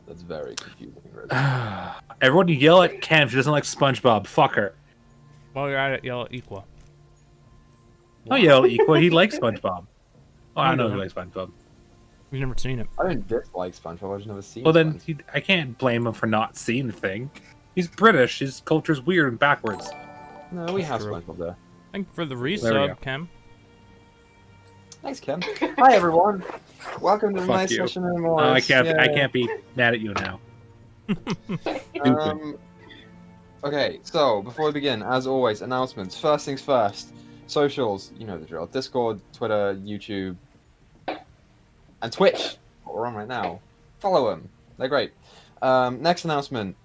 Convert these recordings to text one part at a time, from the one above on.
That's very confusing, Griz. Everyone yell at Chem. She doesn't like SpongeBob. Fuck her. Well, you're at it, yell at Equa. Don't yell at Equa. He likes SpongeBob. Oh, I No, know he he likes SpongeBob. We've never seen it. I don't dislike SpongeBob. I've just never seen. Well, then SpongeBob. I can't blame him for not seeing the thing. He's British. His culture's weird and backwards. No, we have true. SpongeBob there. Thank you for the There we go. resub, Chem. Thanks, Ken. Hi, everyone. Welcome to a Fuck nice you. session in No, Emoris. I can't be mad at you now. Okay, so before we begin, as always, announcements. First things first. Socials, you know the drill. Discord, Twitter, YouTube, and Twitch. What we're on right now. Follow them. They're great. Next announcement.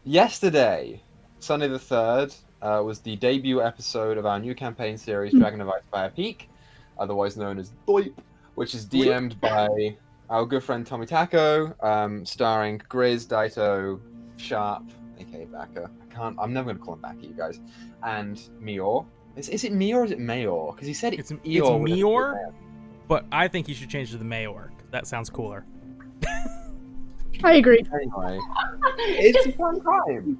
Yesterday, Sunday the 3rd, was the debut episode of our new campaign series, Dragon of Ice Fire Peak, otherwise known as Doip, which is DM'd by our good friend Tommy Taco, starring Griz, Dyto, Sharp, aka Backer. I'm never going to call him Backer, you guys. And Mior. Is it Mior or is it Mayor? Because he said It's Eeyore with a Mior, but I think you should change to the Mayor. That sounds cooler. I agree. Anyway, it's a fun time.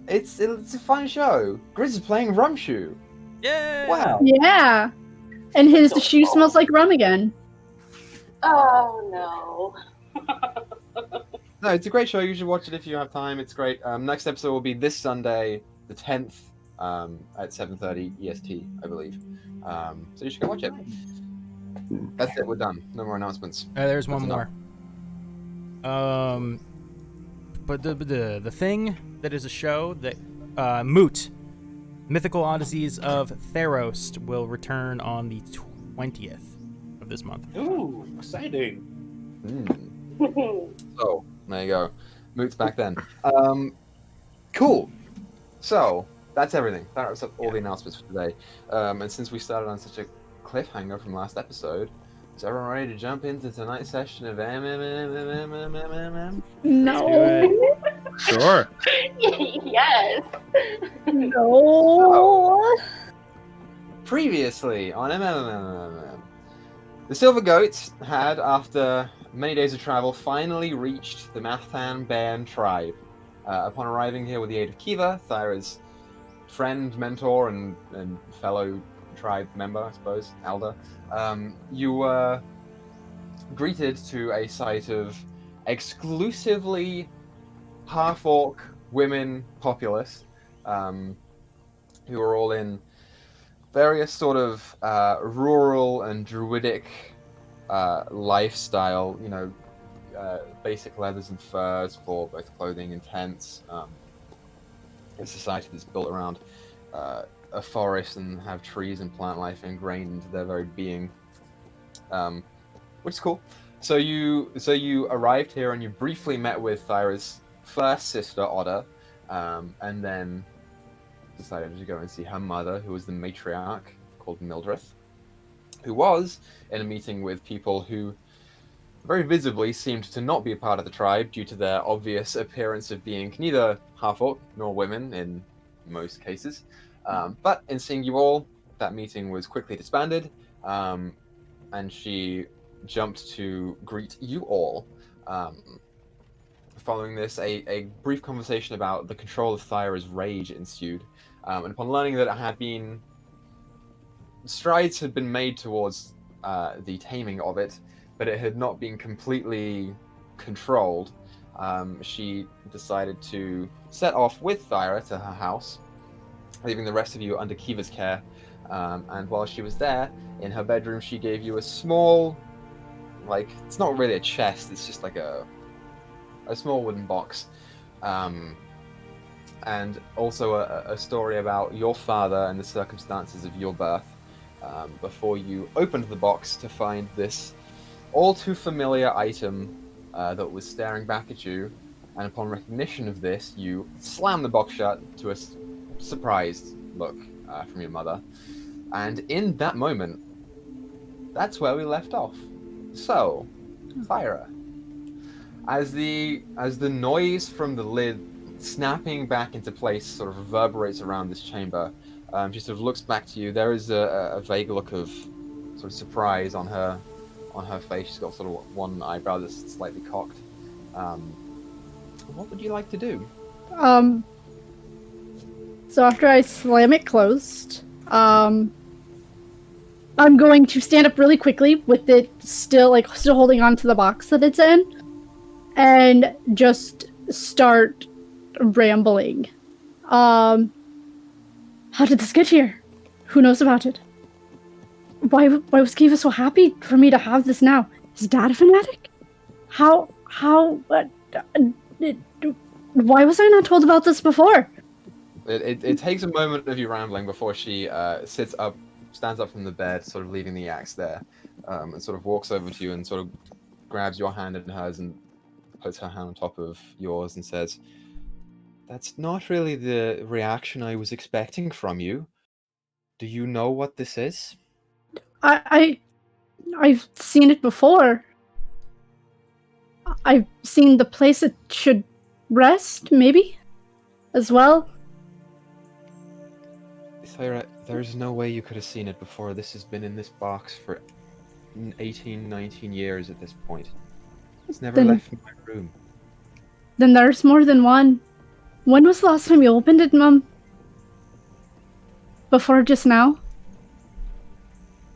It's a fun show. Griz is playing Rumshoe. Yeah. Wow. Yeah. And his shoe smells like rum again. Oh no. No, it's a great show. You should watch it if you have time. It's great. Next episode will be this Sunday, the 10th, at 7:30 EST, I believe. So you should go watch it. That's it. We're done. No more announcements. There's That's one more. But the thing that is a show that Moot, Mythical Odysseys of Theros, will return on the 20th of this month. Ooh, exciting. So there you go. Moot's back then. Cool. So that's everything. That wraps up all the announcements for today. And since we started on such a cliffhanger from last episode, is everyone ready to jump into tonight's session of No. Sure. Yes. No. Previously on the Silver Goats had, after many days of travel, finally reached the Mathan Bairn tribe. Upon arriving here with the aid of Kiva, Thyra's friend, mentor, and fellow tribe member, I suppose, elder, you were greeted to a sight of exclusively half-orc women populace, who are all in various sort of rural and druidic lifestyle, basic leathers and furs for both clothing and tents. A society that's built around a forest and have trees and plant life ingrained into their very being, which is cool. So you arrived here and you briefly met with Thyra's first sister, Otter, and then decided to go and see her mother, who was the matriarch, called Mildreth, who was in a meeting with people who very visibly seemed to not be a part of the tribe due to their obvious appearance of being neither half-orc nor women in most cases. But in seeing you all, that meeting was quickly disbanded, and she jumped to greet you all. Following this, a brief conversation about the control of Thyra's rage ensued, and upon learning that it had been... strides had been made towards the taming of it, but it had not been completely controlled, she decided to set off with Thyra to her house, leaving the rest of you under Kiva's care. And while she was there, in her bedroom, she gave you a small, it's not really a chest, it's just like a small wooden box. And also a story about your father and the circumstances of your birth, before you opened the box to find this all too familiar item that was staring back at you. And upon recognition of this, you slammed the box shut to a surprised look from your mother. And in that moment, that's where we left off. So, Thyra, as the noise from the lid snapping back into place sort of reverberates around this chamber, she sort of looks back to you. There is a vague look of sort of surprise on her on her face. She's got sort of one eyebrow that's slightly cocked. What would you like to do? So after I slam it closed, I'm going to stand up really quickly with it still holding on to the box that it's in, and just start rambling. How did this get here? Who knows about it? Why was Kiva so happy for me to have this now? Is Dad a fanatic? Why was I not told about this before? It takes a moment of you rambling before she stands up from the bed, sort of leaving the axe there, and sort of walks over to you and sort of grabs your hand in hers and puts her hand on top of yours and says, "That's not really the reaction I was expecting from you. Do you know what this is?" I've seen it before. I've seen the place it should rest, maybe, as well. Thyra, there's no way you could have seen it before. This has been in this box for 18, 19 years at this point. It's never left my room. Then there's more than one. When was the last time you opened it, Mum? Before just now?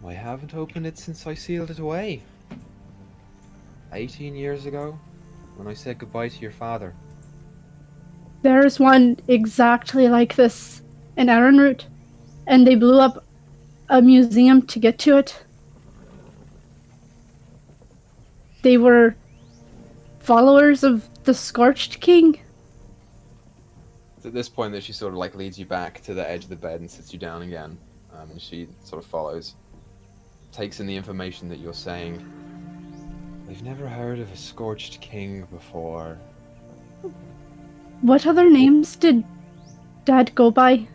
I haven't opened it since I sealed it away. 18 years ago, when I said goodbye to your father. There's one exactly like this in Erenroot, and they blew up a museum to get to it. They were followers of the Scorched King. It's at this point that she sort of leads you back to the edge of the bed and sits you down again, and she sort of follows, takes in the information that you're saying. We've never heard of a Scorched King before. What other names did Dad go by?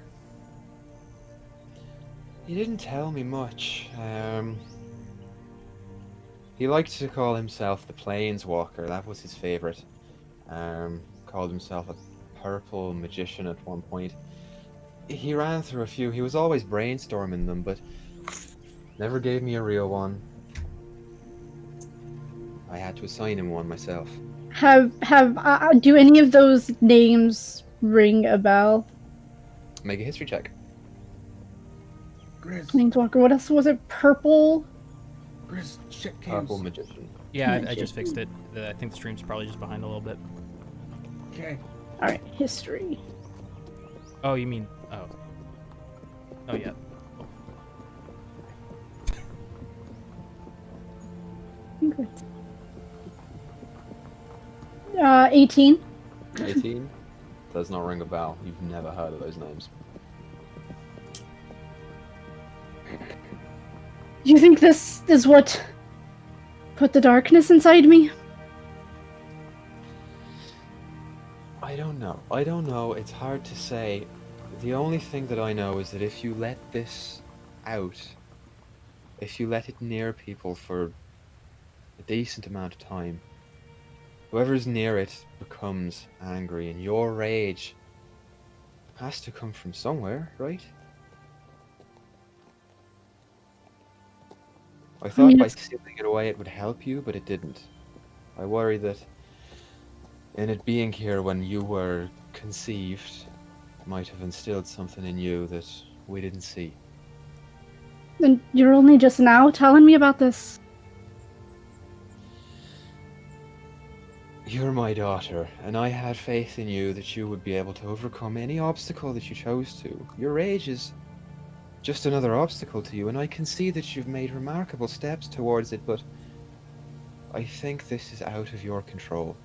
He didn't tell me much. He liked to call himself the Planeswalker. That was his favorite. Called himself a purple magician at one point. He ran through a few. He was always brainstorming them, but never gave me a real one. I had to assign him one myself. Do any of those names ring a bell? Make a history check. Griz, Planeswalker, what else was it? Purple? Griz, check cams. Purple magician. Yeah, I just fixed it. I think the stream's probably just behind a little bit. Okay. Alright, history. Oh, you mean... Oh. Oh, yeah. 18. 18? Does not ring a bell. You've never heard of those names. You think this is what put the darkness inside me? I don't know. It's hard to say. The only thing that I know is that if you let this out, if you let it near people for a decent amount of time, whoever's near it becomes angry, and your rage has to come from somewhere, right? I thought by sealing it away it would help you, but it didn't. I worry that in it being here when you were conceived might have instilled something in you that we didn't see. And you're only just now telling me about this. You're my daughter, and I had faith in you that you would be able to overcome any obstacle that you chose to. Your rage is just another obstacle to you, and I can see that you've made remarkable steps towards it, but I think this is out of your control.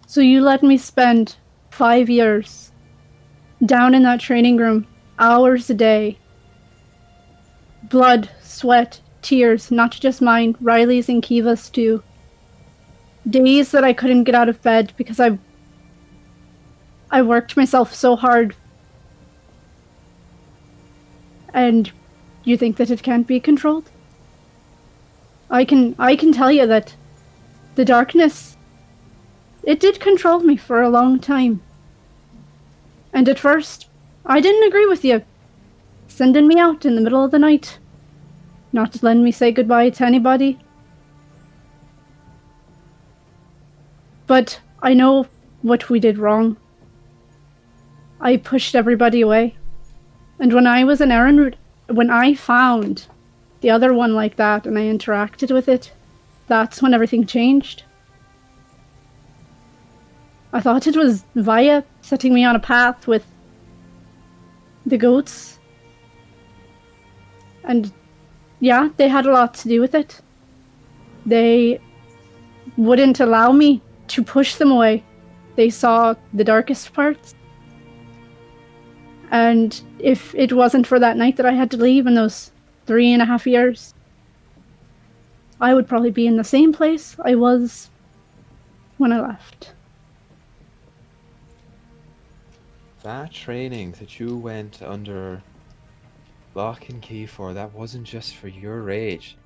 So you let me spend 5 years down in that training room, hours a day. Blood, sweat, tears, not just mine, Riley's and Kiva's too. Days that I couldn't get out of bed because I worked myself so hard. And you think that it can't be controlled? I can tell you that the darkness, it did control me for a long time. And at first, I didn't agree with you sending me out in the middle of the night. not letting me say goodbye to anybody. But I know what we did wrong. I pushed everybody away. And when I was in Erenrude, when I found the other one like that and I interacted with it, that's when everything changed. I thought it was Vaya setting me on a path with the goats. And yeah, they had a lot to do with it. They wouldn't allow me to push them away. They saw the darkest parts. And if it wasn't for that night that I had to leave in those 3.5 years, I would probably be in the same place I was when I left. That training that you went under lock and key for, that wasn't just for your age.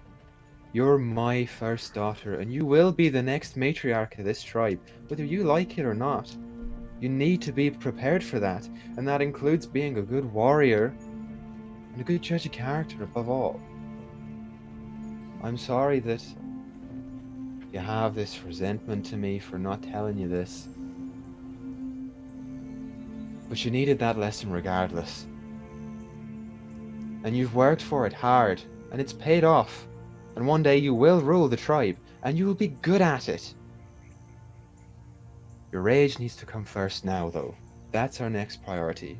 You're my first daughter, and you will be the next matriarch of this tribe, whether you like it or not. You need to be prepared for that, and that includes being a good warrior and a good judge of character above all. I'm sorry that you have this resentment to me for not telling you this, but you needed that lesson regardless. And you've worked for it hard, and it's paid off. And one day you will rule the tribe, and you will be good at it. Your rage needs to come first now, though. That's our next priority.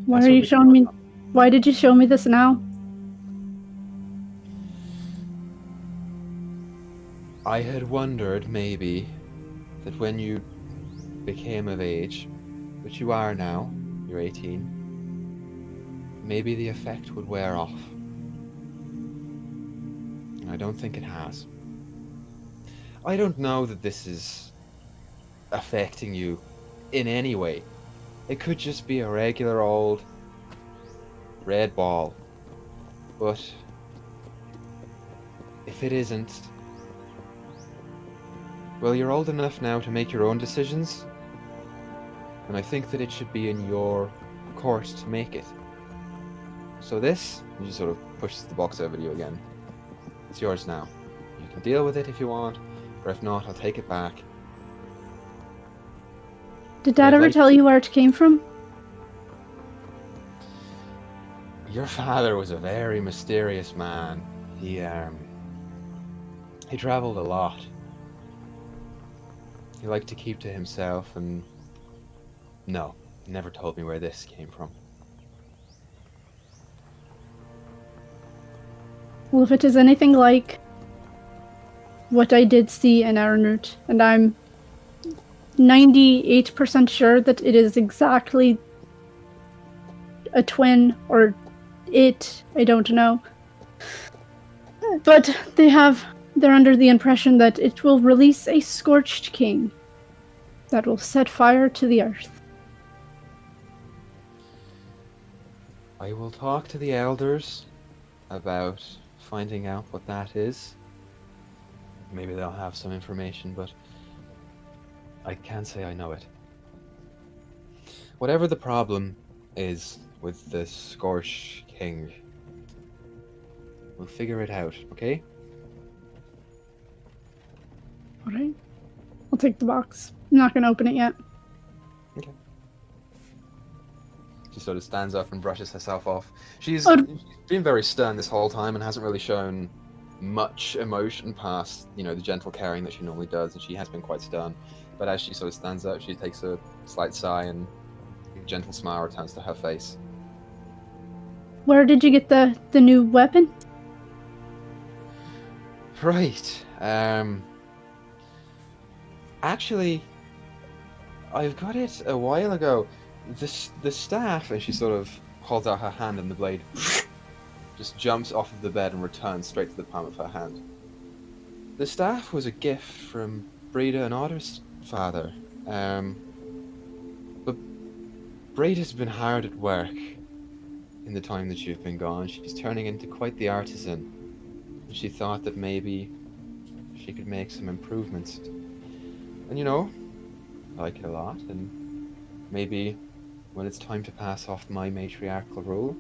Why That's are what you we showing can me? work on. Why did you show me this now? I had wondered, maybe, that when you became of age, which you are now, you're 18, maybe the effect would wear off. And I don't think it has. I don't know that this is affecting you in any way. It could just be a regular old red ball. But if it isn't, well, you're old enough now to make your own decisions, and I think that it should be in your court to make it. So this, he just sort of pushes the box over to you again. It's yours now. You can deal with it if you want, or if not, I'll take it back. Did Dad I'd ever like- tell you where it came from? Your father was a very mysterious man. He traveled a lot. He liked to keep to himself, and no, never told me where this came from. Well, if it is anything like what I did see in Erenrude, and I'm 98% sure that it is exactly a twin, or I don't know. But they're under the impression that it will release a scorched king that will set fire to the earth. I will talk to the elders about finding out what that is. Maybe they'll have some information, but I can't say I know it. Whatever the problem is with the Scorch King, we'll figure it out, okay? Alright. I'll take the box. I'm not gonna open it yet. Okay. She sort of stands up and brushes herself off. She's Oh. been very stern this whole time and hasn't really shown much emotion past, the gentle caring that she normally does, and she has been quite stern. But as she sort of stands up, she takes a slight sigh and a gentle smile returns to her face. Where did you get the new weapon? Right. Actually, I've got it a while ago. The staff, and she sort of holds out her hand, and the blade just jumps off of the bed and returns straight to the palm of her hand. The staff was a gift from Breda and Otter's father. But Breda's been hard at work in the time that you've been gone. She's turning into quite the artisan. And she thought that maybe she could make some improvements. And I like it a lot, and maybe when it's time to pass off my matriarchal rule,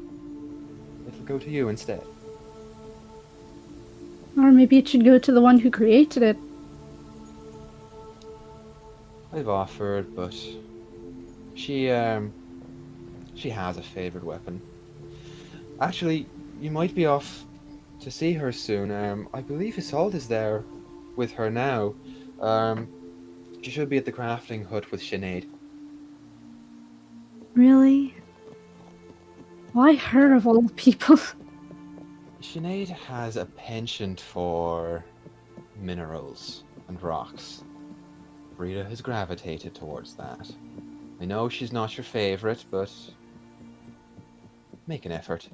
it'll go to you instead. Or maybe it should go to the one who created it. I've offered, but she has a favorite weapon. Actually, you might be off to see her soon. I believe Isolde is there with her now. She should be at the crafting hut with Sinead. Really? Why her of all people? Sinead has a penchant for minerals and rocks. Rita has gravitated towards that. I know she's not your favorite, but make an effort.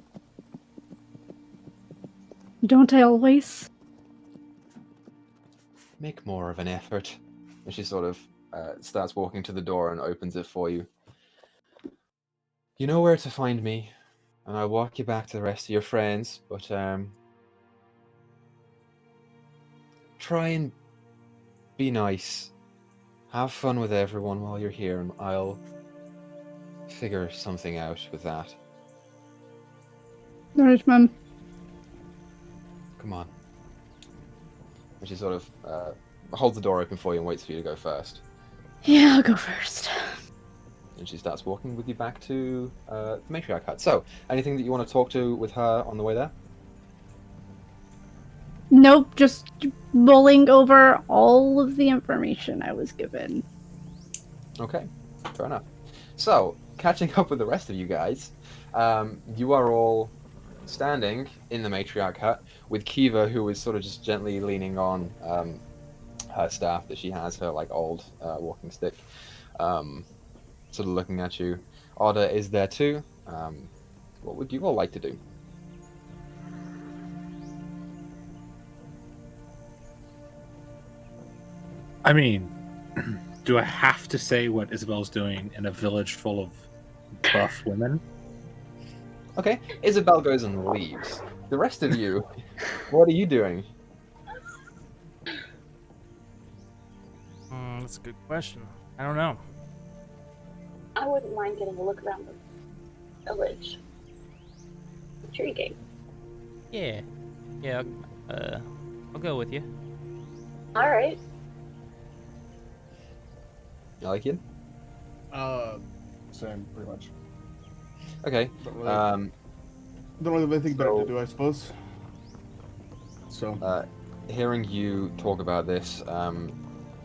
Don't I always? Make more of an effort. And she sort of starts walking to the door and opens it for you. You know where to find me, and I'll walk you back to the rest of your friends, but try and be nice. Have fun with everyone while you're here, and I'll figure something out with that. Alright, Mum. Come on. And she sort of holds the door open for you and waits for you to go first. Yeah, I'll go first. And she starts walking with you back to the matriarch hut. So, anything that you want to talk to with her on the way there? Nope, just mulling over all of the information I was given. Okay, fair enough. So, catching up with the rest of you guys, you are all standing in the matriarch hut with Kiva, who is sort of just gently leaning on her staff that she has, her like old walking stick, sort of looking at you. Oda is there too. What would you all like to do? I mean, do I have to say what Isabel's doing in a village full of buff women? Okay, Isabel goes and leaves. The rest of you, what are you doing? That's a good question. I don't know. I wouldn't mind getting a look around the village. Intriguing. Yeah. Yeah, I'll go with you. Alright. You like it? Same, pretty much. Okay. Don't really have anything better so- to do, I suppose. So, Hearing you talk about this,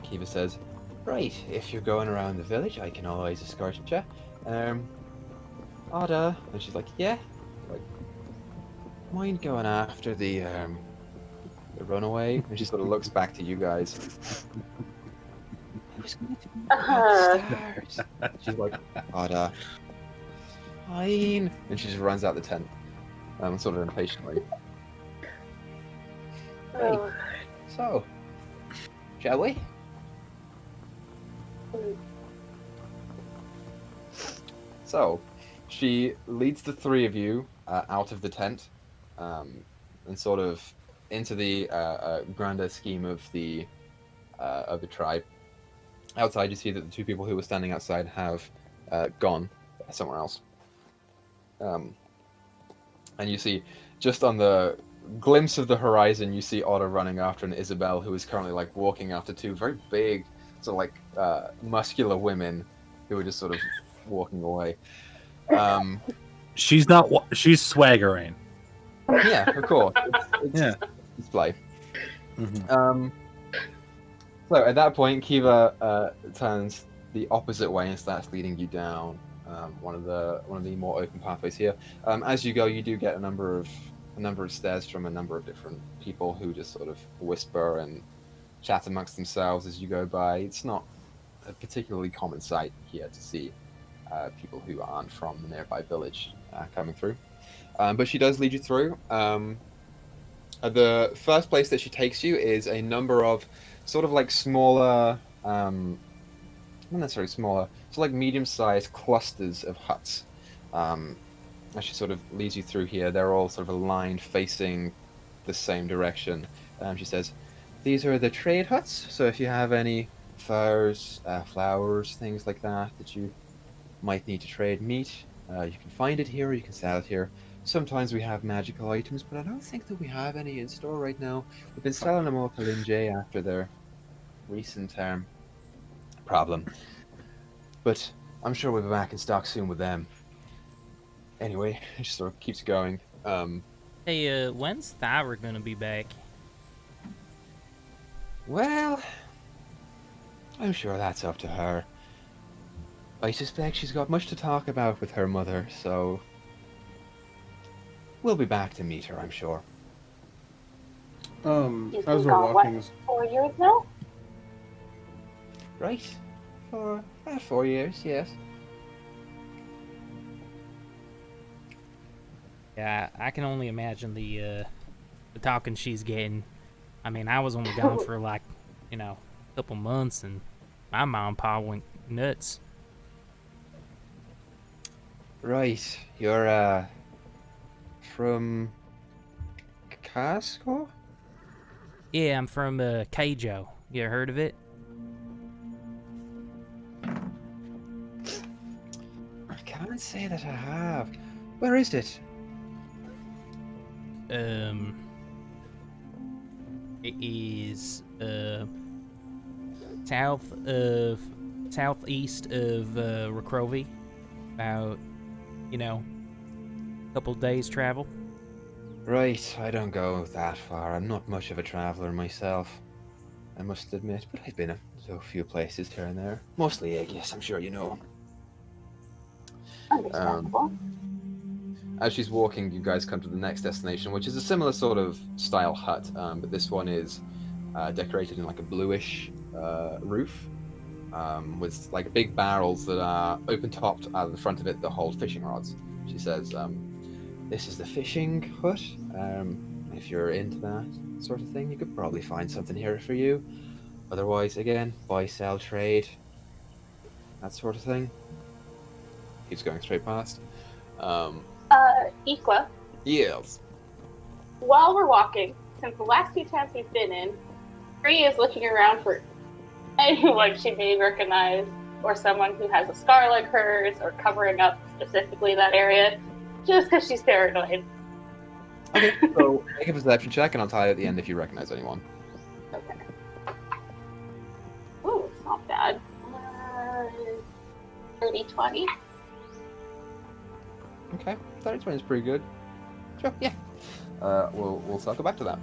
Kiva says, "Right, if you're going around the village, I can always escort you. Ada," and she's like, "Yeah, like, mind going after the runaway?" And she sort of looks back to you guys. I was going to be at the start. She's like, "Ada, fine," and she just runs out the tent, sort of impatiently. Oh. So, shall we? So, she leads the three of you out of the tent, and sort of into the grander scheme of the tribe. Outside, you see that the two people who were standing outside have gone somewhere else. And you see, just on the glimpse of the horizon, you see Otter running after an Isabel, who is currently like walking after two very big, sort of like muscular women who are just sort of walking away. She's not. She's swaggering. Yeah, of course. It's Yeah. display. Mm-hmm. So at that point, Kiva turns the opposite way and starts leading you down one of the more open pathways here. As you go, you do get a number of stares from a number of different people who just sort of whisper and chat amongst themselves as you go by. It's not a particularly common sight here to see people who aren't from the nearby village coming through. But she does lead you through. The first place that she takes you is a number of sort of like smaller, not necessarily smaller, so like medium-sized clusters of huts. As she sort of leads you through here, they're all sort of aligned, facing the same direction. She says, "These are the trade huts, so if you have any furs, flowers, things like that you might need to trade meat, you can find it here, or you can sell it here. sometimes we have magical items, but I don't think that we have any in store right now. We've been selling them all to Lin J after their recent problem. But I'm sure we'll be back in stock soon with them. Anyway, it just sort of keeps going. Hey, when's Thyra gonna be back? Well, I'm sure that's up to her. I suspect she's got much to talk about with her mother, so we'll be back to meet her, I'm sure. You've As been we're gone, walking, what, 4 years now? Right? For about 4 years, yes. Yeah, I can only imagine the talking she's getting. I mean, I was only gone for like, a couple months, and my mom and pa went nuts. Right, you're from Casco? Yeah, I'm from Keijo. You ever heard of it? I can't say that I have. Where is it? It is southeast of Rakrovi, about a couple days travel. Right, I don't go that far. I'm not much of a traveler myself, I must admit, but I've been to a few places here and there. Mostly Aegis, I'm sure you know. Understandable. As she's walking, you guys come to the next destination, which is a similar sort of style hut, but this one is decorated in like a bluish roof, with like big barrels that are open-topped out of the front of it that hold fishing rods. She says, this is the fishing hut. If you're into that sort of thing, you could probably find something here for you. Otherwise, again, buy, sell, trade, that sort of thing. Keeps going straight past. Equa, Yes. while we're walking, since the last few times we've been in, Bree is looking around for anyone she may recognize, or someone who has a scar like hers, or covering up specifically that area, just because she's paranoid. Okay, so make a perception check, and I'll tell you at the end if you recognize anyone. Okay. Ooh, it's not bad. 30-20. Okay, 30-20 is pretty good. Sure, yeah. We'll circle back to that.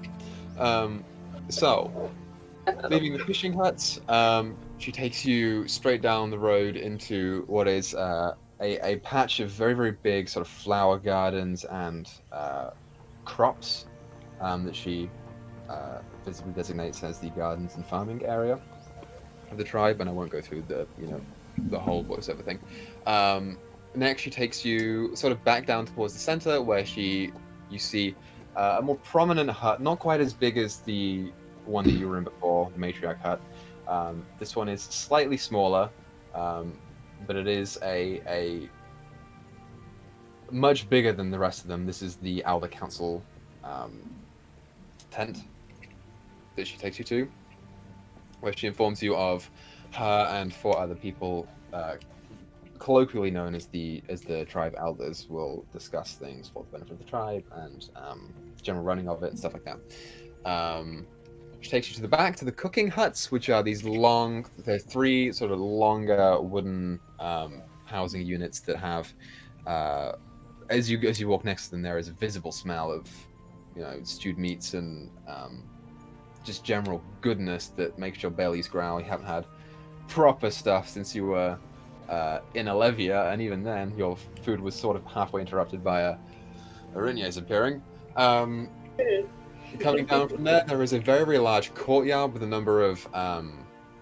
So, leaving the fishing huts, she takes you straight down the road into what is a patch of very, very big sort of flower gardens and crops that she visibly designates as the gardens and farming area of the tribe, and I won't go through the whole voiceover thing. Next, she takes you sort of back down towards the center, where you see a more prominent hut, not quite as big as the one that you were in before, the matriarch hut. This one is slightly smaller, but it is a much bigger than the rest of them. This is the Elder Council tent that she takes you to, where she informs you of her and 4 other people, colloquially known as the tribe elders, will discuss things for the benefit of the tribe and general running of it and stuff like that. She takes you to the back to the cooking huts, which are these they're 3 sort of longer wooden housing units that have, as you walk next to them, there is a visible smell of stewed meats and just general goodness that makes your bellies growl. You haven't had proper stuff since you were in Olivia, and even then your food was sort of halfway interrupted by Arinye's appearing. Coming down from there is a very, very large courtyard with a number of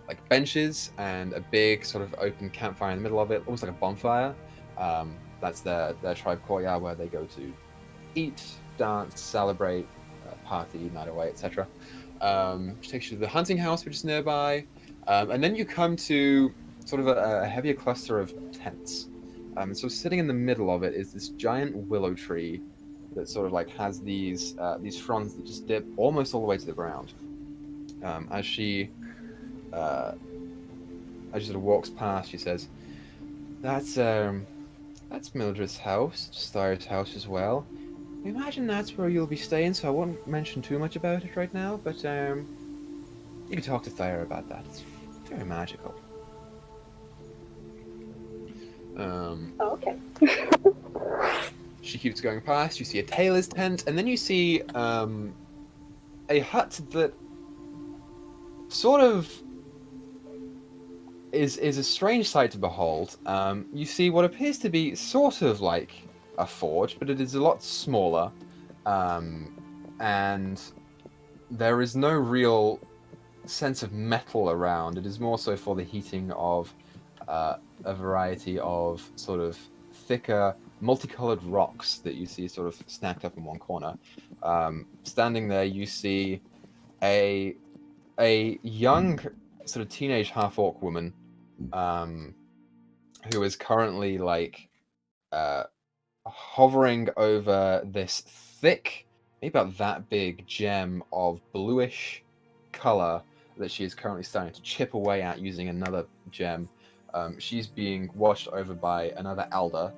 like benches and a big sort of open campfire in the middle of it, almost like a bonfire. That's their tribe courtyard, where they go to eat, dance, celebrate, party, night away, etc. Which takes you to the hunting house, which is nearby, and then you come to sort of a heavier cluster of tents. So sitting in the middle of it is this giant willow tree that sort of like has these fronds that just dip almost all the way to the ground. As she sort of walks past, she says, "That's Mildred's house, Star's house as well. I imagine that's where you'll be staying, so I won't mention too much about it right now, but you can talk to Thyra about that. It's very magical. Oh, okay. She keeps going past, you see a tailor's tent, and then you see a hut that sort of is a strange sight to behold. You see what appears to be sort of like a forge, but it is a lot smaller, and there is no real sense of metal around. It is more so for the heating of a variety of sort of thicker, multicolored rocks that you see sort of stacked up in one corner. Standing there, you see a young sort of teenage half-orc woman who is currently like hovering over this thick, maybe about that big gem of bluish color that she is currently starting to chip away at using another gem. She's being watched over by another elder,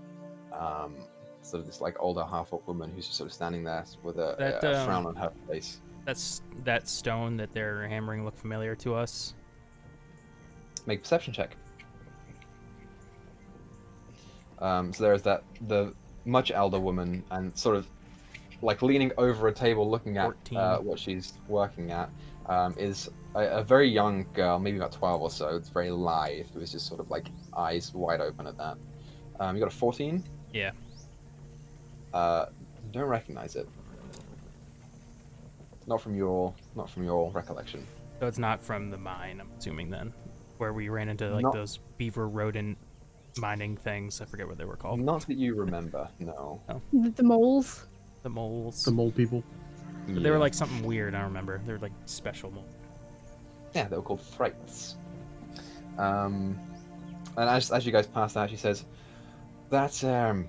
sort of this like older half-orc woman who's just sort of standing there with a frown on her face. That's that stone that they're hammering look familiar to us. Make a perception check. So there's the much elder woman and sort of like leaning over a table looking at 14. what she's working at is a very young girl, maybe about 12 or so. It's very lithe, who is just sort of like eyes wide open at that. You got a 14? Yeah. Don't recognize it. Not from your recollection. So it's not from the mine, I'm assuming then, where we ran into like Not- those beaver rodent mining things. I forget what they were called. Not that you remember, no. The moles. The moles. The mole people. But they were like something weird. I don't remember. They were like special moles. Yeah, they were called frights. And as you guys pass out, she says, "That's the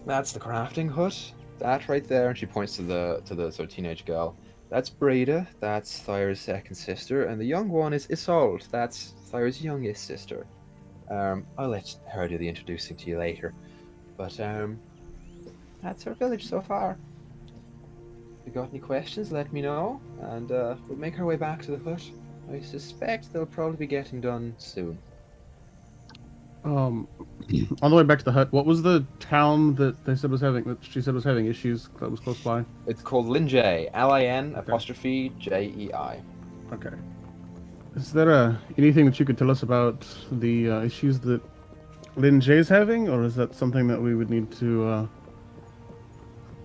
crafting hut. That right there." And she points to the sort of teenage girl. "That's Breda. That's Thyra's second sister, and the young one is Isolde. That's Thyra's youngest sister. I'll let her do the introducing to you later. But that's our village so far. If you got any questions, let me know, and we'll make our way back to the hut. I suspect they'll probably be getting done soon." On the way back to the hut, what was the town that she said was having issues that was close by? It's called Linjay. Lin''Jei. Okay. Is there anything that you could tell us about the issues that Lin Jay's having, or is that something that we would need to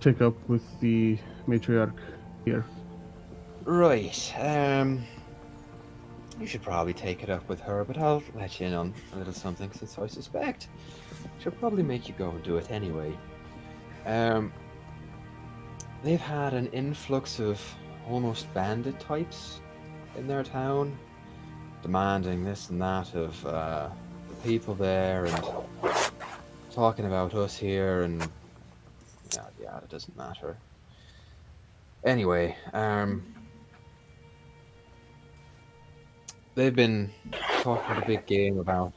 take up with the matriarch here? Right. You should probably take it up with her, but I'll let you in on a little something, since I suspect she'll probably make you go and do it anyway. They've had an influx of almost bandit types in their town, demanding this and that of the people there, and talking about us here, and yeah, it doesn't matter. Anyway, they've been talking a big game about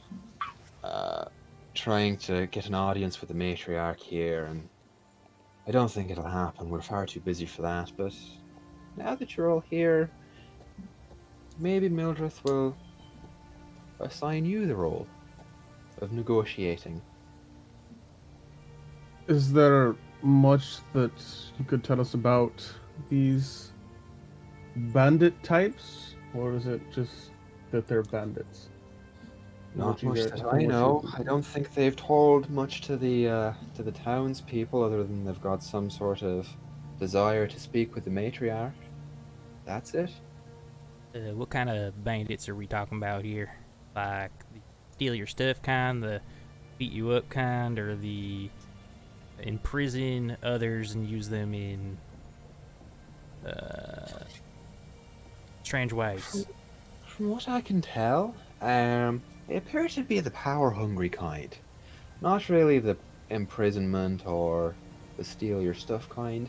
trying to get an audience with the matriarch here, and I don't think it'll happen. We're far too busy for that, but now that you're all here, maybe Mildred will assign you the role of negotiating. Is there much that you could tell us about these bandit types, or is it just that they're bandits? Not much that I know. I don't think they've told much to the townspeople, other than they've got some sort of desire to speak with the matriarch. That's it. What kind of bandits are we talking about here? Like the steal your stuff kind, the beat you up kind, or the imprison others and use them in strange ways? From what I can tell, they appear to be the power-hungry kind. Not really the imprisonment or the steal your stuff kind.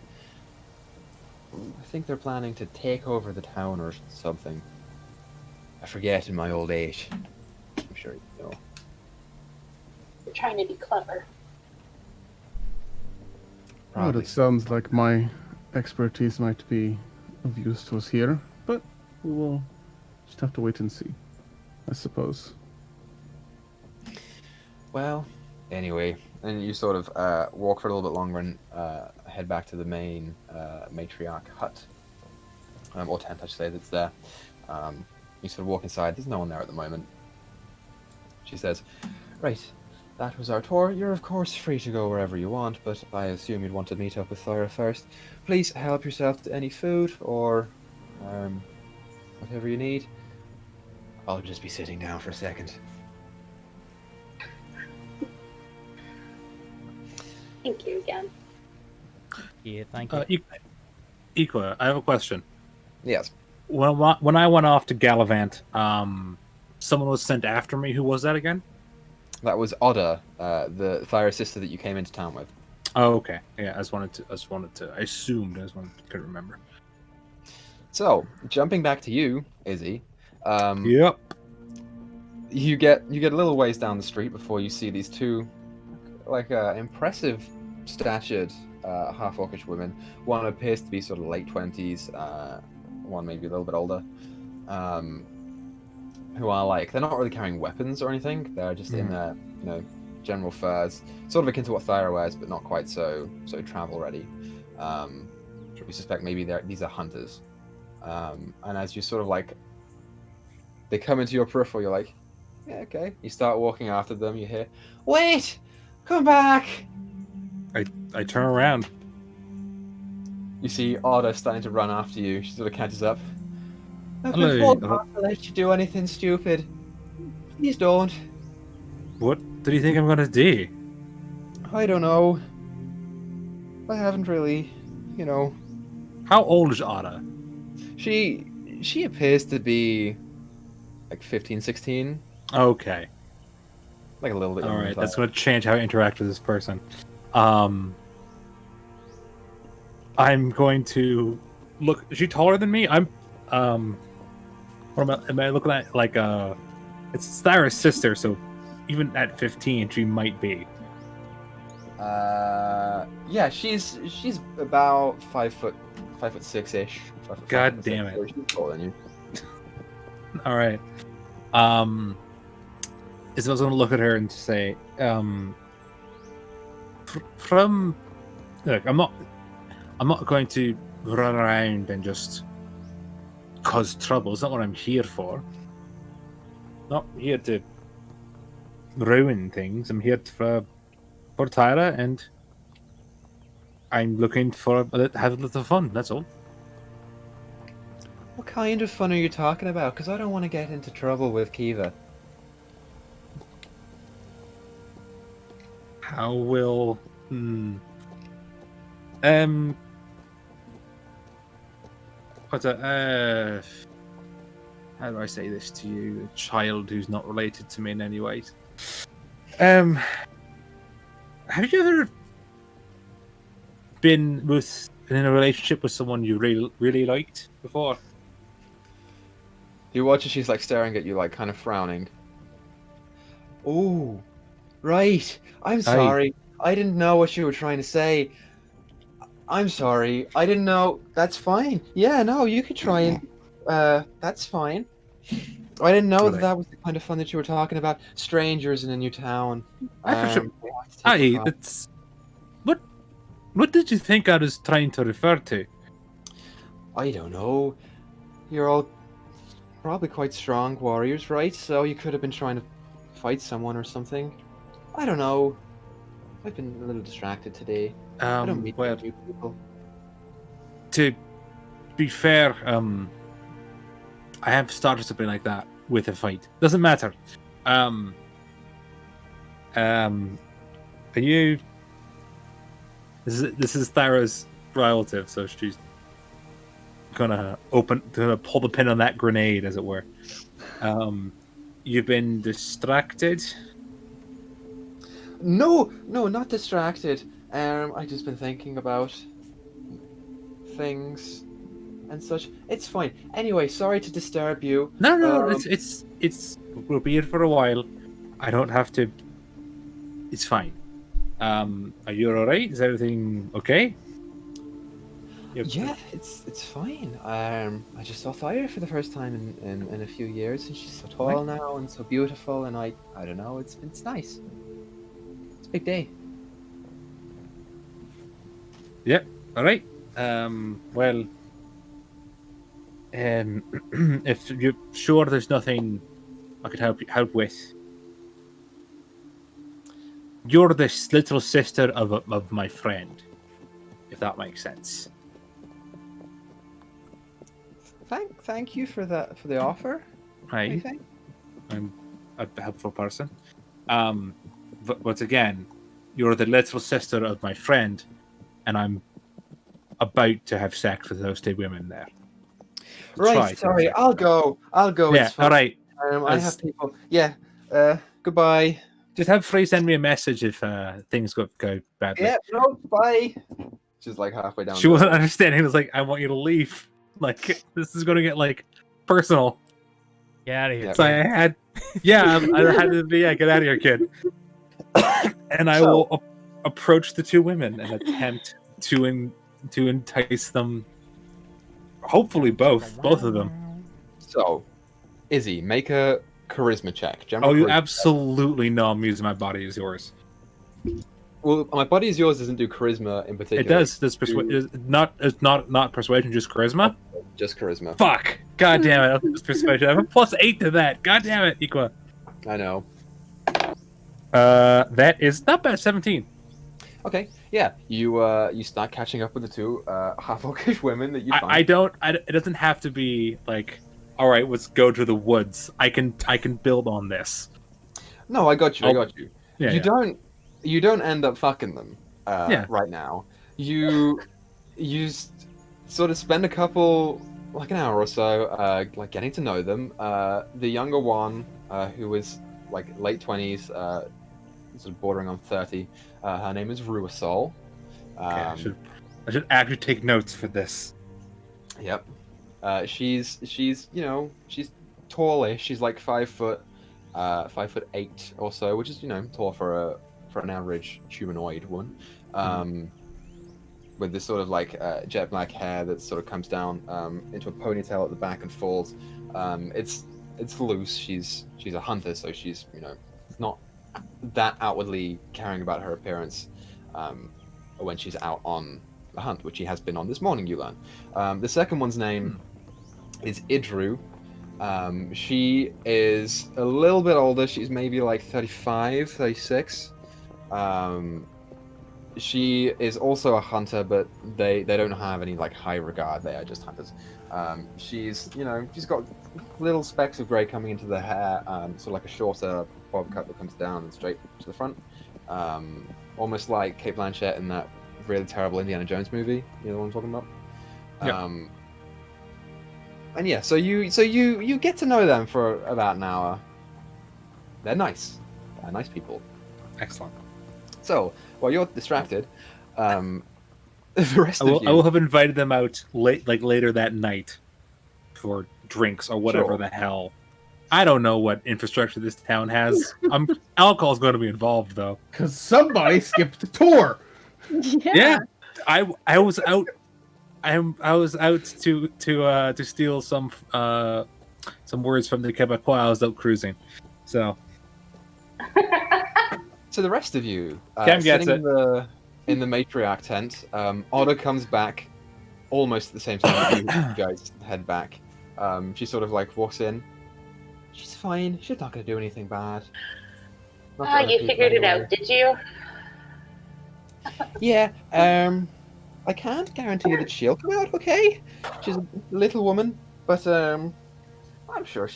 I think they're planning to take over the town or something. I forget in my old age. I'm sure you know. You're trying to be clever. Probably. it sounds like my expertise might be of use to us here, but we will just have to wait and see, I suppose. Well, anyway, and you sort of walk for a little bit longer and head back to the main matriarch hut, or tent, I should say, that's there. You sort of walk inside. There's no one there at the moment. She says, "Right, that was our tour. You're of course free to go wherever you want, but I assume you'd want to meet up with Thyra first. Please help yourself to any food or whatever you need. I'll just be sitting down for a second." Thank you again. Yeah, thank you. Equa, I have a question. Yes. When I went off to Gallivant, someone was sent after me. Who was that again? That was Oda, the Thyra's sister that you came into town with. Oh, okay. Yeah, I assumed, couldn't remember. So, jumping back to you, Izzy. Yep. You get a little ways down the street before you see these two, impressive statured half-orcish women. One appears to be sort of late 20s, one maybe a little bit older, who are they're not really carrying weapons or anything. They're just in their, general furs, sort of akin to what Thyra wears, but not quite so travel ready. We suspect maybe these are hunters. And as you sort of they come into your peripheral, you're like, yeah, okay. You start walking after them. You hear, "Wait, come back!" I turn around. You see Oda starting to run after you. She sort of catches up. "I've Hello. been told not to let you do anything stupid. Please don't." What do you think I'm gonna do? "I don't know. I haven't really, How old is Ada? She appears to be 15, 16. Okay. A little bit All younger right. than That's that. gonna change how I interact with this person. I'm going to look. Is she taller than me? What am I looking at? It's Thyra's sister, so even at 15, she might be. Yeah, she's about 5'6" ish. God damn it. She's taller than you. All right. Isabel's going to look at her and say, look, I'm not going to run around and just cause trouble. It's not what I'm here for. Not here to ruin things. I'm here for Thyra, and I'm looking for have a little fun. That's all. What kind of fun are you talking about? Because I don't want to get into trouble with Kiva. How will... how do I say this to you? A child who's not related to me in any way. Have you ever been in a relationship with someone you really liked before? You watch as she's staring at you, kind of frowning. "Oh, right. I'm sorry. I didn't know what you were trying to say. I'm sorry. I didn't know. That's fine. Yeah, no, you could try and that's fine. I didn't know that was the kind of fun that you were talking about. Strangers in a new town. It's what did you think I was trying to refer to? I don't know. You're all probably quite strong warriors, right? So you could have been trying to fight someone or something. I don't know. I've been a little distracted today. I don't meet new people. To be fair, I have started something like that with a fight. Doesn't matter. Are you? This is Thyra's relative, so she's gonna pull the pin on that grenade, as it were. You've been distracted. No, not distracted. I just been thinking about things and such. It's fine. Anyway, sorry to disturb you. No, it's we'll be here for a while. I don't have to. It's fine. Are you all right? Is everything okay? Yeah, it's fine. I just saw Thyra for the first time in a few years, and she's so tall now and so beautiful, and I don't know, it's nice. It's a big day. Yep. All right. Well, if you're sure there's nothing I could help with, you're this little sister of my friend, if that makes sense. Thank you for the offer. Hi. I'm a helpful person. But again, you're the little sister of my friend, and I'm about to have sex with those two women there. Right, sorry, I'll go. Yeah, It's fine. all right. I have people. Yeah. Goodbye. Just have Frey send me a message if things go badly. Yeah. No. Bye. She's like halfway down. She wasn't understanding. It was like, I want you to leave. Like, this is going to get like personal. Get out of here. So I had to be. Yeah, get out of here, kid. And I will approach the two women and attempt to entice them. Hopefully, both of them. So, Izzy, make a charisma check. Oh, you absolutely know I'm using my body as yours. Well, my body is yours doesn't do charisma in particular. It does. It's not persuasion, just charisma. Just charisma. Fuck! God damn it! It's persuasion. I have a +8 to that. God damn it, Equa. I know. That is not bad. 17. Okay. Yeah. You start catching up with the two half-orcish women that you find. It doesn't have to be like, all right, let's go to the woods. I can build on this. No, I got you. Yeah, You don't end up fucking them right now. You sort of spend a couple, like an hour or so, like getting to know them. The younger one, who was like late 20s, sort of bordering on 30, her name is Ruisol. I should actually take notes for this. Yep. She's she's tallish. She's like 5'8" or so, which is tall for an average humanoid one. With this sort of like jet black hair that sort of comes down into a ponytail at the back and falls. It's loose. She's a hunter, so she's not that outwardly caring about her appearance when she's out on the hunt, which she has been on this morning. You learn. The second one's name is Idru. She is a little bit older. She's maybe like 35, 36. She is also a hunter, but they don't have any like high regard. They are just hunters. She's got little specks of grey coming into the hair, sort of like a shorter bob cut that comes down and straight to the front, almost like Cate Blanchett in that really terrible Indiana Jones movie. You know what I'm talking about? Yeah. And yeah, so you get to know them for about an hour. They're nice. They're nice people. Excellent. So while you're distracted, the rest of you... I will have invited them out later that night for drinks or whatever the hell. I don't know what infrastructure this town has. Alcohol's going to be involved though. Because somebody skipped the tour. Yeah. I was out. I was out to steal some words from the Quebecois. I was out cruising, so. So the rest of you, Chem gets sitting in the matriarch tent, Otter comes back almost at the same time you guys head back. She sort of like walks in. She's fine. She's not going to do anything bad. You figured it out, did you? Yeah. I can't guarantee that she'll come out okay. She's a little woman, but I'm sure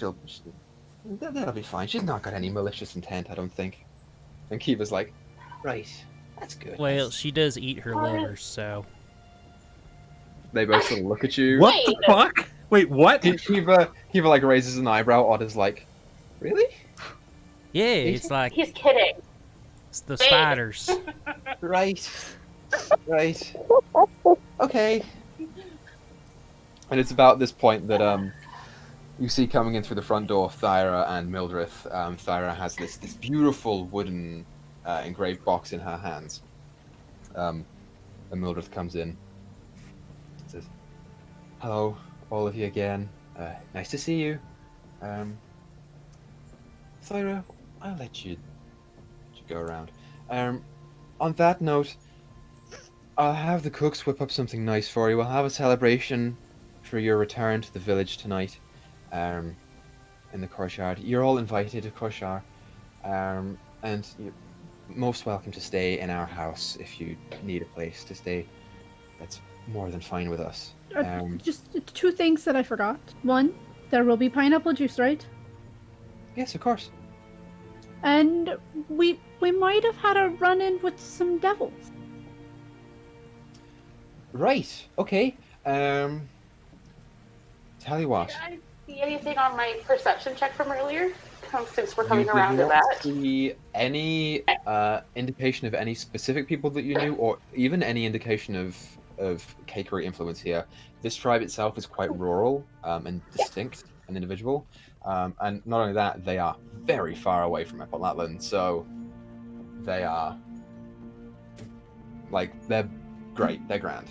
that'll be fine. She's not got any malicious intent, I don't think. And Kiva's like, right, that's good. Well, she does eat her liver, so. They both sort of look at you. What the fuck? Wait, what? Kiva like raises an eyebrow. Otter's like, really? Yeah, it's like He's kidding. it's the spiders. Right. Okay. And it's about this point that you see coming in through the front door Thyra and Mildred. Thyra has this beautiful wooden engraved box in her hands. And Mildred comes in. Says, "Hello, all of you again. Nice to see you. Thyra, I'll let you go around. On that note, I'll have the cooks whip up something nice for you. We'll have a celebration for your return to the village tonight, in the courtyard. You're all invited, of course you are. And you're most welcome to stay in our house if you need a place to stay. That's more than fine with us. Just 2 things that I forgot. 1, there will be pineapple juice, right? Yes, of course. And we might have had a run-in with some devils. Right. Okay. Tell you what. Did I see anything on my perception check from earlier? Since we're coming You around did to not that. see any indication of any specific people that you knew, or even any indication of cakery influence here. This tribe itself is quite rural and distinct and individual. And not only that, they are very far away from Epauletland, so they are they're great, they're grand.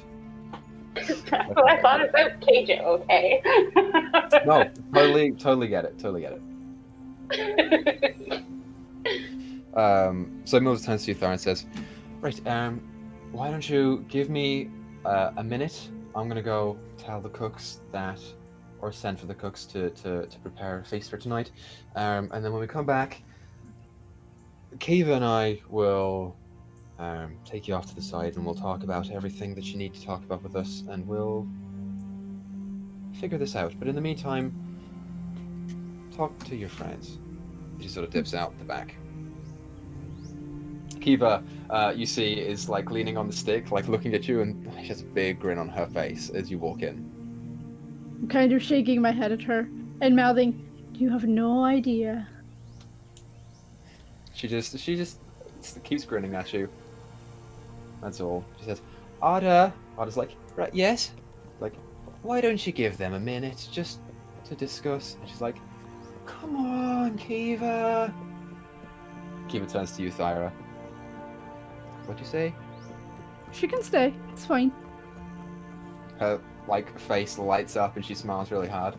Well, I thought it was KJ, okay. No, totally get it, totally get it. So Mildred turns to you, Thor, and says, "Right, why don't you give me a minute? I'm gonna go tell the cooks that, or send for the cooks to prepare a feast for tonight. And then when we come back, Kiva and I will take you off to the side and we'll talk about everything that you need to talk about with us, and we'll figure this out. But in the meantime, talk to your friends." She sort of dips out the back. Kiva, you see, is leaning on the stick, looking at you, and she has a big grin on her face as you walk in. I'm kind of shaking my head at her and mouthing, "You have no idea." She just keeps grinning at you. That's all. She says, "Ada." Ada's like, "Right, yes." "Why don't you give them a minute just to discuss?" And she's like, "Come on, Kiva." Kiva turns to you, Thyra. What'd you say? She can stay. It's fine. Her face lights up and she smiles really hard.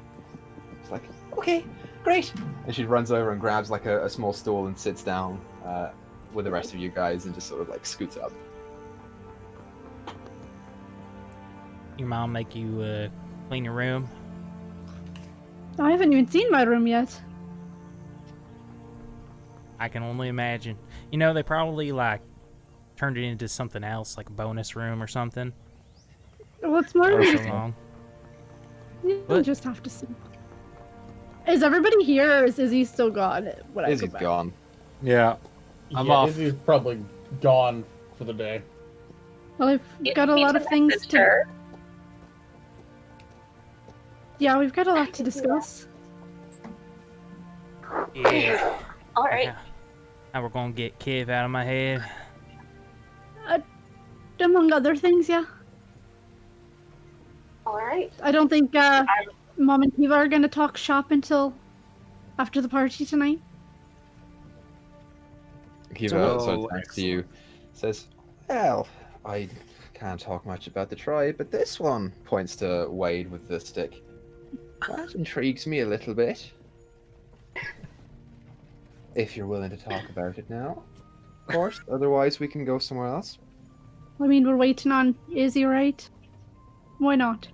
She's like, "Okay, great." And she runs over and grabs a small stool and sits down with the rest of you guys and just sort of scoots up. Your mom make you clean your room? I haven't even seen my room yet. I can only imagine. You know, they probably turned it into something else, like a bonus room or something. What's more? For so long. You'll What? just have to see. Is everybody here, or is Izzy still gone? When I Izzy's go back? gone. Yeah, I'm off. Izzy's probably gone for the day. Well, I've got a lot of things to. Her. Yeah, we've got a lot to discuss. Yeah. All right. Now we're gonna get Kiv out of my head. Among other things, yeah. All right. I don't think Mom and Kiva are gonna talk shop until after the party tonight. Kiva So sort of turns to you, says, "Well, I can't talk much about the tribe, but this one," points to Wade with the stick. "That intrigues me a little bit. If you're willing to talk about it now, of course. Otherwise, we can go somewhere else." I mean, we're waiting on Izzy, right? Why not?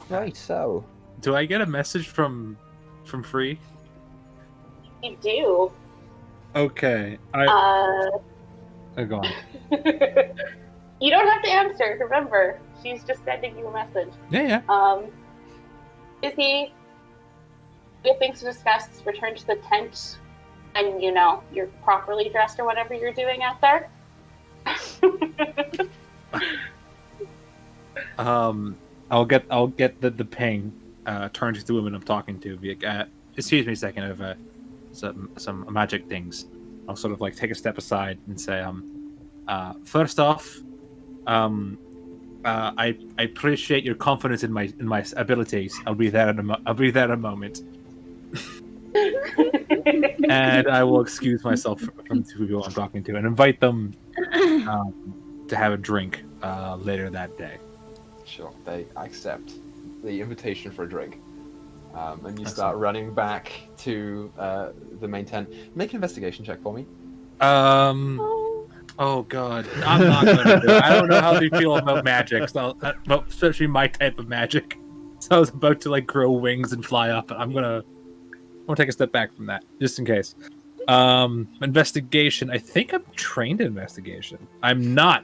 Right. So, Do I get a message from Free? You do. Okay, Uh, go on. you don't have to answer. Remember, she's just sending you a message. Yeah. Izzy, we have things to discuss. Return to the tent, and you're properly dressed or whatever you're doing out there. I'll get the ping. Turn to the woman I'm talking to. Excuse me a second. Of some magic things. I'll sort of take a step aside and say, first off, I appreciate your confidence in my abilities. I'll be there in a moment. and I will excuse myself from the two people I'm talking to and invite them to have a drink later that day. Sure, they accept the invitation for a drink. And you start running back to the main tent. Make an investigation check for me. Oh god, I'm not gonna do it. I don't know how they feel about magic, so especially my type of magic. So I was about to like grow wings and fly up. I'm gonna take a step back from that, just in case. Investigation. I think I'm trained in investigation. I'm not.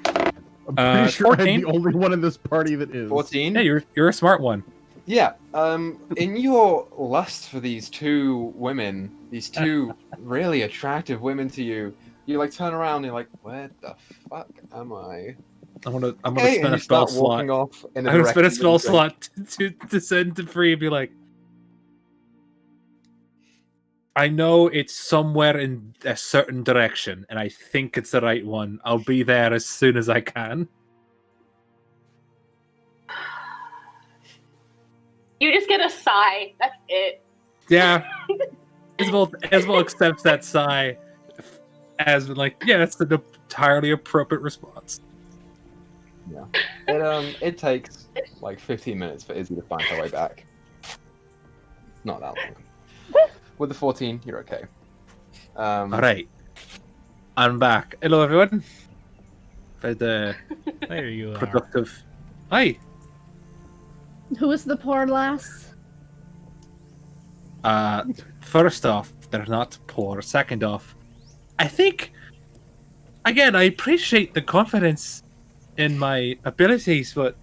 I'm pretty sure 14? I'm the only one in this party that is. 14? Yeah, you're a smart one. Yeah. In your lust for these two women, these two really attractive women to you, you like turn around and you're like, where the fuck am I? I'm gonna Okay, spend and a you spell start slot. walking off in a I'm gonna spend a direction spell that you slot to send to Free and be like, I know it's somewhere in a certain direction, and I think it's the right one. I'll be there as soon as I can. You just get a sigh. That's it. Yeah. Isabel accepts that sigh as like, yeah, that's an entirely appropriate response. Yeah. It takes like 15 minutes for Izzy to find her way back. Not that long. With the 14, you're okay. All right, I'm back. Hello, everyone. For the There you are. productive. Hi. Who is the poor lass? First off, they're not poor. Second off, I think, again, I appreciate the confidence in my abilities, but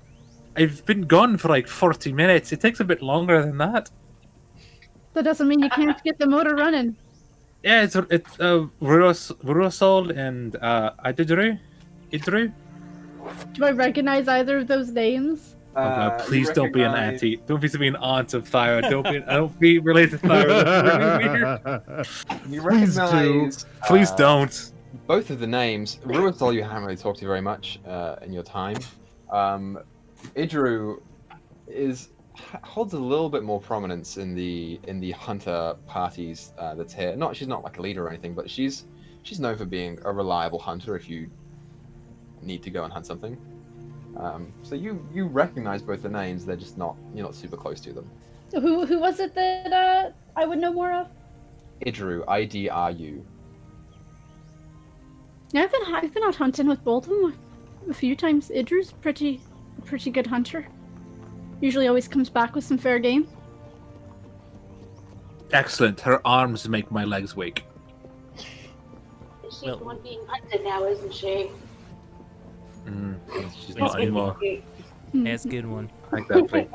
I've been gone for like 40 minutes. It takes a bit longer than that. That doesn't mean you can't get the motor running. Yeah, it's Rurosol and Idru. Do I recognize either of those names? Oh God, You please don't be an recognize- auntie. Don't be an aunt of Thyra. Don't be related to Thyra. That's really weird. You Please do. recognize, Please don't. both of the names. Ruasol, you haven't really talked to very much in your time. Idru holds a little bit more prominence in the hunter parties that's here. She's not like a leader or anything, but she's known for being a reliable hunter if you need to go and hunt something. So you recognize both the names. They're just you're not super close to them. Who was it that I would know more of? Idru, Idru. Yeah, I've been out hunting with both of them a few times. Idru's a pretty good hunter. Usually always comes back with some fair game. Excellent. Her arms make my legs weak. She's the one being hunted now, isn't she? She's not anymore. That's a good one. I like that play.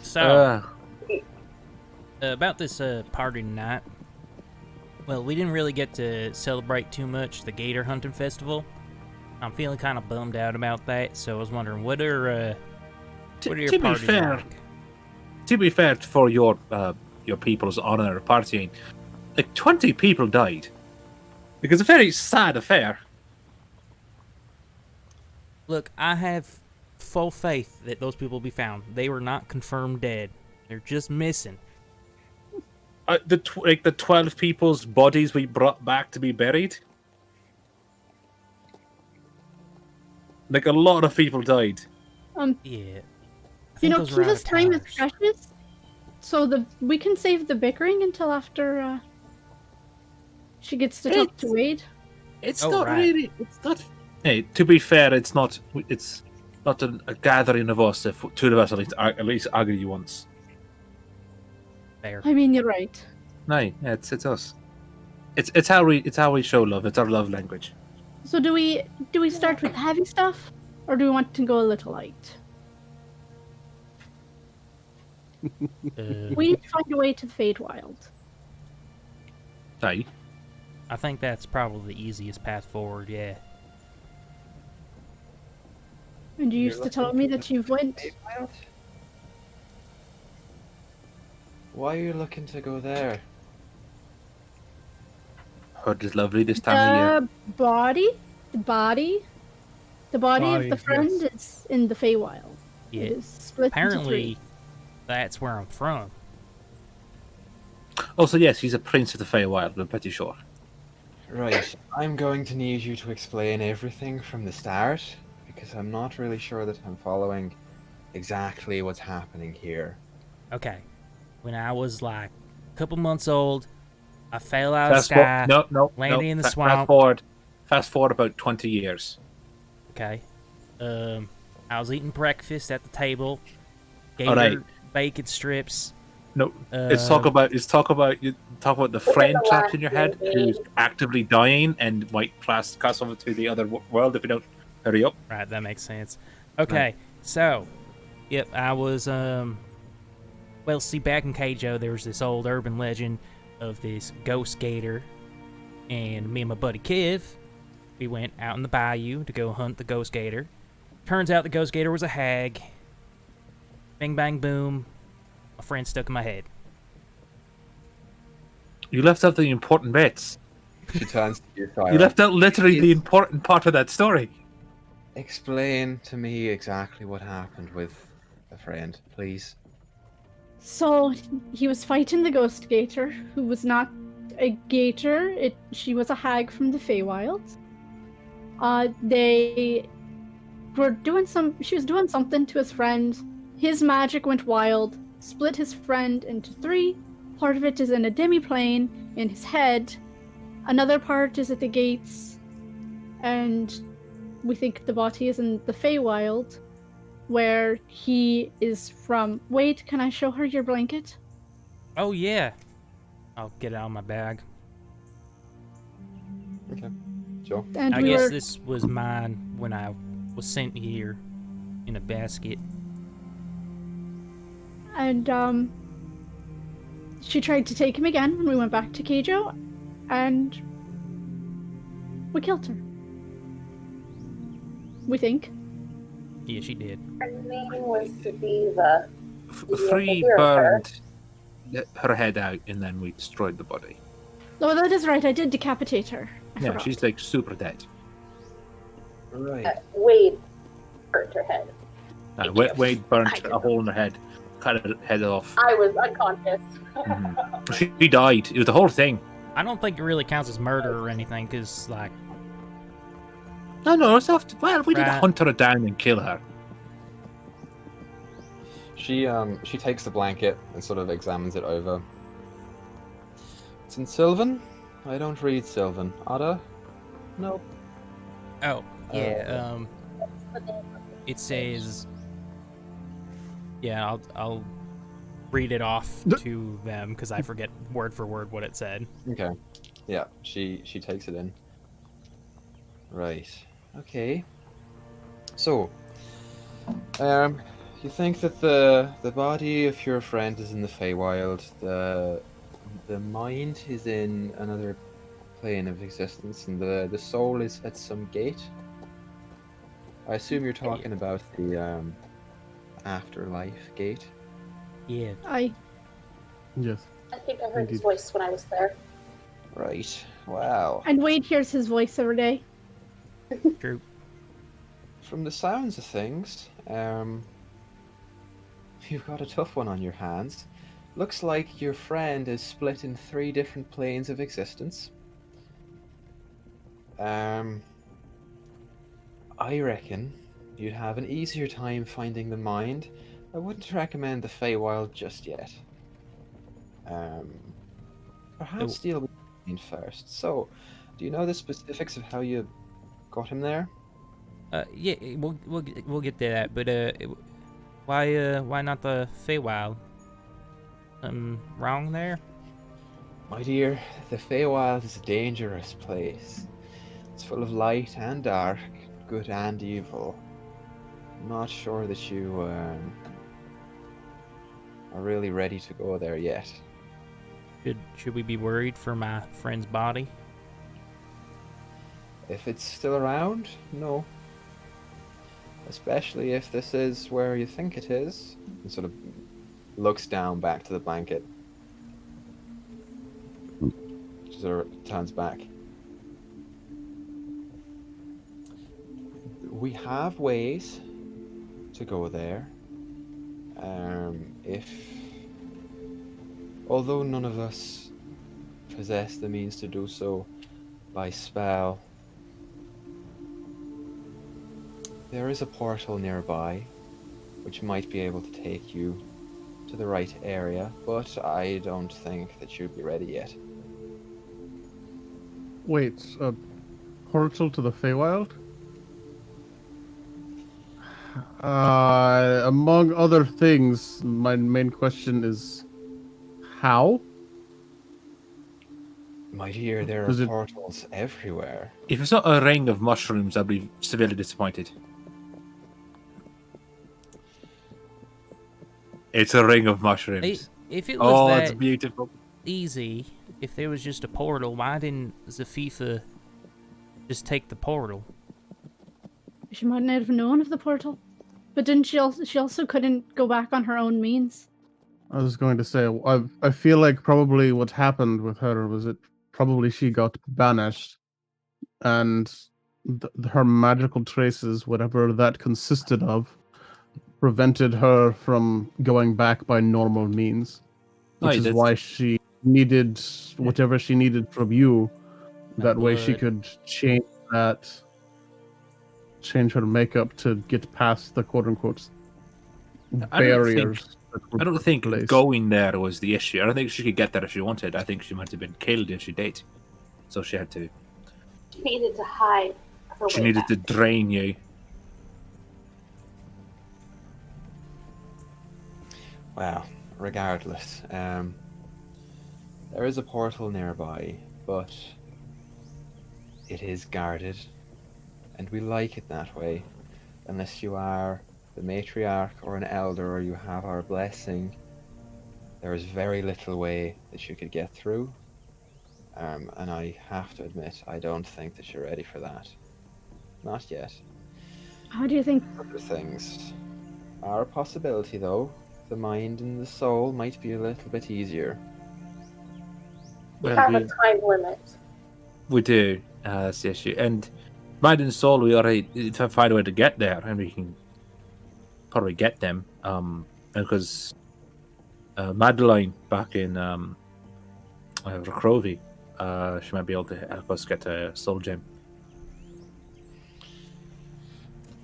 So, about this party tonight. Well, we didn't really get to celebrate too much the gator hunting festival. I'm feeling kind of bummed out about that, so I was wondering, what are your to be parties fair, like? To be fair, for your people's honor partying, like 20 people died. Like, it's a very sad affair. Look, I have full faith that those people will be found. They were not confirmed dead. They're just missing. The 12 people's bodies we brought back to be buried. Like, a lot of people died. Yeah. You know, Kiva's time is precious, so we can save the bickering until after she gets to talk to Wade. It's Oh, not right. really. It's not. Hey, to be fair, it's not. It's not a gathering of us. If two of us at least argue once. Fair. I mean, you're right. No, yeah, it's us. It's how we show love. It's our love language. So do we start with heavy stuff, or do we want to go a little light? We need to find a way to the Feywild. Aye. I think that's probably the easiest path forward, yeah. And you used to tell me that you've went. Why are you looking to go there? Heard is lovely this time of year. The body of the friend is in the Feywild. Yeah. It is split into Apparently, three. that's where I'm from. Also, yes, he's a prince of the Feywild, I'm pretty sure. Right. I'm going to need you to explain everything from the start, because I'm not really sure that I'm following exactly what's happening here. Okay. When I was like a couple months old, I fell out of the sky, landed in the swamp. Fast forward about 20 years. Okay. I was eating breakfast at the table. All right. Gator bacon strips. No, let's talk about the friend trapped in your head who's actively dying and might cross over to the other world if you don't hurry up. Right, that makes sense. Okay, so, yep, I was well, see, back in Keijo, there was this old urban legend of this ghost gator, and me and my buddy Kiv, we went out in the bayou to go hunt the ghost gator. Turns out the ghost gator was a hag. Bing, bang, boom. A friend stuck in my head. You left out the important bits. She turns to you, Thyra. You left out literally the important part of that story. Explain to me exactly what happened with a friend, please. So he was fighting the ghost gator, who was not a gator. She was a hag from the Feywild. They were doing she was doing something to his friend. His magic went wild, split his friend into 3. Part of it is in a demi-plane in his head. Another part is at the gates, and we think the body is in the Feywild, where he is from. Wait, can I show her your blanket? Oh, yeah. I'll get it out of my bag. Okay, sure. And I guess this was mine when I was sent here in a basket. And she tried to take him again when we went back to Keijo, and we killed her. We think. Yeah, she did. Her name was to be the 3 burned her head out, and then we destroyed the body. Oh, that is right. I did decapitate her. I Yeah, forgot. she's like super dead. Right. Wade hurt her head. Wade burnt a hole in her head, cut her head off. I was unconscious. She died. It was the whole thing. I don't think it really counts as murder or anything, because, like... No, it's not. Well, we did Right. hunt her down and kill her. She takes the blanket and sort of examines it over. It's in Sylvan? I don't read Sylvan. Ada? No. Oh, yeah, it says... Yeah, I'll read it off to them, because I forget word for word what it said. Okay. Yeah, she takes it in. Right. Okay. So, you think that the body of your friend is in the Feywild, the mind is in another plane of existence, and the soul is at some gate? I assume you're talking about the afterlife gate. Yeah. Yes. I think I heard his Indeed. voice when I was there. Right. Wow. And Wade hears his voice every day. True. From the sounds of things, you've got a tough one on your hands. Looks like your friend is split in 3 different planes of existence. I reckon you'd have an easier time finding the mind. I wouldn't recommend the Feywild just yet. Perhaps deal with the mind first. So, do you know the specifics of how you got him there? Yeah, we'll get to that, but why not the Feywild? Wrong there? My dear, the Feywild is a dangerous place. It's full of light and dark, good and evil. I'm not sure that you are really ready to go there yet. Should we be worried for my friend's body? If it's still around, no. Especially if this is where you think it is. And sort of looks down back to the blanket. Sort of turns back. We have ways to go there. If Although none of us possess the means to do so by spell, there is a portal nearby which might be able to take you to the right area, but I don't think that you'd be ready yet. Wait, a portal to the Feywild? Among other things, my main question is how? My dear, there are Does it- portals everywhere. If it's not a ring of mushrooms, I'll be severely disappointed. It's a ring of mushrooms. If it was It's that beautiful. easy, if there was just a portal, why didn't Zafifa just take the portal? She might not have known of the portal. But didn't she also couldn't go back on her own means? I was going to say, I feel like probably what happened with her was probably she got banished, and her magical traces, whatever that consisted of, prevented her from going back by normal means, which is why she needed whatever she needed from you. That way she could change her makeup to get past the quote-unquote barriers. I don't think placed. going there was the issue. I don't think she could get there if she wanted. I think she might have been killed if she did. So she had to. She needed to hide her She way needed back. to drain you. Well, regardless, there is a portal nearby, but it is guarded, and we like it that way. Unless you are the matriarch or an elder or you have our blessing, there is very little way that you could get through. And I have to admit, I don't think that you're ready for that. Not yet. How do you think? Other things are a possibility, though. The mind and the soul might be a little bit easier. We have a time limit. We do. That's the issue. And mind and soul, we already find a way to get there, and we can probably get them. Because Madeline back in Recrovy, she might be able to help us get a soul gem.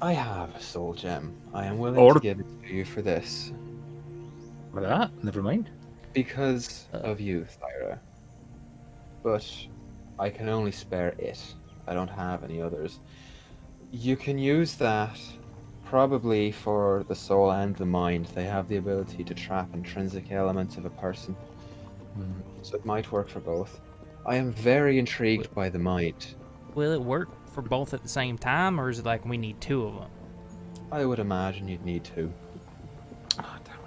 I have a soul gem. I am willing Or- to give it to you for this. For that, never mind. Because of you, Thyra. But I can only spare it. I don't have any others. You can use that probably for the soul and the mind. They have the ability to trap intrinsic elements of a person. So it might work for both. I am very intrigued by the mind. Will it work for both at the same time, or is it like we need two of them? I would imagine you'd need to. Oh, damn it.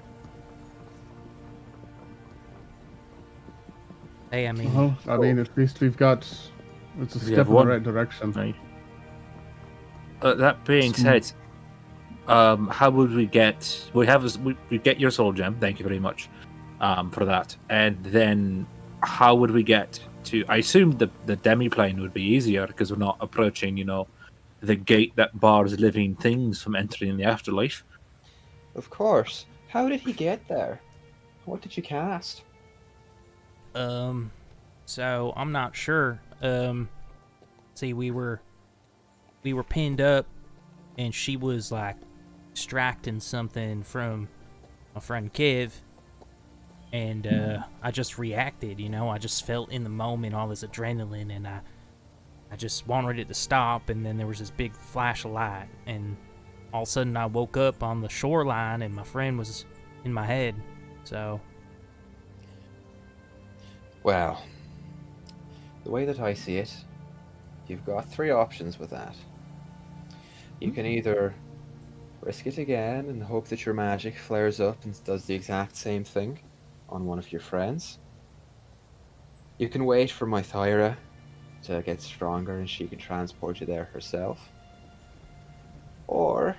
Hey, I mean, Well, I mean, at least it's a We step have in one. the right direction. Right. That being said, how would we get? We get your soul gem. Thank you very much for that. And then, how would we get to? I assume the demiplane would be easier because we're not approaching, the gate that bars living things from entering the afterlife. Of course. How did he get there? What did you cast? so I'm not sure. See, we were pinned up, and she was like extracting something from my friend Kev, and I just reacted. I just felt in the moment all this adrenaline, and I just wanted it to stop, and then there was this big flash of light, and all of a sudden I woke up on the shoreline, and my friend was in my head. So, Well, the way that I see it, you've got three options with that. You can either risk it again and hope that your magic flares up and does the exact same thing on one of your friends. You can wait for my Thyra to get stronger and she can transport you there herself. Or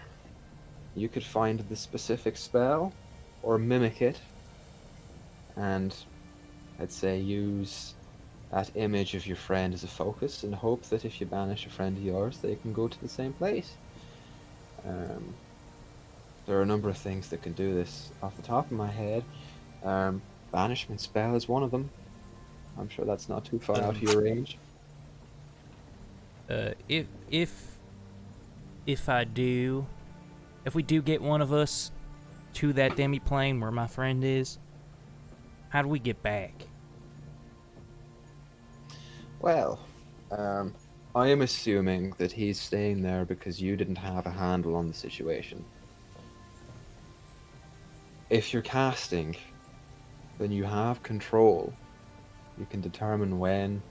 you could find the specific spell or mimic it and, I'd say, use that image of your friend as a focus and hope that if you banish a friend of yours, they can go to the same place. There are a number of things that can do this off the top of my head. banishment spell is one of them. I'm sure that's not too far out of your range. If I do, if we do get one of us to that demi-plane where my friend is, how do we get back? Well, I am assuming that he's staying there because you didn't have a handle on the situation. If you're casting, then you have control. You can determine when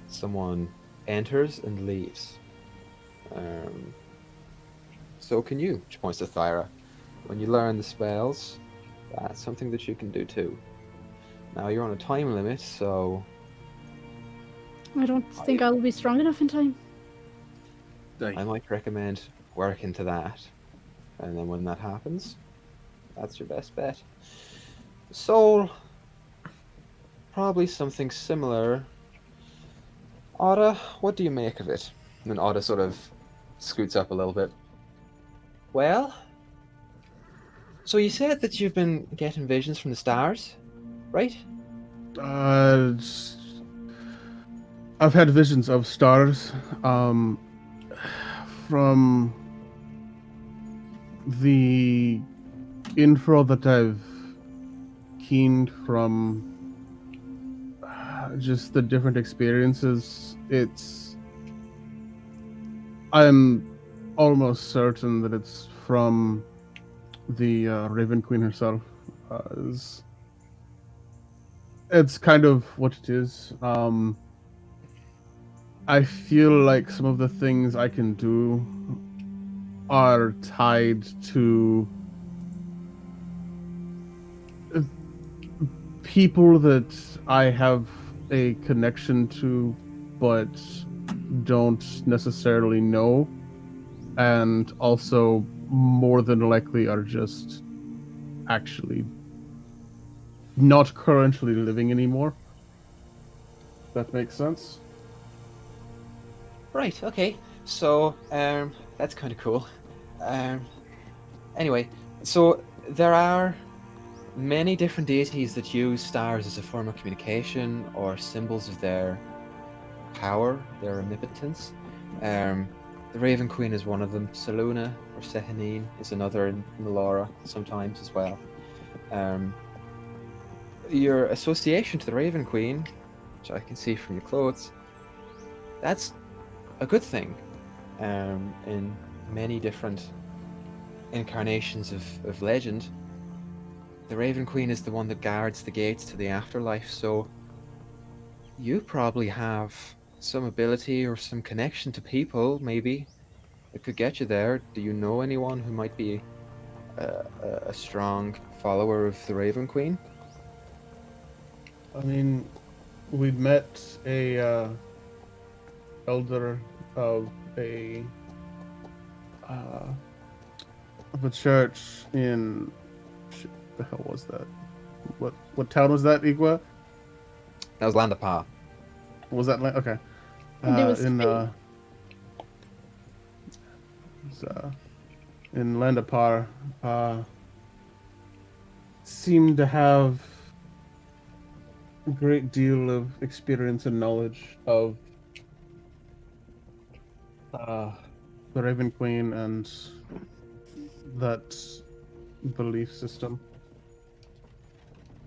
someone enters and leaves. So can you, which points to Thyra. When you learn the spells, that's something that you can do too. Now you're on a time limit, so I don't think I'll be strong enough in time. I might recommend working to that. And then when that happens, that's your best bet. Soul, probably something similar. Otta, what do you make of it? And then Otta sort of scoots up a little bit. Well, so you said that you've been getting visions from the stars, right? I've had visions of stars, from the info that I've keened from just the different experiences. I'm almost certain that it's from the Raven Queen herself. It's kind of what it is. I feel like some of the things I can do are tied to people that I have a connection to, but don't necessarily know, and also more than likely are just actually not currently living anymore. That makes sense. Right, okay. So, that's kind of cool. Anyway, so there are many different deities that use stars as a form of communication or symbols of their power, their omnipotence. The Raven Queen is one of them. Seluna or Sehanine is another in Melora sometimes as well. Your association to the Raven Queen, which I can see from your clothes, that's a good thing. In many different incarnations of legend, the Raven Queen is the one that guards the gates to the afterlife, so you probably have some ability or some connection to people, maybe, that could get you there. Do you know anyone who might be a strong follower of the Raven Queen? I mean, we met a elder of a church in the hell was that? What town was that, Equa? That was Landapar. Was that okay? And it was in Landapar, seemed to have a great deal of experience and knowledge of the Raven Queen and that belief system.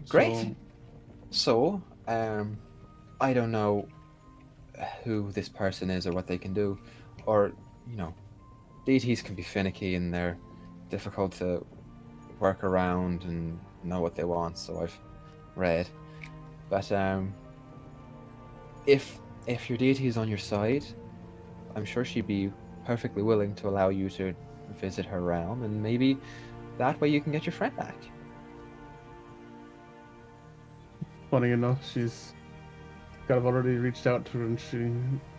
Great. So, I don't know who this person is or what they can do, or, deities can be finicky and they're difficult to work around and know what they want, so I've read. But if your deity is on your side, I'm sure she'd be perfectly willing to allow you to visit her realm, and maybe that way you can get your friend back. Funny enough, she's kind of already reached out to her, and she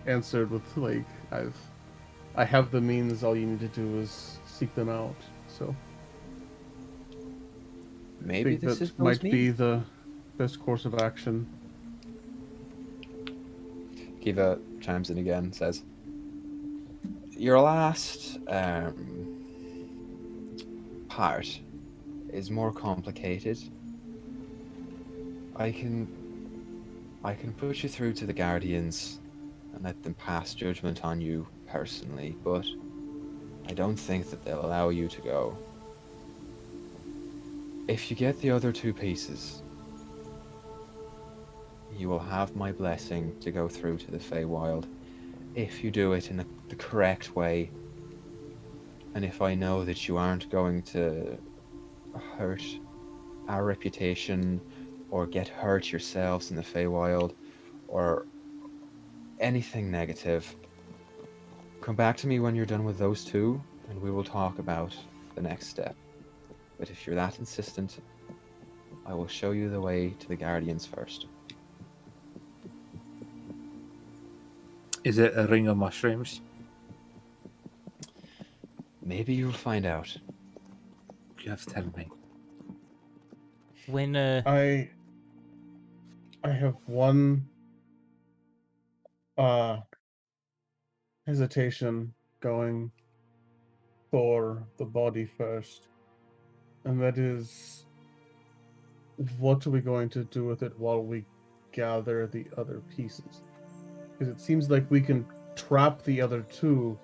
answered with like, I have the means. All you need to do is seek them out. So Maybe I think that might be the best course of action. Kiva chimes in again, says, your last part is more complicated. I can put you through to the Guardians and let them pass judgment on you personally, but I don't think that they'll allow you to go. If you get the other 2 pieces, you will have my blessing to go through to the Feywild if you do it in the correct way, and if I know that you aren't going to hurt our reputation or get hurt yourselves in the Feywild or anything negative. Come back to me when you're done with those 2 and we will talk about the next step. But if you're that insistent, I will show you the way to the Guardians first. Is it a ring of mushrooms? Maybe you'll find out. You have to tell me. When I have one hesitation going for the body first, and that is, what are we going to do with it while we gather the other pieces? Because it seems like we can trap the other 2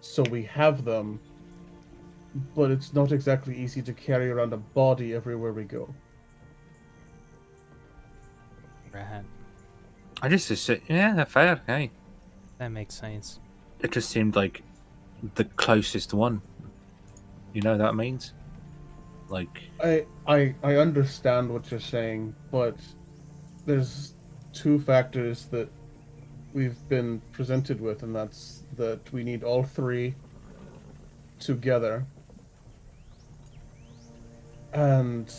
so we have them, but it's not exactly easy to carry around a body everywhere we go. right, I just assumed, yeah, fair. Hey, that makes sense. it just seemed like the closest one. You know what that means? Like, I understand what you're saying, but there's 2 factors that we've been presented with, and that's that we need all 3 together, and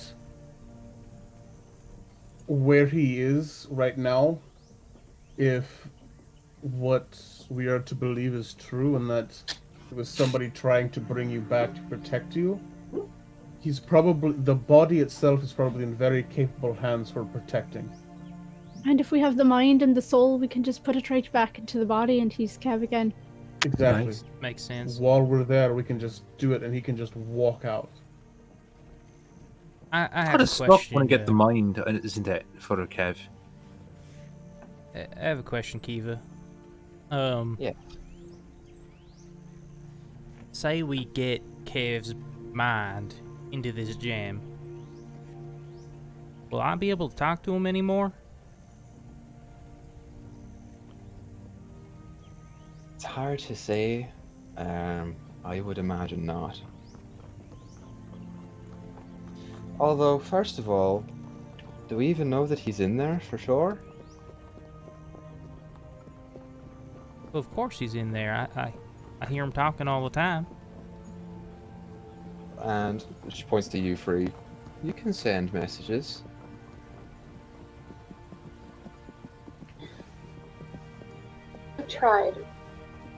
where he is right now, if what we are to believe is true and that it was somebody trying to bring you back to protect you, he's probably, the body itself is probably in very capable hands for protecting. And if we have the mind and the soul, we can just put it right back into the body and he's Kev again. Exactly. Nice. Makes sense. While we're there, we can just do it and he can just walk out. I have gotta a stop question. when I get the mind, isn't it, for a Kev? I have a question, Kiva. Yeah. Say we get Kev's mind into this gem. Will I be able to talk to him anymore? It's hard to say. I would imagine not. Although, first of all, do we even know that he's in there for sure? Well, of course he's in there. I hear him talking all the time. And she points to you, Free. You can send messages. I tried,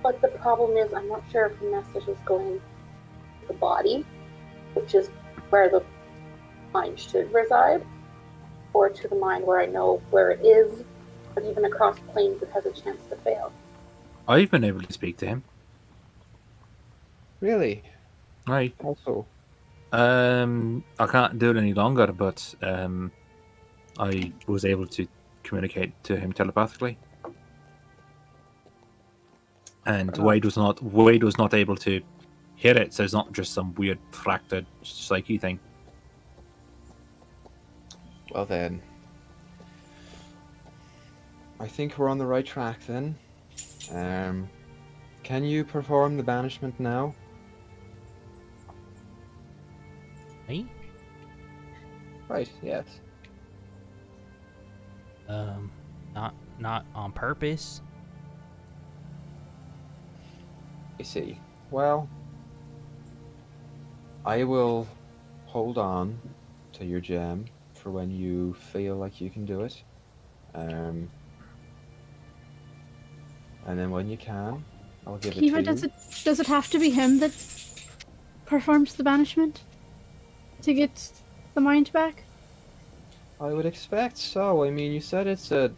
but the problem is I'm not sure if the message is going to the body, which is where the mind should reside, or to the mind where I know where it is, but even across planes it has a chance to fail. I've been able to speak to him. Really? Right. Also, I can't do it any longer, but I was able to communicate to him telepathically, and Wade was not able to hear it. So it's not just some weird fractured psyche thing. well then, I think we're on the right track then. Can you perform the banishment now? Me? Right, yes. Not on purpose. I see. Well, I will hold on to your gem for when you feel like you can do it. And then when you can, I'll give Kiva, it to you. does it have to be him that performs the banishment to get the mind back? I would expect so. I mean, you said it's a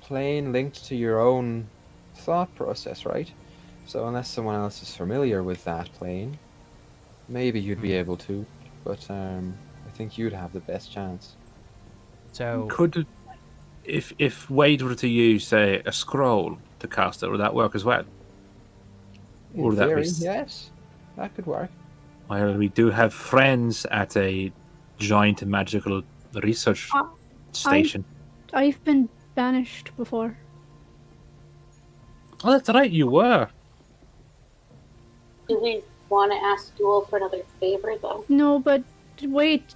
plane linked to your own thought process, right? So unless someone else is familiar with that plane, maybe you'd be able to, but I think you'd have the best chance. So Could if Wade were to use, say, a scroll to cast it, would that work as well? In Or that theory, was- yes, that could work. Well, we do have friends at a giant magical research Uh, station. I've been banished before. Oh, that's right, you were. Do we want to ask Duel for another favor, though? No, but wait.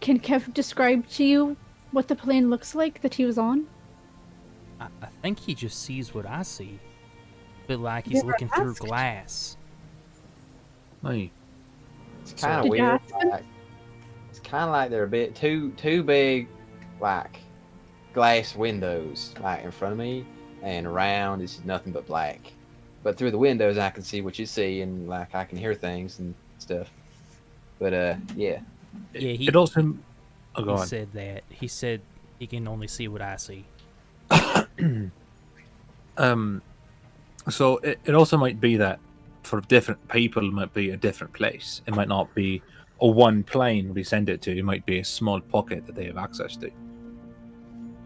Can Kev describe to you what the plane looks like that he was on? I think he just sees what I see. But like he's looking through glass. Aye. It's kind of Did you weird. ask him? Like, it's kind of like they're a bit too big, like glass windows, like in front of me, and around is nothing but black. But through the windows, I can see what you see, and like I can hear things and stuff. But yeah. Yeah, It also. Oh, go he on. said that. He said he can only see what I see. So it also might be that for different people, it might be a different place. It might not be a one plane we send it to. It might be a small pocket that they have access to.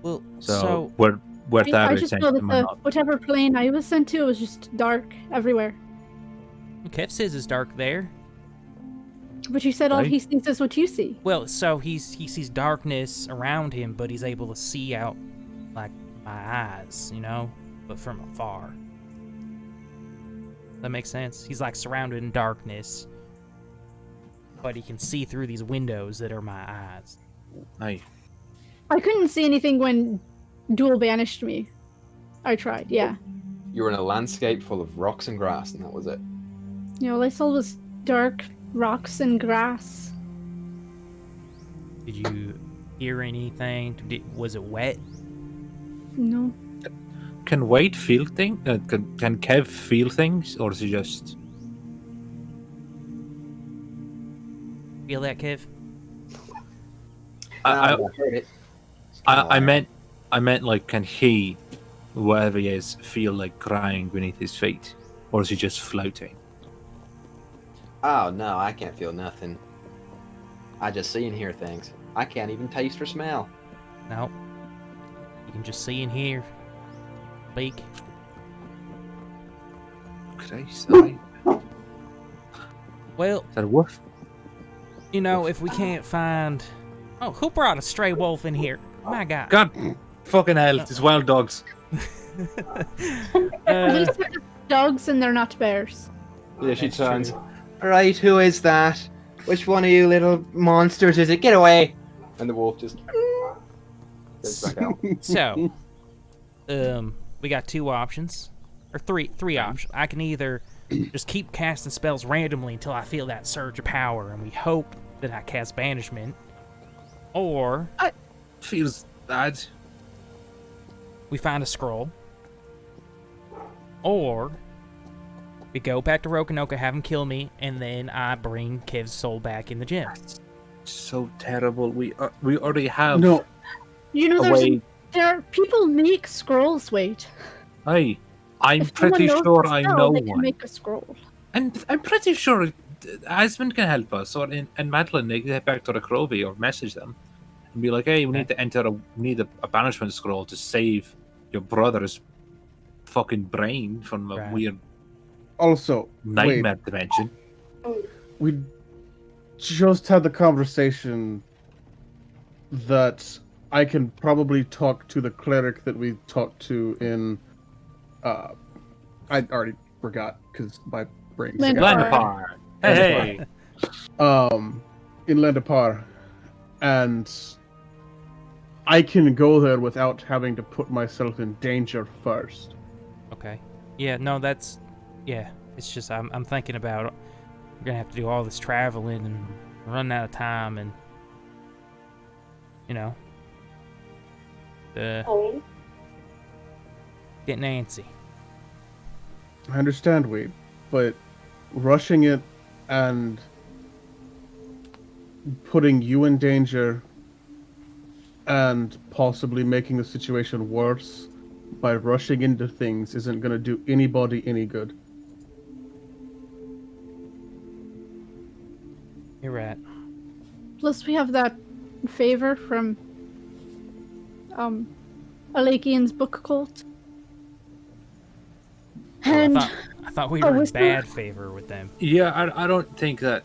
Well, So where that I is just sent, know it that might not. whatever plane I was sent to was just dark everywhere. Kev says it's dark there. But you said all Right. he sees is what you see. Well, so he sees darkness around him, but he's able to see out like my eyes, you know, but from afar. That makes sense. He's like surrounded in darkness, but he can see through these windows that are my eyes. Aye. I couldn't see anything when Duel banished me. I tried, yeah. You were in a landscape full of rocks and grass, and that was it. You know, all I saw was dark rocks and grass. Did you hear anything? Was it wet? No. Can Wade feel things? Can Kev feel things, or is he just? Feel that, Kev? I heard it. It's kinda I like- meant like, can he, wherever he is, feel like crying beneath his feet, or is he just floating? Oh no, I can't feel nothing. I just see and hear things. I can't even taste or smell. No. You can just see and hear. Speak. Christ, aye. Well, Is that a wolf? you know, if we can't find... Oh, who brought a stray wolf in here? My God. God, fucking hell! It's wild dogs. Uh, These are dogs and they're not bears. Yeah, she That's turns. true. Alright, who is that? Which one of you little monsters is it? Get away! And the wolf just goes back out. so, we got two options. Or three options. I can either just keep casting spells randomly until I feel that surge of power, and we hope that I cast Banishment. Or Feels bad. we find a scroll. Or we go back to Rokanoka, have him kill me, and then I bring Kev's soul back in the gym. So terrible. We already have. No, You know, a way. people make scrolls, wait. Aye, I'm If someone pretty knows sure the I spell, know they can one. make a scroll. And I'm pretty sure Asmund can help us, or and Madeline, they get back to the Crovi or message them and be like, "Hey, we need to enter we need a banishment scroll to save your brother's fucking brain from a Right. weird also, nightmare dimension." we just had the conversation that I can probably talk to the cleric that we talked to in. I already forgot because my brain's Landapar. Landapar. Hey, in Landapar, and I can go there without having to put myself in danger first. Okay. Yeah, no, that's... Yeah, it's just I'm thinking about... We're going to have to do all this traveling and run out of time and... You know... Oh, Get Nancy. I understand, Wade, but rushing it and putting you in danger and possibly making the situation worse by rushing into things isn't going to do anybody any good. You're right. Plus, we have that favor from Alakian's book cult. Oh, And I thought we Oh, were in was there- bad favor with them. Yeah, I don't think that.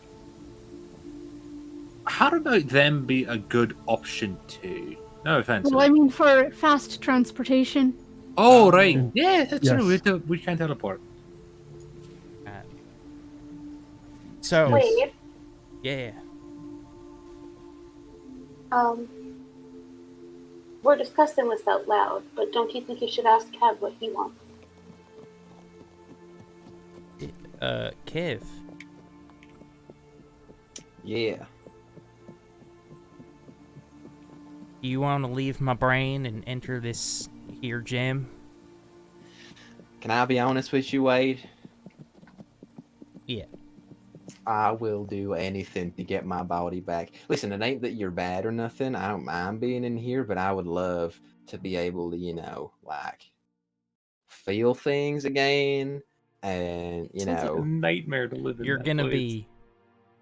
How about them be a good option too? No offense. well, I mean, for fast transportation. Oh, right. Yeah, that's Yes. true. We can teleport. So, Wait, yeah. we're discussing this out loud, but don't you think you should ask Kev what he wants? Kev. Yeah. Do you want to leave my brain and enter this here gem? Can I be honest with you, Wade? Yeah. I will do anything to get my body back. Listen, it ain't that you're bad or nothing. I don't mind being in here, but I would love to be able to, like, feel things again. And, Sounds like a nightmare to live in. You're that gonna place. be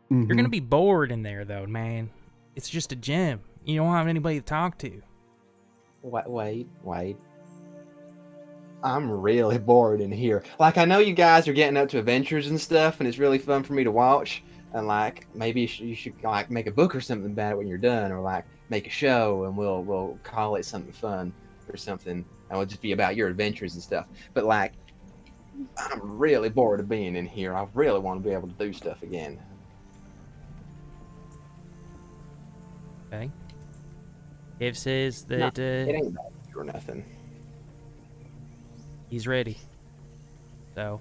Mhm. you're gonna be bored in there though, man. It's just a gym. You don't have anybody to talk to. Wait. I'm really bored in here. Like, I know you guys are getting up to adventures and stuff, and it's really fun for me to watch. And, like, maybe you should like, make a book or something about it when you're done, or, like, make a show, and we'll call it something fun or something, and it'll just be about your adventures and stuff. But, like, I'm really bored of being in here. I really want to be able to do stuff again. Okay. Kev says that It ain't bad or nothing. he's ready. So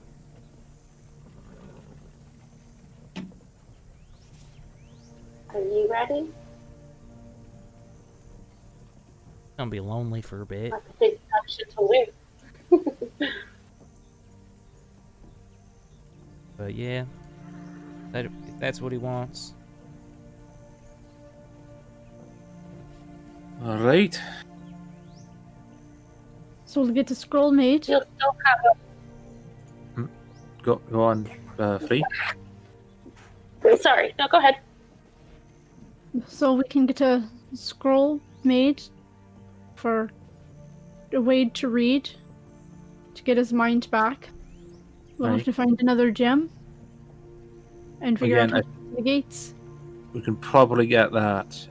Are you ready? gonna be lonely for a bit. I think you have shit to lose. But yeah. If that's what he wants. All right. So we'll get the scroll made. You'll still have Go on, Free. Sorry, no, go ahead. So we can get a scroll made for Wade to read to get his mind back. We'll have Right. to find another gem and figure Again, out how to open the gates. We can probably get that.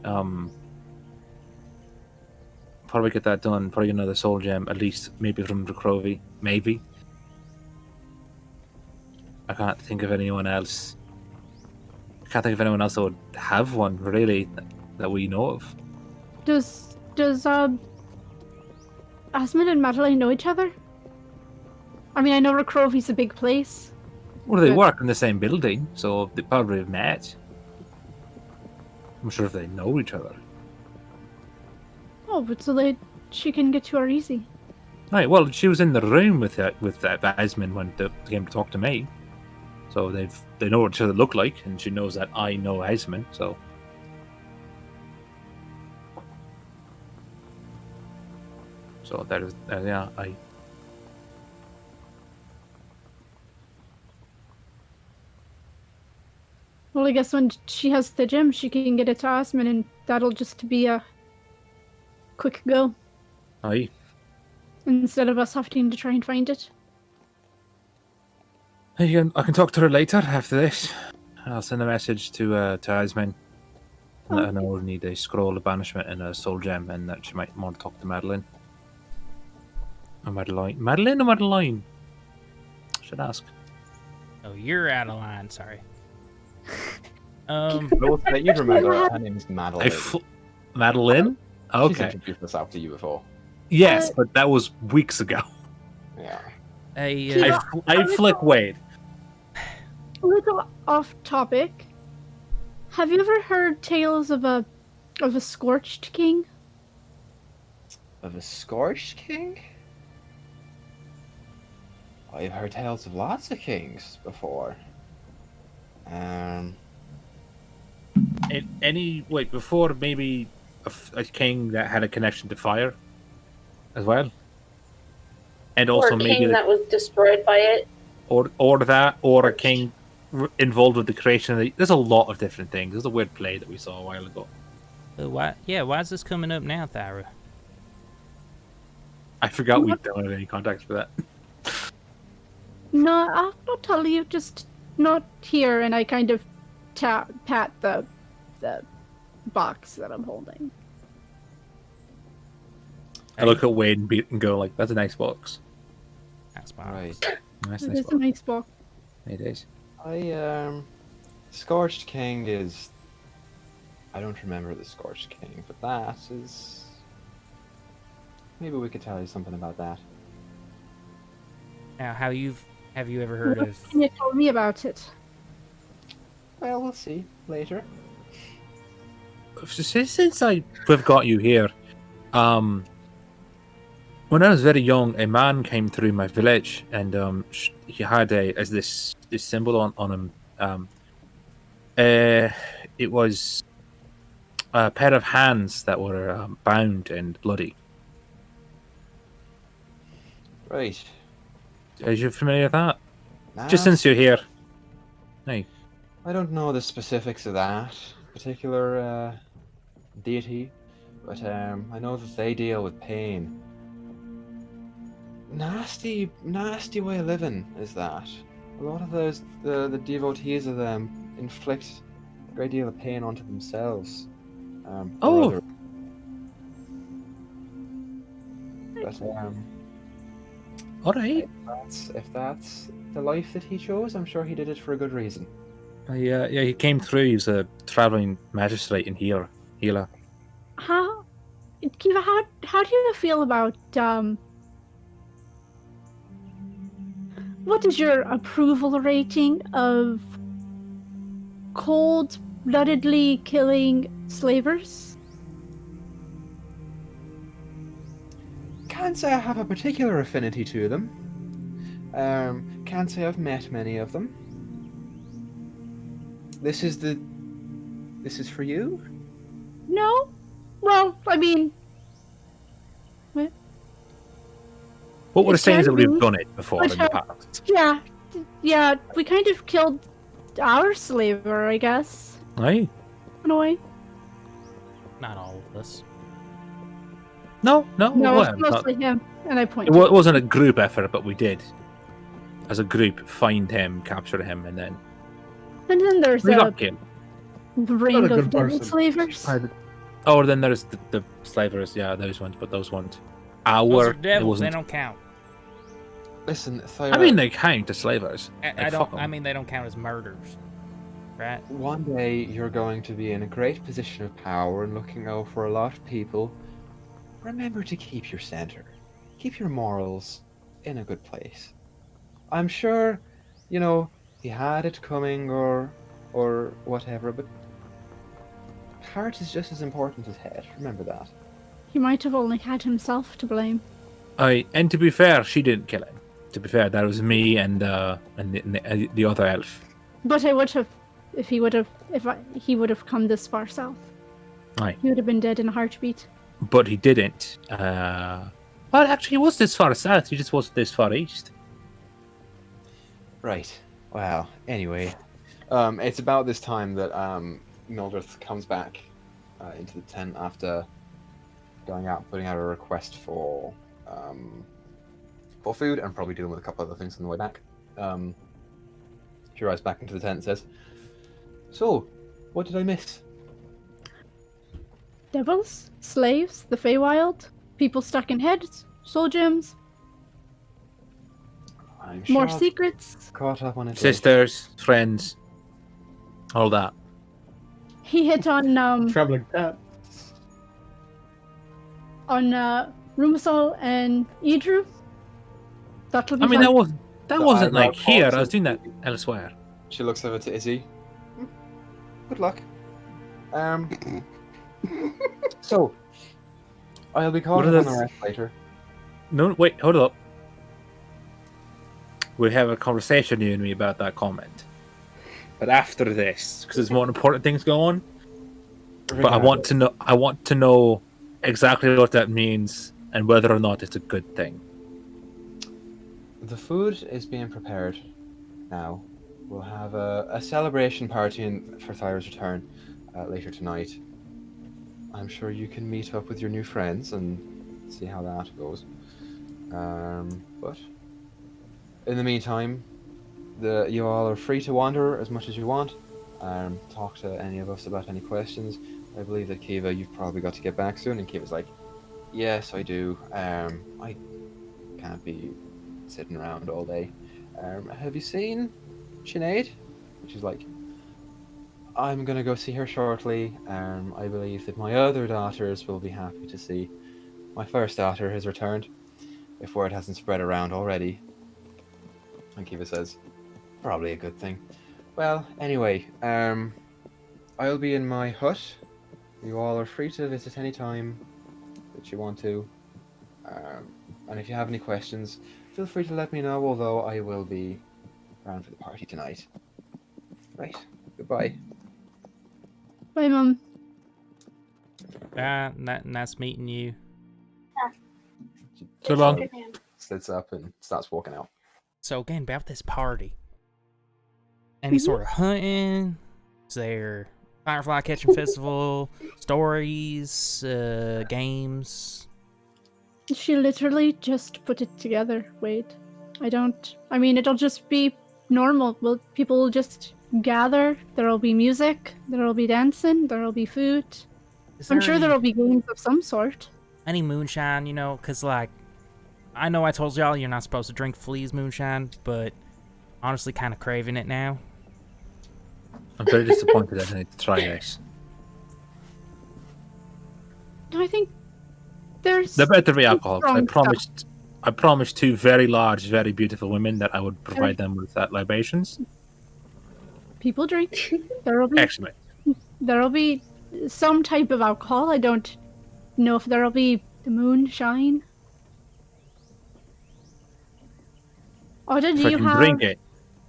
Probably get that done. Probably get another soul gem, at least maybe from the Crovi. Maybe. I can't think of anyone else. I can't think of anyone else that would have one really that we know of. Does Asmund and Madeline know each other? I mean, I know Recrovi's a big place. Well, they Good. work in the same building, so they probably have met. I'm sure if they know each other. Oh, but so she can get to her easy. Right. Well, she was in the room with Asmund when they came to talk to me. So they know what each other look like, and she knows that I know Asmund. So that is yeah. Well, I guess when she has the gem, she can get it to Asmund, and that'll just be a quick go Aye. instead of us having to try and find it. I can talk to her later after this. I'll send a message to Asmund. Let her know we need a scroll of banishment and a soul gem, and that she might want to talk to Madeline. Or Madeline. Madeline or Madeline? Should ask. Oh, you're out of line. Sorry. You remember her name's Madeline. Madeline? She's Okay. introduced herself to you before. Yes, but that was weeks ago. Yeah. I flick Wade. A little off topic. Have you ever heard tales of a scorched king? Of a scorched king? I've heard tales of lots of kings before. Wait, before maybe a king that had a connection to fire as well? And Or also a maybe king that was destroyed by it. or a king involved with the creation of there's a lot of different things. There's a weird play that we saw a while ago. Why is this coming up now, Thyra? I forgot we don't have any contacts for that. No, I'll not tell you, just not here, and I kind of pat the box that I'm holding. I look at Wade and go like, "That's a nice box." That's fine. Right. Nice It is a box. nice box. It is. Scorched King is. I don't remember the Scorched King, but that is. Maybe we could tell you something about that. Now, have you ever heard of? You told me about it. Well, we'll see later. Since we've got you here, when I was very young, a man came through my village, and he had this symbol on him. It was a pair of hands that were bound and bloody. Right. Are you familiar with that? Nah, Just since you're here. Hey. I don't know the specifics of that particular deity, but I know that they deal with pain. Nasty way of living is that. A lot of those, the devotees of them inflict a great deal of pain onto themselves. Or Oh. other. But All right. if that's the life that he chose, I'm sure he did it for a good reason. Yeah, he came through. He's a traveling magistrate and healer. How, Kiva? How do you feel about What is your approval rating of cold-bloodedly killing slavers? Can't say I have a particular affinity to them. Can't say I've met many of them. This is for you? No. Well, I mean, What were the It sayings that can we've be, done it before but in the past? yeah. We kind of killed our slaver, I guess, Aye. in a way. Not all of us. No, No, well, it's mostly him, and I point. it wasn't a group effort, but we did, as a group, find him, capture him, and then And then there's we a got killed. ring Not a of good devil person. slavers. Oh, then there's the slavers. Yeah, those ones, but those weren't Those our. are It devils. They wasn't. don't count. Listen, Thyra, I mean, they count as slavers. I Like, don't. fuck 'em. I mean, they don't count as murders, right? one day you're going to be in a great position of power and looking out for a lot of people. Remember to keep your center. Keep your morals in a good place. I'm sure, he had it coming or whatever, but heart is just as important as head. Remember that. He might have only had himself to blame. And to be fair, she didn't kill him. To be fair, that was me and the other elf. But I would have, if he would have come this far south. Aye. He would have been dead in a heartbeat. But he didn't. Well, actually, he was this far south. He just wasn't this far east. Right. Well, anyway, it's about this time that Mildred comes back into the tent after going out, putting out a request for food, and probably dealing with a couple other things on the way back. She arrives back into the tent and says, "So, what did I miss?" Devils, slaves, the Feywild, people stuck in heads, soul gems, I'm sure more I'll secrets. caught up on it. Sisters, friends, all that. He hit on Traveling cat. Rumasol and Idru. That'll be I mean, fun. that The wasn't eyebrow like here. pops I was and- doing that elsewhere. She looks over to Izzy. Good luck. So, I'll be What calling are on the those- rest later. No, wait, hold up. We have a conversation, you and me, about that comment. But after this, because there's more important things going on. But I want to know. I want to know exactly what that means and whether or not it's a good thing. The food is being prepared now. We'll have a celebration party for Thyra's return later tonight. I'm sure you can meet up with your new friends and see how that goes. But in the meantime, you all are free to wander as much as you want. Talk to any of us about any questions. I believe that Kiva, you've probably got to get back soon. And Kiva's like, yes, I do. I can't be sitting around all day. Have you seen Sinead? And she's like, I'm gonna go see her shortly. I believe that my other daughters will be happy to see. My first daughter has returned, if word hasn't spread around already. And Kiva says, probably a good thing. Well, anyway, I'll be in my hut. You all are free to visit any time that you want to. And if you have any questions, feel free to let me know, although I will be around for the party tonight. Right, goodbye. Bye, Mom. Nice meeting you. So long. Good man. Sits up and starts walking out. So again, about this party. Any sort of hunting? Is there firefly catching festival? Stories? Games? She literally just put it together. Wait. I mean, it'll just be normal. People will just gather. There'll be music. There'll be dancing. There'll be food. I'm sure there'll be games of some sort. Any moonshine, you know? Because, like, I know I told y'all you're not supposed to drink Flea's moonshine, but honestly kind of craving it now. I'm very disappointed I need to try this. I think there's... There better be alcohol. strong I promised two very large, very beautiful women that I would provide them with libations. People drink. There'll be some type of alcohol. I don't know if there'll be the moonshine. Oda, If I can drink it.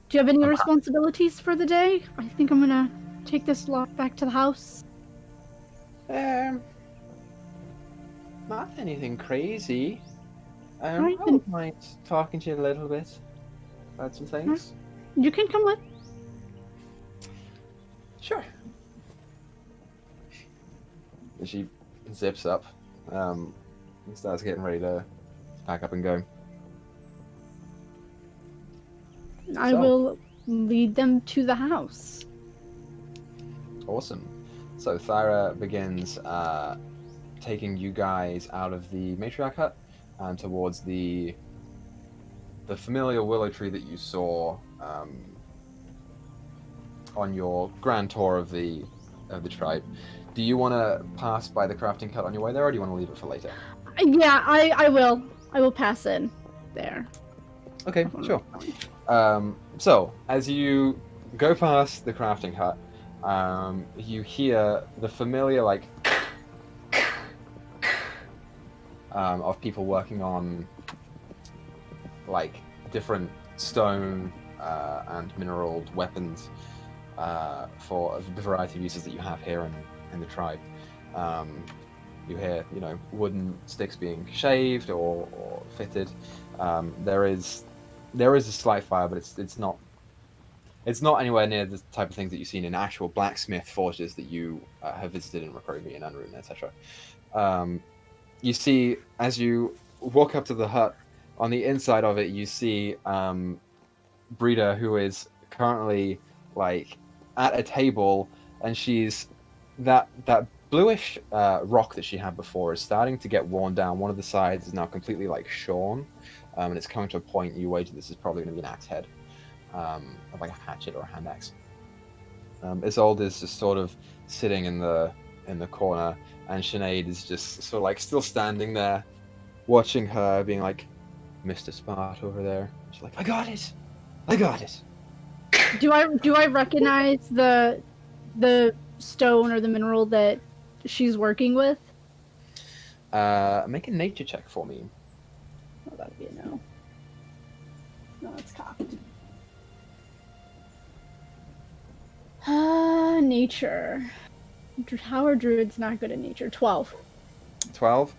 do you have any I'm responsibilities for the day? I think I'm gonna take this lot back to the house. Not anything crazy. Alright, I wouldn't mind talking to you a little bit about some things. You can come with. Sure. And she zips up, and starts getting ready to pack up and go. I So- will lead them to the house. Awesome. So Thyra begins taking you guys out of the matriarch hut and towards the familiar willow tree that you saw on your grand tour of the tribe. Do you want to pass by the crafting hut on your way there, or do you want to leave it for later? Yeah, I will. I will pass in there. Okay, sure. So, as you go past the crafting hut, you hear the familiar, like, of people working on, like, different stone and mineral weapons for the variety of uses that you have here in the tribe. You hear, wooden sticks being shaved or fitted. There is a slight fire, but it's not anywhere near the type of things that you've seen in actual blacksmith forges that you have visited in Rakrovi and Unruin, etc. You see, as you walk up to the hut, on the inside of it, you see Brita, who is currently like at a table, and she's that bluish rock that she had before is starting to get worn down. One of the sides is now completely like shorn, and it's coming to a point you wait. This is probably going to be an axe head, of like a hatchet or a hand axe. Isolde is just sort of sitting in the corner, and Sinead is just sort of like still standing there, watching her, being like, "Missed a spot over there." She's like, "I got it. Do I recognize the stone or the mineral that she's working with? Make a nature check for me. Oh, that'd be a no. No, it's cocked. Nature. How are druids not good at nature? 12. 12.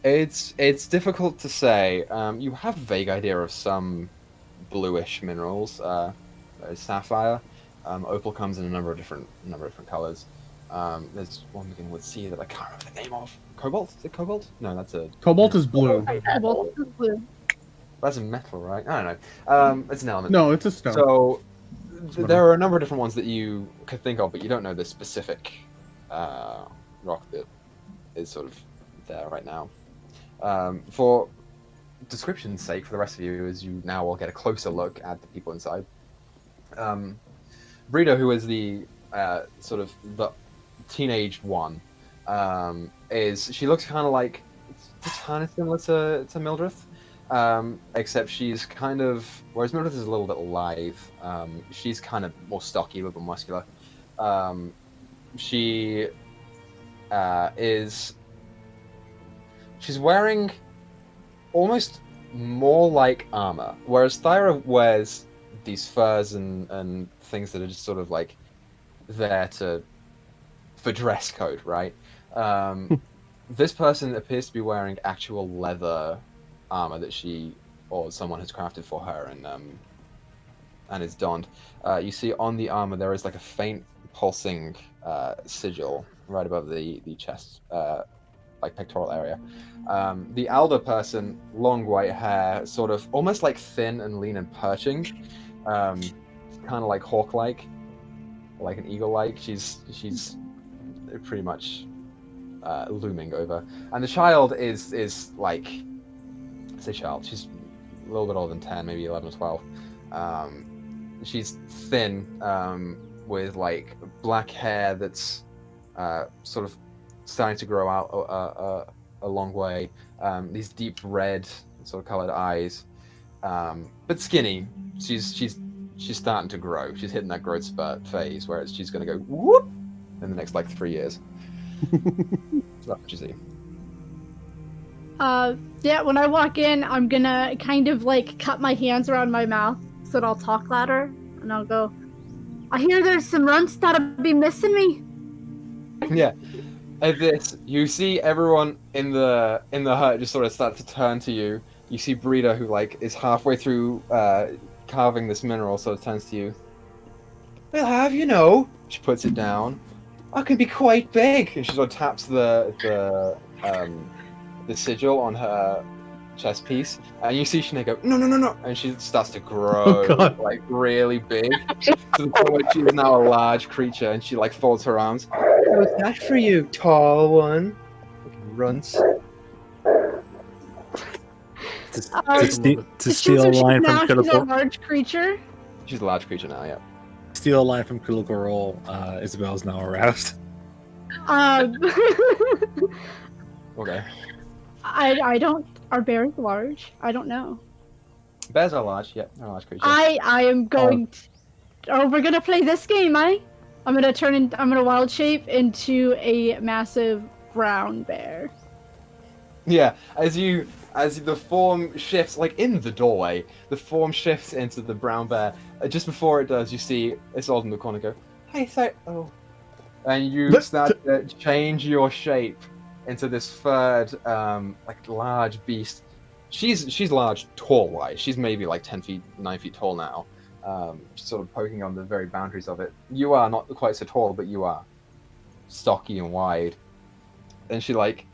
It's difficult to say. You have a vague idea of some bluish minerals. There's sapphire. Opal comes in a number of different colors. There's one beginning with C that I can't remember the name of. Cobalt? Is it cobalt? No, that's a Cobalt is blue. Both is blue. that's a metal, right? I don't know. It's an element. No, it's a stone. So metal. there are a number of different ones that you could think of, but you don't know the specific rock that is sort of there right now. For description's sake, for the rest of you, as you now will get a closer look at the people inside. Brito, who is the sort of the teenage one, she looks kind of like kind of similar to Mildred, except she's kind of, whereas Mildred is a little bit lithe, she's kind of more stocky, a little bit muscular. She's wearing almost more like armor, whereas Thyra wears these furs and things that are just sort of like there for dress code, right? This person appears to be wearing actual leather armor that she or someone has crafted for her and is donned. You see on the armor there is like a faint pulsing sigil right above the chest, like pectoral area. The elder person, long white hair, sort of almost like thin and lean and perching, kind of like hawk-like, like an eagle-like. She's pretty much looming over. And the child is like, I say child, she's a little bit older than 10, maybe 11 or 12. She's thin, with like black hair that's sort of starting to grow out a long way. These deep red sort of colored eyes, but skinny. She's starting to grow. She's hitting that growth spurt phase where she's going to go whoop in the next like 3 years. That's what you see. Yeah, when I walk in, I'm gonna kind of like cup my hands around my mouth so that I'll talk louder, and I'll go, I hear there's some runts that'll be missing me. Yeah. At this, you see everyone in the hut just sort of start to turn to you. You see Brita, who like is halfway through carving this mineral, sort of turns to you. We'll have, you know. She puts it down. I can be quite big, and she sort of taps the sigil on her chest piece, and you see Sinead go, no, and she starts to grow, like really big, to the point where she is now a large creature, and she like folds her arms. What's that for you, tall one? Runts. To steal a line from She's a Critical, large creature. She's a large creature now, yeah. steal a line from Critical Role. Isabel's now aroused. Okay. I don't. Are bears large? I don't know. Bears are large, yeah, they're a large creature. I am going. Oh, we're gonna play this game, eh? I'm gonna wild shape into a massive brown bear. Yeah, as the form shifts, like in the doorway, the form shifts into the brown bear. Just before it does, you see Isolde in the corner go, "Hey, and you start to change your shape into this third, like large beast. She's large, tall-wise. She's maybe like 9 feet tall now. She's sort of poking on the very boundaries of it. You are not quite so tall, but you are stocky and wide. And she like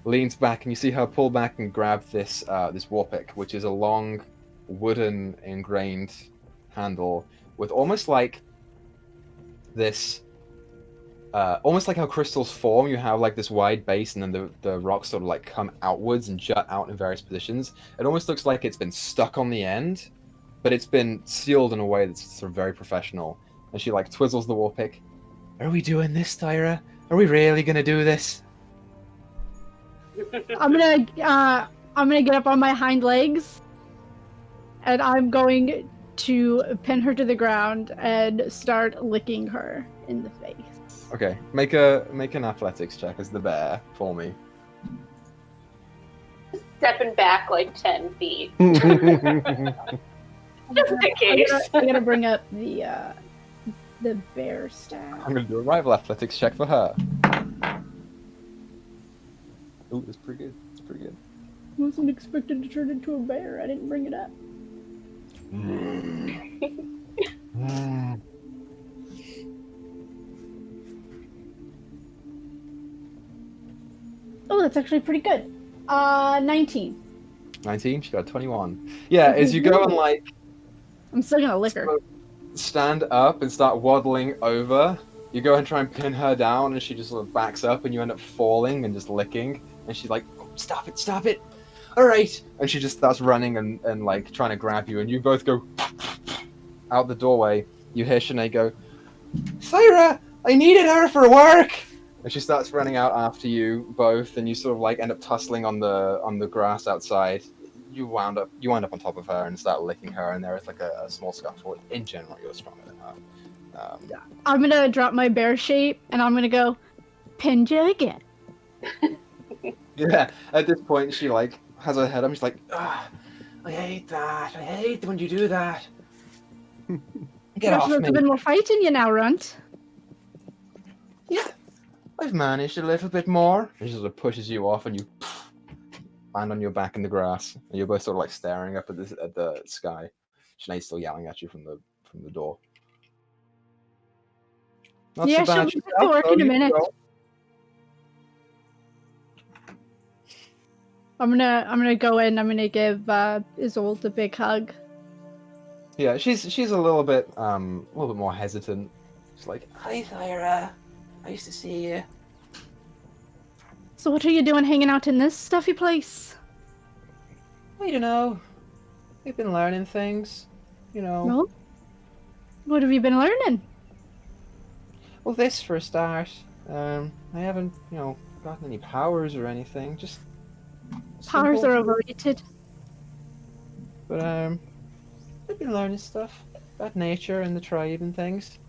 leans back, and you see her pull back and grab this war pick, which is a long wooden ingrained handle with almost like this, almost like how crystals form. You have like this wide base, and then the rocks sort of like come outwards and jut out in various positions. It almost looks like it's been stuck on the end, but it's been sealed in a way that's sort of very professional. And she like twizzles the war pick. Are we doing this, Tyra? Are we really gonna do this? I'm gonna get up on my hind legs, and I'm going to pin her to the ground and start licking her in the face. Okay, make an athletics check as the bear for me. Stepping back like 10 feet. Just in case. I'm gonna bring up the bear staff. I'm gonna do a rival athletics check for her. Ooh, that's pretty good. That's pretty good. I wasn't expected to turn into a bear. I didn't bring it up. that's actually pretty good. 19. 19. She got a 21. Yeah, as you go and like I'm still gonna lick her. stand up and start waddling over, you go and try and pin her down, and she just sort of backs up, and you end up falling and just licking. And she's like, oh, "Stop it! Stop it! All right!" And she just starts running and like trying to grab you, and you both go out the doorway. You hear Sinead go, "Thyra, I needed her for work!" And she starts running out after you both, and you sort of like end up tussling on the grass outside. You wind up on top of her and start licking her, and there is like a small scuffle. In general, you're stronger than her. I'm gonna drop my bear shape, and I'm gonna go, pinned you again. Yeah, at this point, she like has her head up. She's like, "Ah, I hate that. I hate when you do that. Get off There's me." a bit more fight in you now, Runt. Yeah, I've managed a little bit more. And she sort of pushes you off, and you land on your back in the grass, and you're both sort of like staring up at the sky. Sinead's still yelling at you from the door. Not Yeah, so bad. she'll be to work in a minute. I'm gonna go in. I'm gonna give Isolde a big hug. Yeah, she's a little bit more hesitant. She's like, "Hi, Thyra. Nice to see you." So what are you doing hanging out in this stuffy place? I don't know. We've been learning things, you know. Well, what have you been learning? Well, this for a start. I haven't, gotten any powers or anything. Just Powers simple. are overrated. But I've been learning stuff about nature and the tribe and things.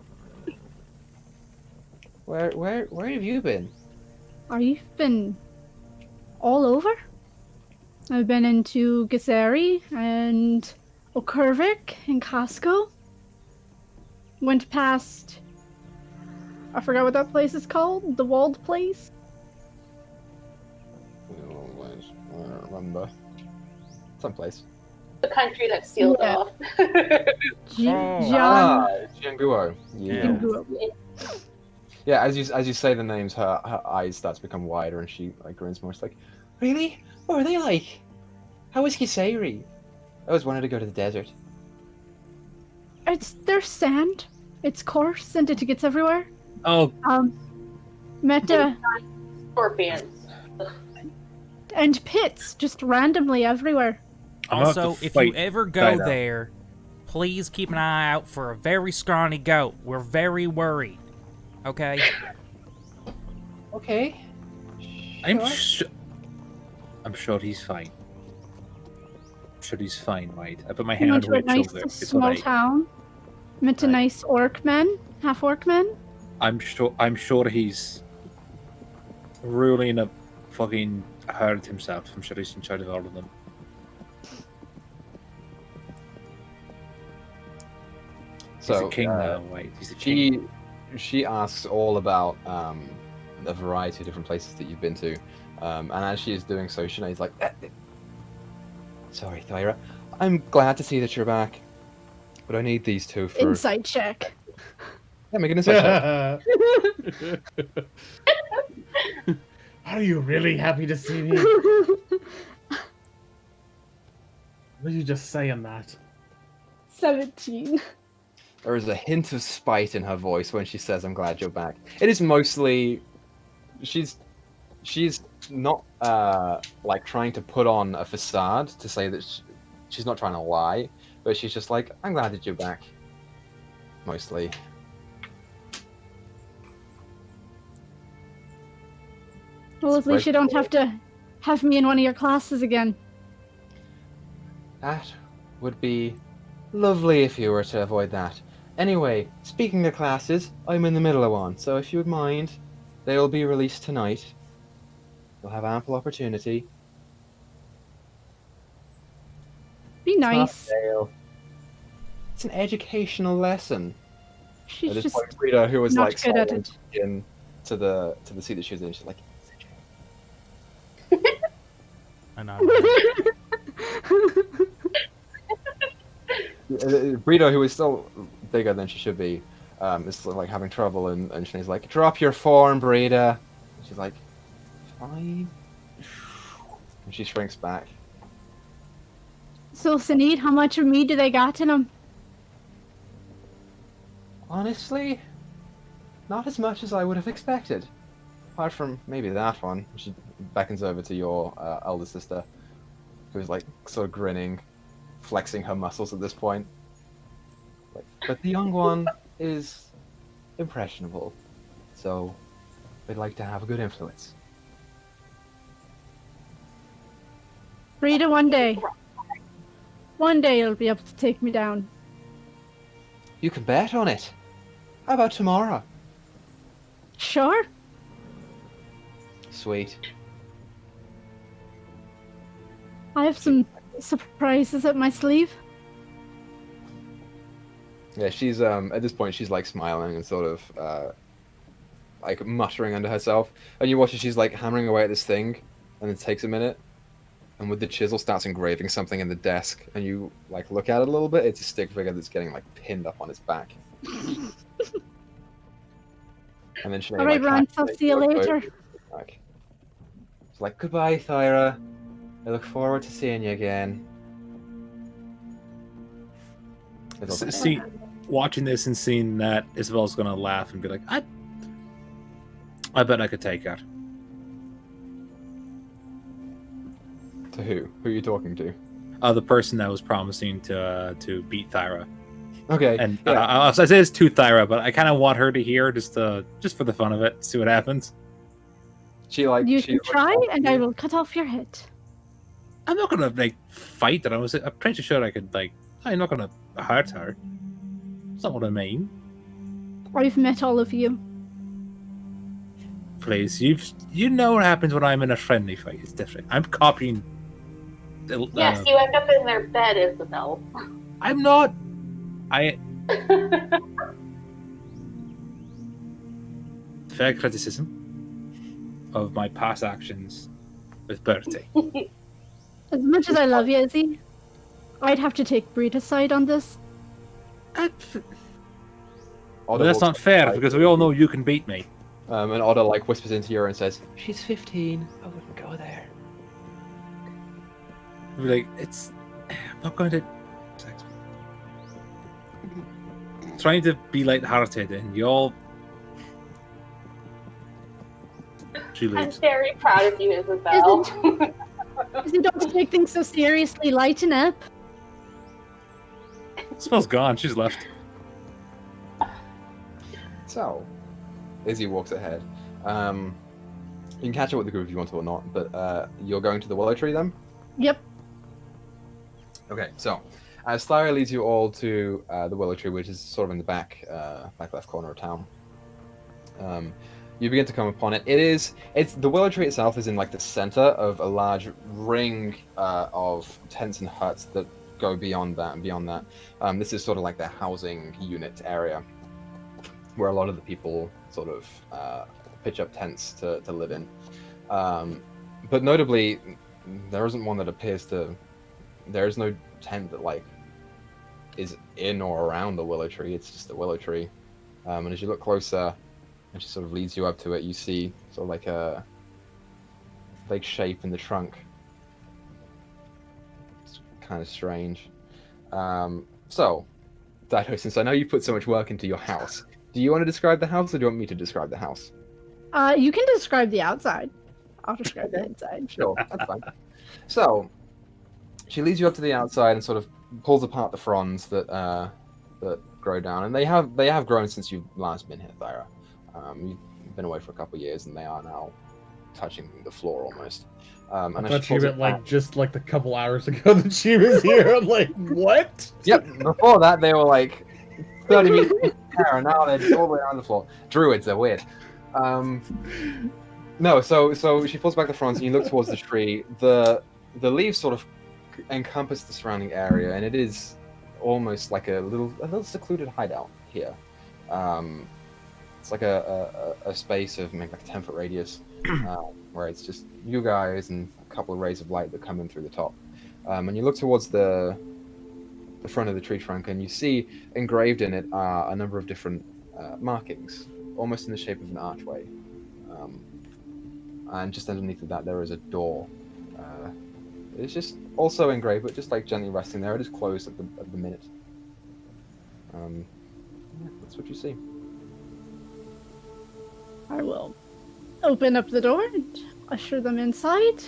Where have you been? I've been all over. I've been into Gazeri and Okurvik and Costco. Went past... I forgot what that place is called. The walled place? I don't remember. Someplace. The country that's sealed Yeah. off. Jianguo. Yeah. Yeah, as you say the names, her eyes start to become wider, and she like grins more. It's like, really? What are they like? How is Kiseri? I always wanted to go to the desert. There's sand. It's coarse and it gets everywhere. Oh, Meta Scorpions. and pits just randomly everywhere. I'm gonna have Also, to if you fight ever go Dyto. there, please keep an eye out for a very scrawny goat. We're very worried. Okay? Okay. I'm sure he's fine. I'm sure he's fine, right? I put my hand Went on to a Rachel's nice there. It's small alright. town. Met a Right. nice orc men, half orc men. I'm sure he's ruling a fucking herd himself. I'm sure he's in charge of all of them. He's So a king now, right? He's a king. she asks all about a variety of different places that you've been to, and as she is doing so, Sinead's like, "Sorry, Thyra. I'm glad to see that you're back, but I need these two for Insight check. Yeah, make an insight check." Are you really happy to see me? What are you just saying that? 17. There is a hint of spite in her voice when she says, "I'm glad you're back." It is mostly she's not like trying to put on a facade to say that she's not trying to lie, but she's just like, "I'm glad that you're back." Mostly. Well, at least you don't have to have me in one of your classes again. That would be lovely if you were to avoid that. Anyway, speaking of classes, I'm in the middle of one, so if you would mind, they will be released tonight. You'll have ample opportunity. Be It's not nice. fail. It's an educational lesson. She's At this just point, Rita, who was not like good at silent it. in to the seat that she was in, she's like, I know. Brito, who is still bigger than she should be, is sort of like having trouble, and she's like, "Drop your form, Brita." And she's like, "Fine." And she shrinks back. So, Sinead, how much of me do they got in them? Honestly, not as much as I would have expected. Apart from maybe that one. She beckons over to your elder sister, who's like sort of grinning, flexing her muscles at this point. Like, but the young one is impressionable, so they'd like to have a good influence. Rita, one day. One day you'll be able to take me down. You can bet on it. How about tomorrow? Sure. Sweet. I have some surprises up my sleeve. Yeah, she's at this point she's like smiling and sort of like muttering under herself. And you watch as she's like hammering away at this thing, and it takes a minute. And with the chisel starts engraving something in the desk, and you like look at it a little bit. It's a stick figure that's getting like pinned up on its back. And then she All right, Ron, I'll see you later. Like, it's like, goodbye, Thyra. I look forward to seeing you again. See, watching this and seeing that, Isabel's gonna laugh and be like, I bet I could take her. To who? Who are you talking to? The person that was promising to beat Thyra. Okay. And yeah. I say it's to Thyra, but I kind of want her to hear just for the fun of it, see what happens. She like You she can try, and I will cut off your head. I'm not gonna like fight that. I'm pretty sure I could like. I'm not gonna hurt her. That's not what I mean. I've met all of you. Please, you know what happens when I'm in a friendly fight. It's different. I'm copying. Yes, you end up in their bed, Isabel. I'm not. Fair criticism of my past actions with Bertie. As much as I love you, Izzy, I'd have to take Brita's side on this. But that's not fair because we all know you can beat me. And Otter like whispers into your ear and says, "She's 15. I wouldn't go there." I'd be like, I'm not going to. Trying to be light-hearted, and y'all. She I'm leaves. very proud of you, Isabel. Izzy, don't take things so seriously. Lighten up. Spell's gone. She's left. So, Izzy walks ahead. You can catch up with the group if you want to or not, but you're going to the willow tree then? Yep. Okay, so as Thyra leads you all to the willow tree, which is sort of in the back left corner of town, you begin to come upon it. It's the willow tree itself is in like the center of a large ring of tents and huts that go beyond that and beyond that. This is sort of like their housing unit area, where a lot of the people sort of pitch up tents to live in. But notably, there isn't one that appears to. There is no tent that like is in or around the willow tree. It's just a willow tree. And as you look closer, and she sort of leads you up to it, you see sort of like a like shape in the trunk. It's kind of strange. So, Dyto, since I know you put so much work into your house, do you want to describe the house, or do you want me to describe the house? You can describe the outside. I'll describe the inside. Sure, that's fine. So, she leads you up to the outside and sort of pulls apart the fronds that grow down, and they have grown since you've last been here, Thyra. You've been away for a couple of years, and they are now touching the floor almost. I thought she meant like just like the couple hours ago that she was here. I'm like, what? Yep. Before that, they were like 30 meters in the air, and now they're just all the way around the floor. Druids, they're weird. No, so she pulls back the fronds, and you look towards the tree. The leaves sort of encompass the surrounding area, and it is almost like a little secluded hideout here. It's like a space of maybe like a 10-foot radius, where it's just you guys and a couple of rays of light that come in through the top. And you look towards the front of the tree trunk, and you see engraved in it a number of different markings, almost in the shape of an archway. and just underneath of that there is a door. It's just also engraved, but just like gently resting there. It is closed at the minute. Yeah, that's what you see. I will open up the door and usher them inside.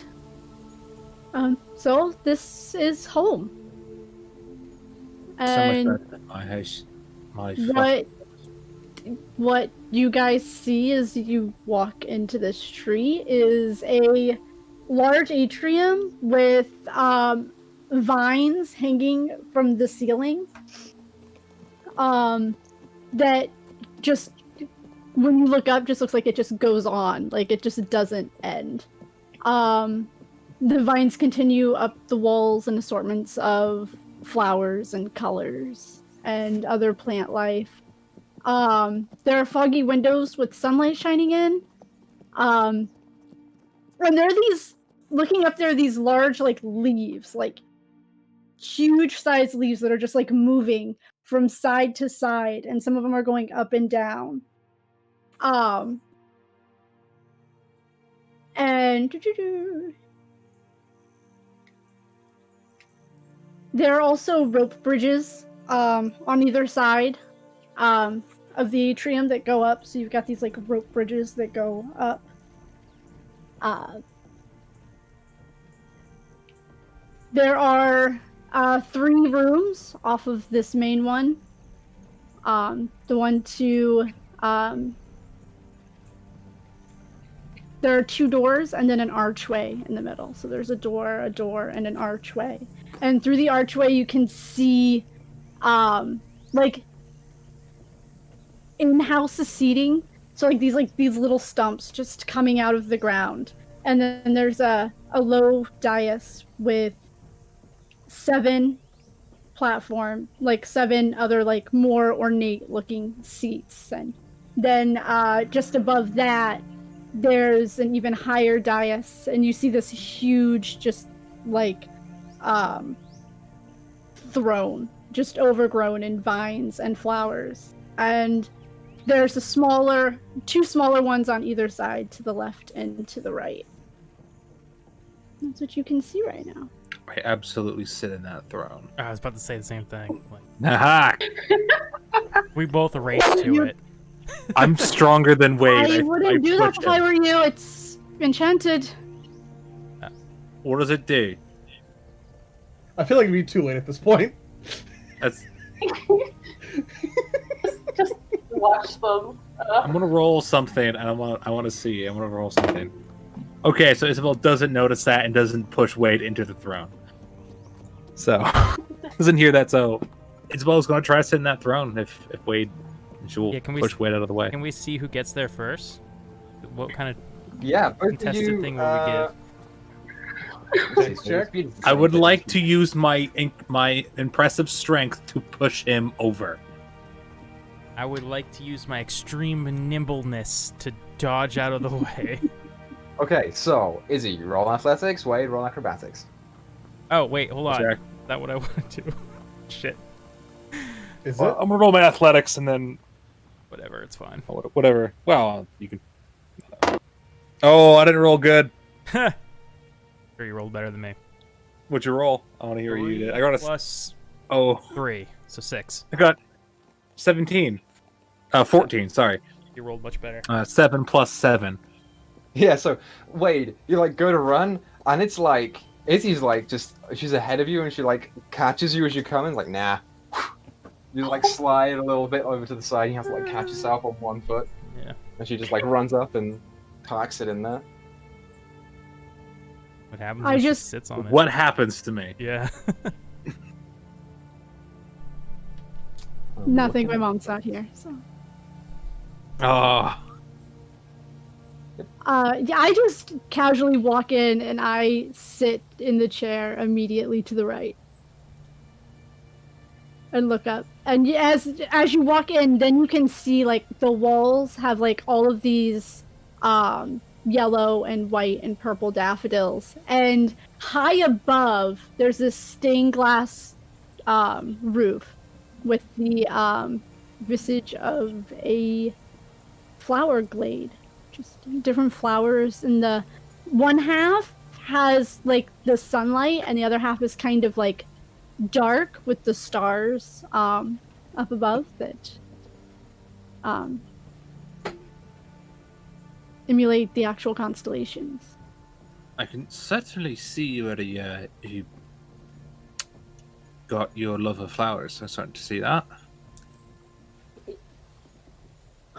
So this is home. So And much better than my house. what you guys see as you walk into this tree is a large atrium with vines hanging from the ceiling. That just, when you look up, just looks like it just goes on, like it just doesn't end. The vines continue up the walls in assortments of flowers and colors and other plant life. There are foggy windows with sunlight shining in. And there are these, looking up there, these large, like, leaves, like, huge sized leaves that are just, like, moving from side to side, and some of them are going up and down. And there are also rope bridges on either side of the atrium that go up. So you've got these like rope bridges that go up. There are 3 rooms off of this main one. The one to there are 2 doors and then an archway in the middle. So there's a door, and an archway. And through the archway you can see like in-house seating. So like these little stumps just coming out of the ground. And then there's a low dais with 7 platform, like 7 other like more ornate looking seats. And then just above that there's an even higher dais, and you see this huge just like throne just overgrown in vines and flowers. And there's 2 smaller ones on either side, to the left and to the right. That's what you can see right now. I absolutely sit in that throne. I was about to say the same thing. Like, Aha! we both race to it. I'm stronger than Wade. I wouldn't do that if I were you. It's enchanted. What does it do? I feel like it'd be too late at this point. That's. Just watch them. I'm gonna roll something, and I want to see. I'm gonna roll something. Okay, so Isabel doesn't notice that and doesn't push Wade into the throne. So doesn't hear that. So Isabel's gonna try to sit in that throne if Wade. She will push Wade out of the way. Can we see who gets there first? What kind of Yeah, both of contested you, thing will we give? Check. I would like to use my impressive strength to push him over. I would like to use my extreme nimbleness to dodge out of the way. Okay, so Izzy, roll athletics. Wade, roll acrobatics. Oh wait, hold on. Check. Is that what I want to do? Shit. Is Well, it? I'm gonna roll my athletics and then Whatever, it's fine. whatever. Well, you can. Oh, I didn't roll good. Sure, you rolled better than me. What'd you roll? I want to hear what you did. I got a. Plus Oh, 3, so 6. I got 17. 14. Sorry. You rolled much better. 7 plus 7. Yeah, so Wade, you like go to run, and it's like Izzy's like just she's ahead of you, and she like catches you as you come in, like nah. You like slide a little bit over to the side. You have to like catch yourself on one foot. Yeah. And she just like runs up and parks it in there. What happens I when just- she sits on it? What happens to me? Yeah. Nothing. My mom's not here. So. Oh, Yeah, I just casually walk in and I sit in the chair immediately to the right. And look up. And as you walk in, then you can see like the walls have like all of these yellow and white and purple daffodils. And high above, there's this stained glass roof with the visage of a flower glade just different flowers. And the one half has like the sunlight, and the other half is kind of like dark with the stars up above that emulate the actual constellations. I can certainly see where you got your love of flowers. I'm starting to see that.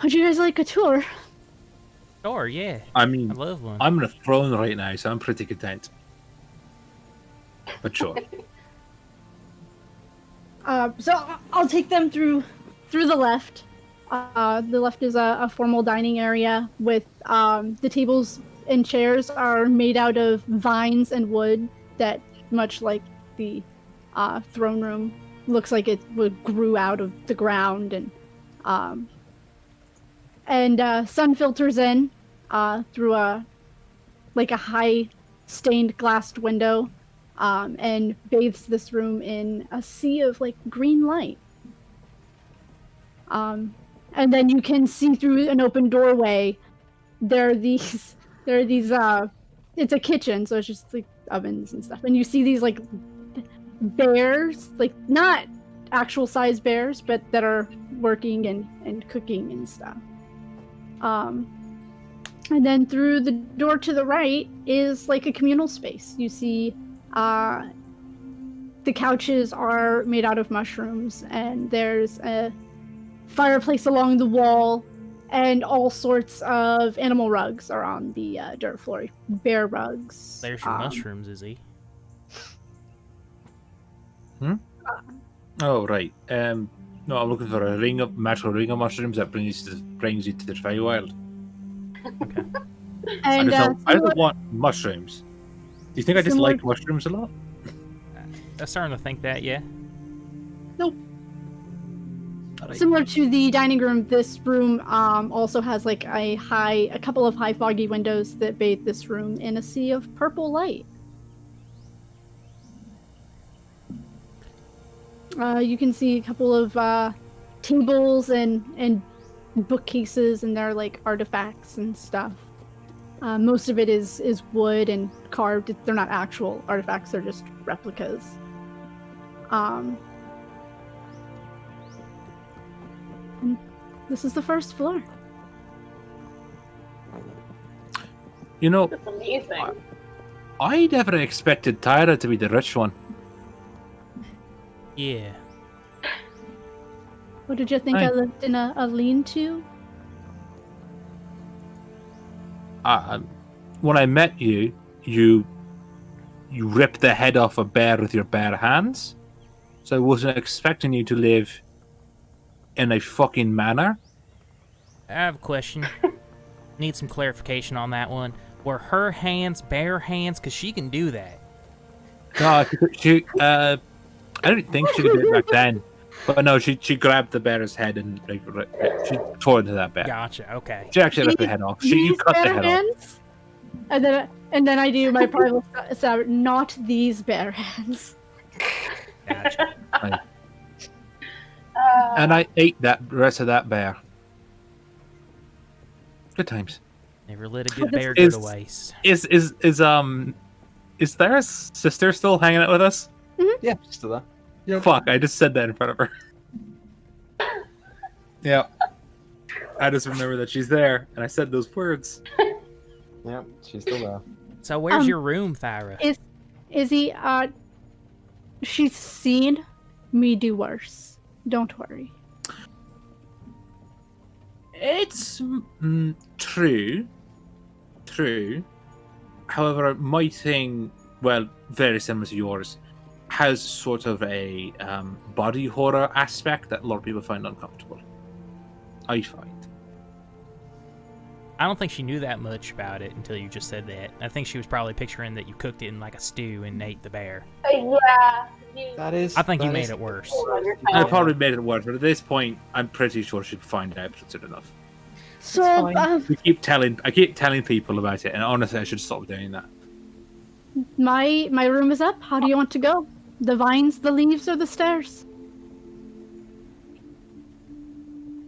Would you guys like a tour? Sure, yeah. I mean, I love one. I'm on a throne right now, so I'm pretty content. But sure. So I'll take them through the left. The left is a formal dining area with the tables and chairs are made out of vines and wood that, much like the throne room, looks like it grew out of the ground, and sun filters in through a high stained glassed window and bathes this room in a sea of like green light. And then you can see through an open doorway. There are these. It's a kitchen, so it's just like ovens and stuff. And you see these like bears, like not actual size bears, but that are working and cooking and stuff. And then through the door to the right is like a communal space. You see the couches are made out of mushrooms, and there's a fireplace along the wall, and all sorts of animal rugs are on the dirt floor. Bear rugs. There's your mushrooms, Izzy. Oh, right. No, I'm looking for a metal ring of mushrooms that brings you to the Feywild. Okay. And I don't want mushrooms. Do you think I just Similar- like mushrooms a lot? I'm starting to think that, yeah. Nope. Alright. similar to the dining room, this room also has like a couple of high foggy windows that bathe this room in a sea of purple light. You can see a couple of tables and bookcases, and there are like artifacts and stuff. Most of it is wood and carved. They're not actual artifacts, they're just replicas. And this is the first floor. You know, That's amazing. I never expected Tyra to be the rich one. Yeah. What did you think? I lived in a lean-to? When I met you, you ripped the head off a bear with your bare hands. So I wasn't expecting you to live in a fucking manor. I have a question. Need some clarification on that one. Were her hands bare hands? Because she can do that. No, I don't think she could do it back then. But no, she grabbed the bear's head and she tore into that bear. Gotcha, okay. She actually ripped the head off. You These cut the bare head off. hands? And then I do my private stab. Not these bare hands. Gotcha. And I ate the rest of that bear. Good times. Never let a good bear go to waste. Is their sister still hanging out with us? Yeah, she's still there. Yep. Fuck, I just said that in front of her. Yeah. I just remember that she's there, and I said those words. Yeah, she's still there. So where's your room, Thyra? Is he? She's seen me do worse. Don't worry. It's true. However, my thing, well, very similar to yours, has sort of a body horror aspect that a lot of people find uncomfortable. I find. I don't think she knew that much about it until you just said that. I think she was probably picturing that you cooked it in like a stew and ate the bear. Yeah. That is. I think you that made is- it worse. I probably made it worse, but at this point, I'm pretty sure she'd find out soon enough. So, fine. I keep telling people about it, and honestly, I should stop doing that. my room is up. How do you want to go? The vines, the leaves, or the stairs?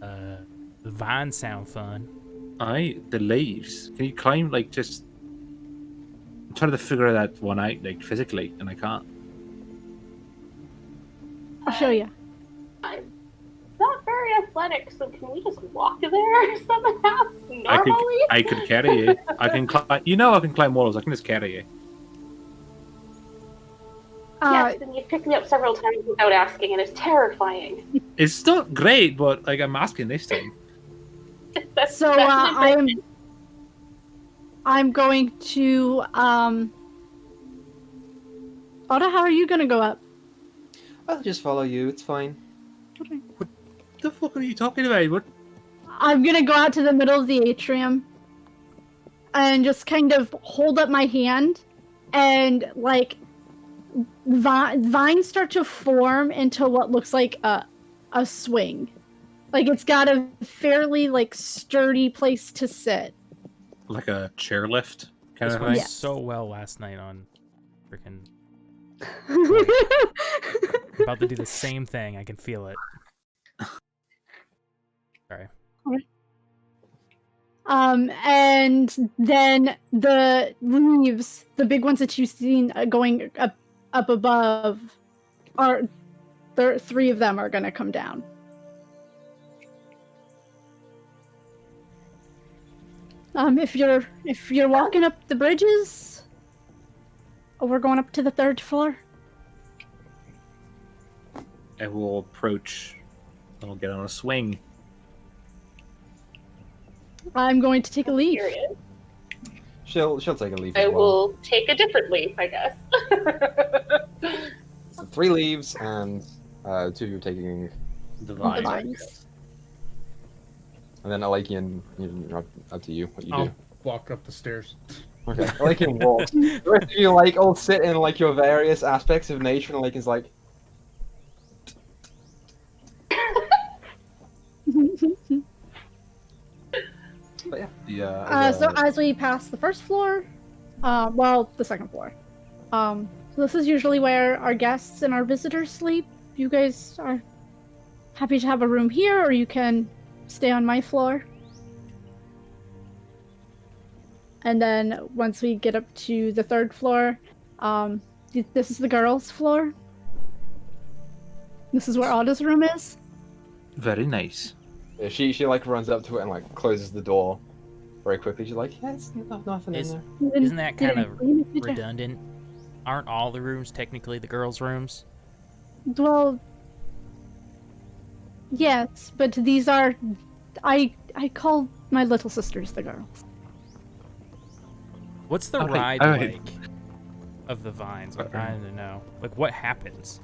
The vines sound fun. The leaves. Can you climb, like, just... I'm trying to figure that one out, like, physically, and I can't. I'll show you. I'm not very athletic, so can we just walk there somehow? Normally? I could carry you. I can climb... You know I can climb walls. I can just carry you. Yes, and you've picked me up several times without asking, and it's terrifying. It's not great, but, like, I'm asking this time. So I'm going to Oda, how are you gonna go up? I'll just follow you. It's fine. Okay. What the fuck are you talking about? What? I'm gonna go out to the middle of the atrium and just kind of hold up my hand, and like vines start to form into what looks like a swing. Like it's got a fairly like sturdy place to sit. Like a chairlift kind This of went thing? so well last night on freaking. About to do the same thing. I can feel it. Sorry. And then the leaves, the big ones that you've seen going up above, three of them are gonna come down. If you're walking up the bridges, or we're going up to the 3rd floor. I will approach and we'll get on a swing. I'm going to take a leaf. Period. She'll take a leaf I as well. will take a different leaf, I guess. So 3 leaves, and 2 of you are taking The vines, vine. I guess. And then Alakian, up to you, what you I'll do. walk up the stairs. Okay, Alakian walks. The rest of you, like, all sit in, like, your various aspects of nature, and Alakian's like... But yeah, So as we pass the 1st floor, the 2nd floor. So this is usually where our guests and our visitors sleep. You guys are happy to have a room here, or you can stay on my floor. And then once we get up to the 3rd floor, this is the girls' floor. This is where Oda's room is. Very nice. yeah, she like runs up to it and like closes the door very quickly. She's like, yeah, it's nothing Is- in there. Isn't that kind of Didn't- redundant? Aren't all the rooms technically the girls' rooms? Well, yes, but these are... I call my little sisters the girls. What's the Okay, ride alright. like of the vines? I'm trying to know. Like, what happens?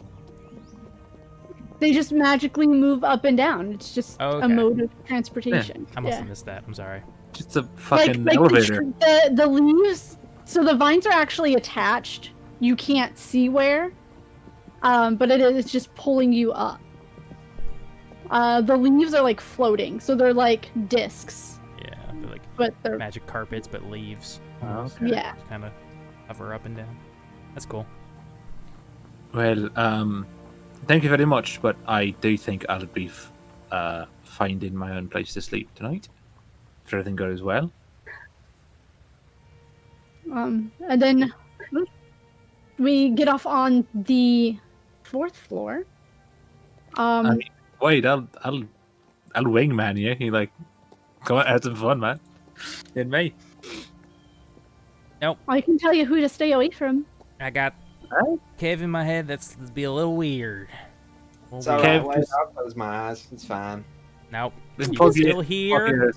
They just magically move up and down. It's just Oh, a okay. mode of transportation. I must have missed that. I'm sorry. Just a fucking like elevator. the leaves. So the vines are actually attached. You can't see where, but it is just pulling you up. The leaves are like floating, so they're like discs. Yeah, they're like But they're magic carpets, but leaves. Oh, okay. yeah. Kind of hover up and down. That's cool. Well, thank you very much, but I do think I'll be finding my own place to sleep tonight. If everything goes well. And then we get off on the 4th floor. Wait, I'll wingman you. You like, come on, have some fun, man. In me. I can tell you who to stay away from. I got Huh? Kev in my head. That's be a little weird. It's Well, alright, Kev, wait, just- I'll close my eyes. It's fine. Nope. Then You fuck you, still fuck here? you.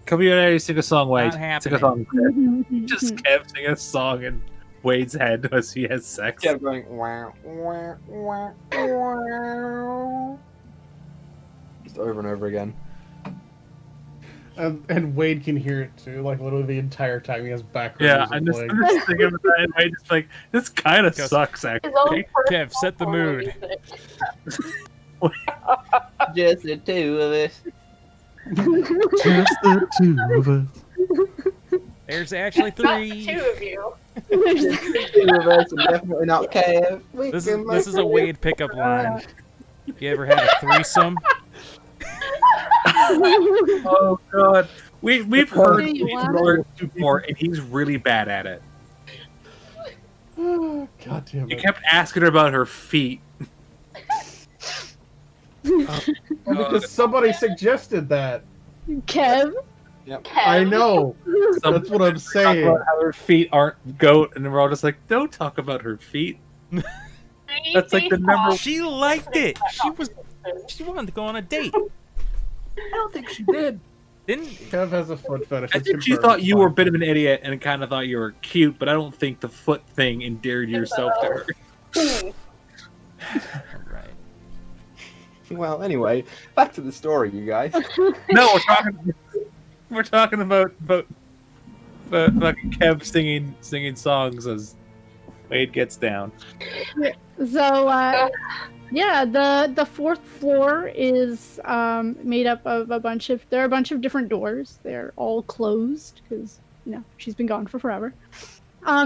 Come here, sing a song, Wade. Not Sing a song. Mm-hmm. Just Kev sing a song in Wade's head as he has sex. Kept going, wow, wow, wow, wow. Just over and over again. And Wade can hear it too, like literally the entire time he has background Yeah, music I'm just playing. thinking about that, and Wade's just like, this kind of Goes- sucks, His own actually. personal Kev, set the horror mood. music. Just the 2 of us. Just the 2 of us. There's actually Not 3. 2 of you. Just the 2 of us, and definitely not Kev. We This can is make a it. Wade pickup line. You ever had a threesome? Oh god, we've heard Wait, these what? words before, and he's really bad at it. Oh, God damn You it. kept asking her about her feet. Well, because somebody suggested that. Kev? I know. That's what I'm Talk saying. about how her feet aren't goat, and then we're all just like, don't talk about her feet. That's like the number. She liked it. She wanted to go on a date. I don't think she did. Didn't Kev has a foot fetish. I It's think she confirmed. thought you were a bit of an idiot and kind of thought you were cute, but I don't think the foot thing endeared yourself to her. right. Well, anyway, back to the story, you guys. No, we're talking about fucking Kev singing songs as Wade gets down. So, yeah, the fourth floor is made up of there are a bunch of different doors. They're all closed because, she's been gone for forever.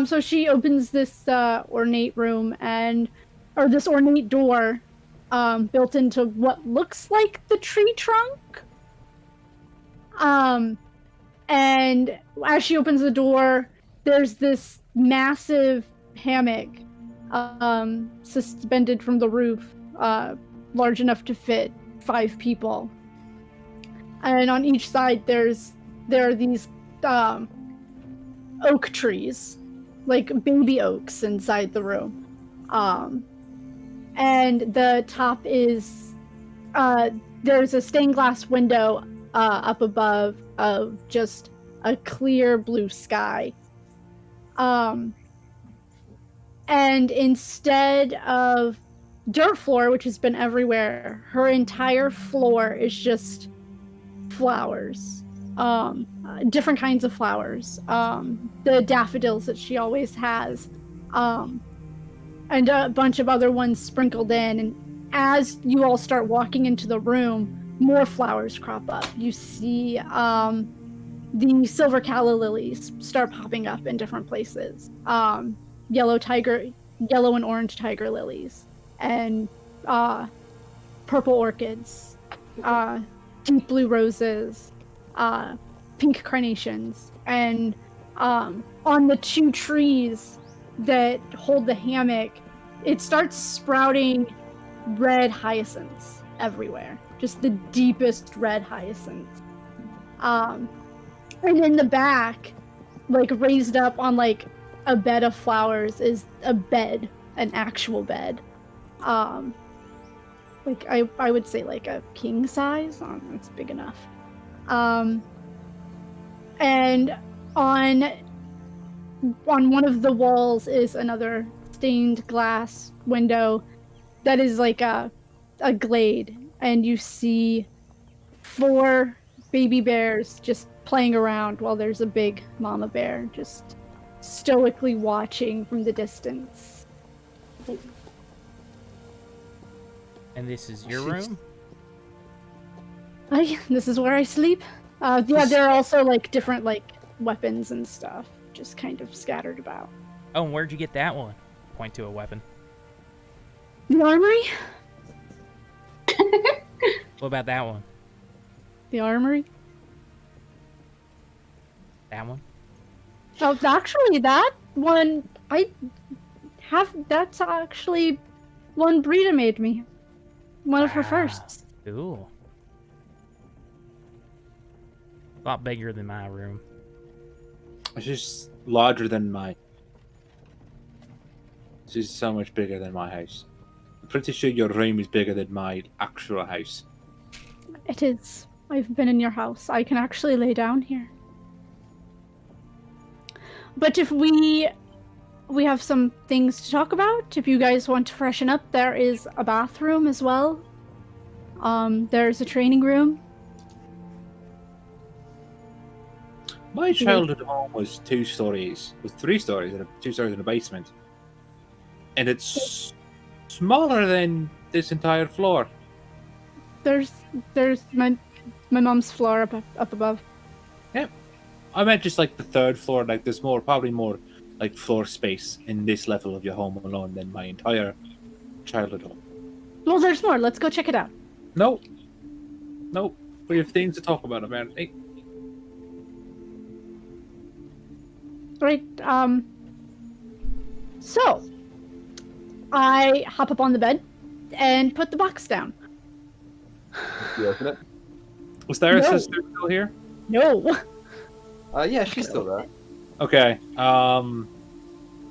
So she opens this ornate room or this ornate door built into what looks like the tree trunk. And as she opens the door, there's this massive hammock suspended from the roof, large enough to fit 5 people. And on each side, there are these oak trees, like baby oaks inside the room. And the top is there's a stained glass window up above of just a clear blue sky. And instead of dirt floor, which has been everywhere, her entire floor is just flowers. Different kinds of flowers. The daffodils that she always has. And a bunch of other ones sprinkled in. And as you all start walking into the room, more flowers crop up. You see the silver calla lilies start popping up in different places. Yellow and orange tiger lilies, and purple orchids, deep blue roses, pink carnations, and on the 2 trees that hold the hammock, it starts sprouting red hyacinths everywhere. Just the deepest red hyacinths. And in the back, like raised up on like a bed of flowers, is a bed, an actual bed. Like I would say like a king size. It's big enough. And on one of the walls is another stained glass window that is like a glade, and you see 4 baby bears just playing around while there's a big mama bear just stoically watching from the distance. And this is your room? This is where I sleep. Yeah, there are also like different like weapons and stuff just kind of scattered about. Oh, and where'd you get that one? Point to a weapon. The armory? What about that one? The armory? That one? Oh, actually, that one that's actually one Brita made me. One of her firsts. Cool. A lot bigger than my room. It's just larger than mine. This is so much bigger than my house. I'm pretty sure your room is bigger than my actual house. It is. I've been in your house. I can actually lay down here. But if we have some things to talk about, if you guys want to freshen up, there is a bathroom as well. There's a training room. My childhood home was 2 stories. Was 3 stories and 2 stories in a basement. And it's smaller than this entire floor. There's my mom's floor up above. Yeah. I meant just like the 3rd floor, like there's probably more like floor space in this level of your home alone than my entire childhood home. Well, there's more. Let's go check it out. Nope. Nope. We have things to talk about, apparently. Right. So I hop up on the bed and put the box down. You open it? Was there a No. sister still here? No. Yeah, she's still there. Okay.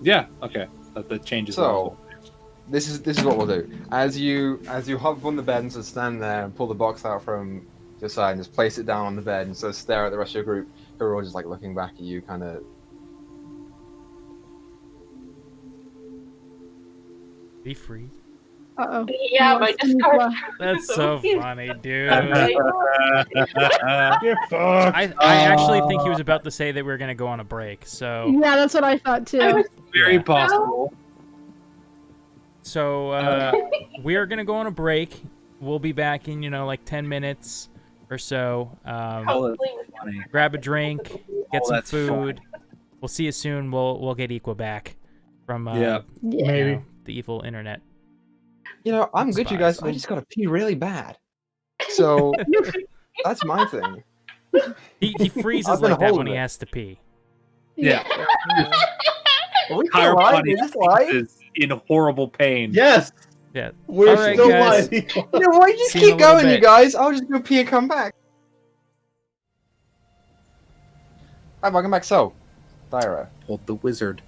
Yeah. Okay. That changes. So, this is what we'll do. As you hop up on the bed and sort of stand there and pull the box out from your side and just place it down on the bed and sort of stare at the rest of your group, who are all just like looking back at you, kind of. Be free. Uh-oh. Yeah, my discard. That's so funny, dude. Okay. Get fucked. I actually think he was about to say that we were gonna go on a break. So Yeah, that's what I thought too. I was very Yeah. possible. So we are gonna go on a break. We'll be back in like 10 minutes or so. hopefully Funny. Grab a drink, get Oh, some that's food. We'll see you soon. We'll get Equa back from Yeah. Yeah. Maybe. the evil internet. I'm good, you guys. I just gotta pee really bad. So that's my thing. He freezes I've been like that when holding he it. has to pee. Yeah. Are we Higher still live? body Is this live? is in horrible pain. Yes, Yeah. we're All right, still guys. live. Why you just See you in keep a little going, you bit. guys? I'll just go pee and come back. Hi, welcome back. So, Thyra, Hold the wizard.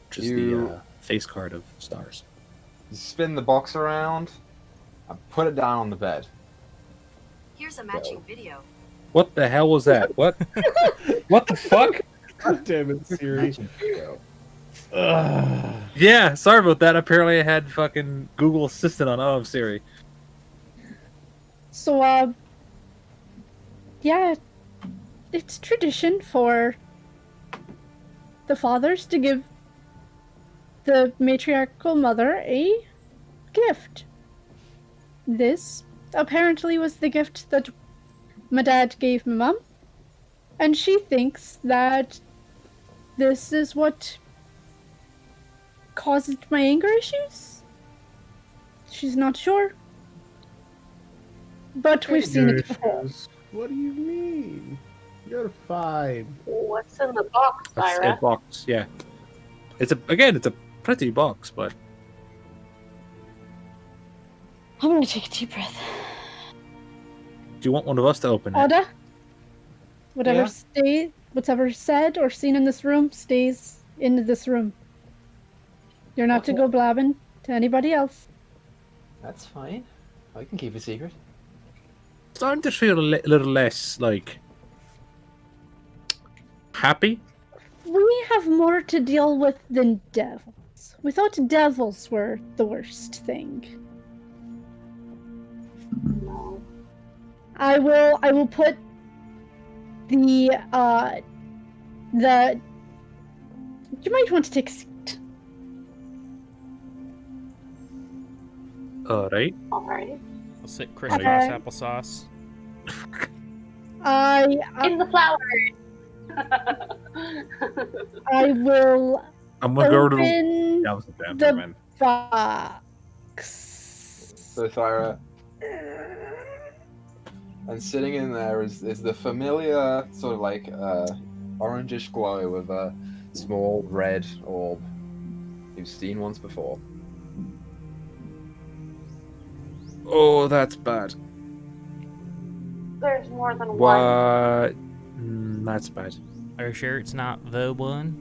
Which is You- the face card of stars. you spin the box around and put it down on the bed. Here's a matching video. What the hell was that? What? What the fuck? God damn it, Siri. Go. Ugh. Yeah, sorry about that. Apparently I had fucking Google Assistant on. Oh, Siri. So, yeah, it's tradition for the fathers to give the matriarchal mother a gift. This apparently was the gift that my dad gave my mom, and she thinks that this is what caused my anger issues. She's not sure. But we've seen it before. What do you mean? You're fine. What's in the box, That's a Thyra? box, yeah. It's a pretty box, but I'm gonna take a deep breath. do you want one of us to open it? Oda, whatever Yeah? whatever said or seen in this room stays in this room. You're not to Okay. go blabbing to anybody else. That's fine. I can keep a secret. Starting to feel a little less like happy. We have more to deal with than devils. We thought devils were the worst thing. No. I will put the you might want to take a seat. All right. All right. We'll sit crisscross Okay. applesauce. I In the flowers. I will I'm gonna go to the. open That was the damn the man. box. So, Thyra. And sitting in there is the familiar sort of like orangish glow of a small red orb you've seen once before. Oh, that's bad. There's more than one. What? That's bad. Are you sure it's not the one?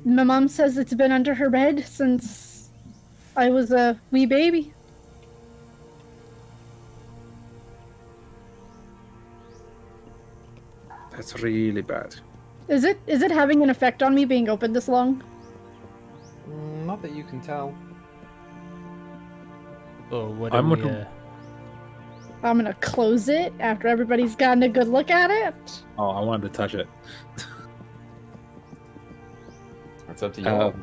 My mom says it's been under her bed since I was a wee baby. That's really bad. Is it having an effect on me being open this long? Not that you can tell. Oh, what I'm do we, looking- I'm gonna close it after everybody's gotten a good look at it. Oh, I wanted to touch it. It's up to you.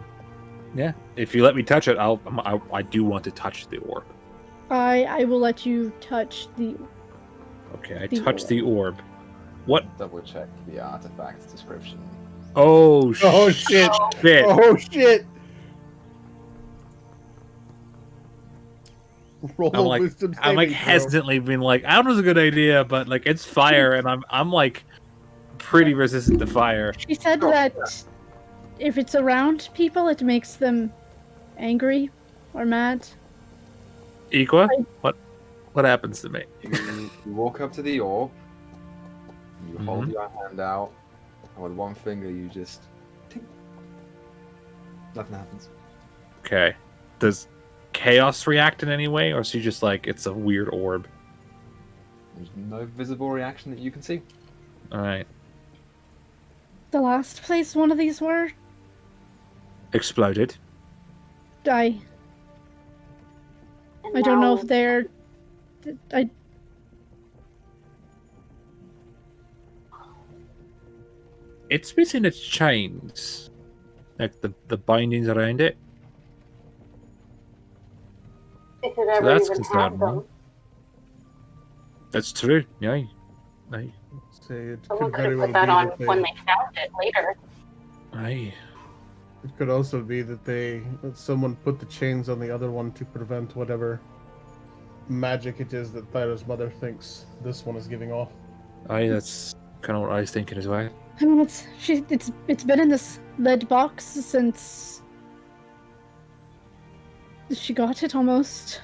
Yeah. If you let me touch it, I do want to touch the orb. I will let you touch the. Okay, I The touch orb. the orb. What? Double check the artifact's description. Oh, Oh shit! shit! Oh shit! Roll I'm a like, wisdom I'm like saving throw. hesitantly being like, I don't know, it's a good idea, but like it's fire, and I'm like pretty resistant to fire. She said that if it's around people, it makes them angry or mad. Equa, what happens to me? You walk up to the orb, you hold Mhm. your hand out, and with one finger you just... Ting. Nothing happens. Okay. Does chaos react in any way, or is she just like it's a weird orb? There's no visible reaction that you can see. All right. The last place one of these were, Exploded. I And don't know now- if they're. I It's missing its chains, like the bindings around it. If it ever that's even concerning. had them. That's true. Yeah. Aye. Say it Someone could could very have well put be that on that when they found it later. Aye. it could also be that someone put the chains on the other one to prevent whatever magic it is that Thyra's mother thinks this one is giving off. Aye. That's kind of what I was thinking as well. mean, it's been in this lead box since she got it almost.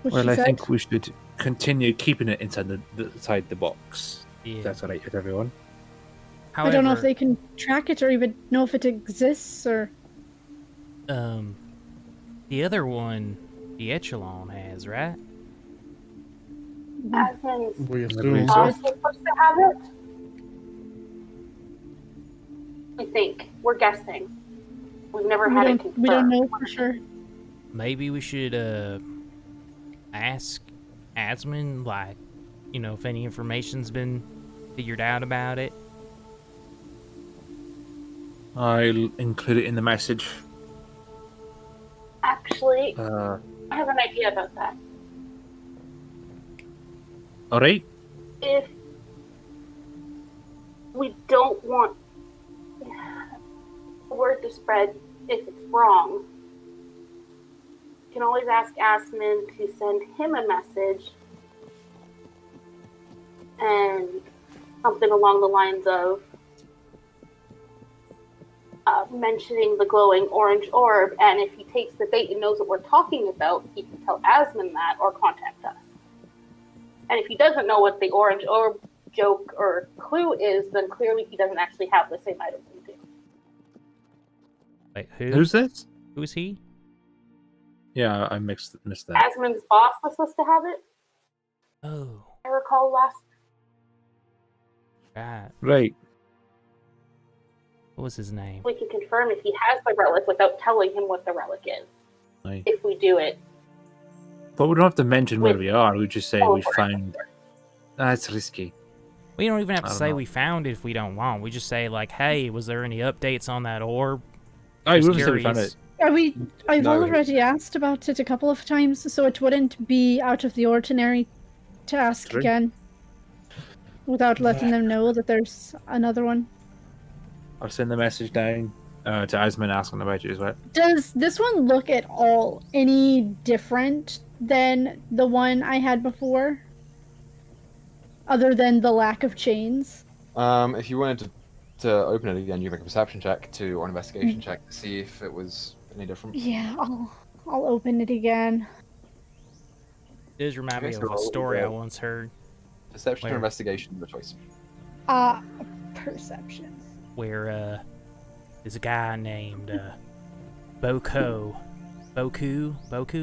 What Well, she I said. think we should continue keeping it inside the box. Yeah. If that's all right with everyone. However, I don't know if they can track it or even know if it exists or. The other one, the echelon has, right? Asmon's We believe assume. so. also supposed to have it. We think. We're guessing. We've never had it confirmed. We don't know for sure. Maybe we should ask Asmon, like, you know, if any information's been figured out about it. I'll include it in the message. Actually, Uh, I have an idea about that. all right. If we don't want the word to spread if it's wrong, you can always ask Asmon to send him a message and something along the lines of mentioning the glowing orange orb, and if he takes the bait and knows what we're talking about, he can tell Asmon that or contact us. And if he doesn't know what the orange orb joke or clue is, then clearly he doesn't actually have the same item we do. Wait, Who's this? Who is he? Yeah, I missed that. Asmon's boss was supposed to have it, Oh, I recall last. right. Right. What was his name? We can confirm if he has the relic without telling him what the relic is. Aye. If we do it. But we don't have to mention where Wait. we are. We just say Oh, we found. That's risky. We don't even have I to don't say know. we found it if we don't want. We just say, like, hey, was there any updates on that orb? Aye, we Just just said we found curious. it. I've No. already asked about it a couple of times, so it wouldn't be out of the ordinary to ask True. again without letting them know that there's another one. I'll send the message down to Asmon asking about it as well. Does this one look at all any different than the one I had before? Other than the lack of chains? If you wanted to open it again, you make a perception check or an investigation check to see if it was any different. Yeah, I'll open it again. It does remind me Okay, of so a roll story I the- once heard Perception or Where? investigation, your choice. Perception. where there's a guy named Boku,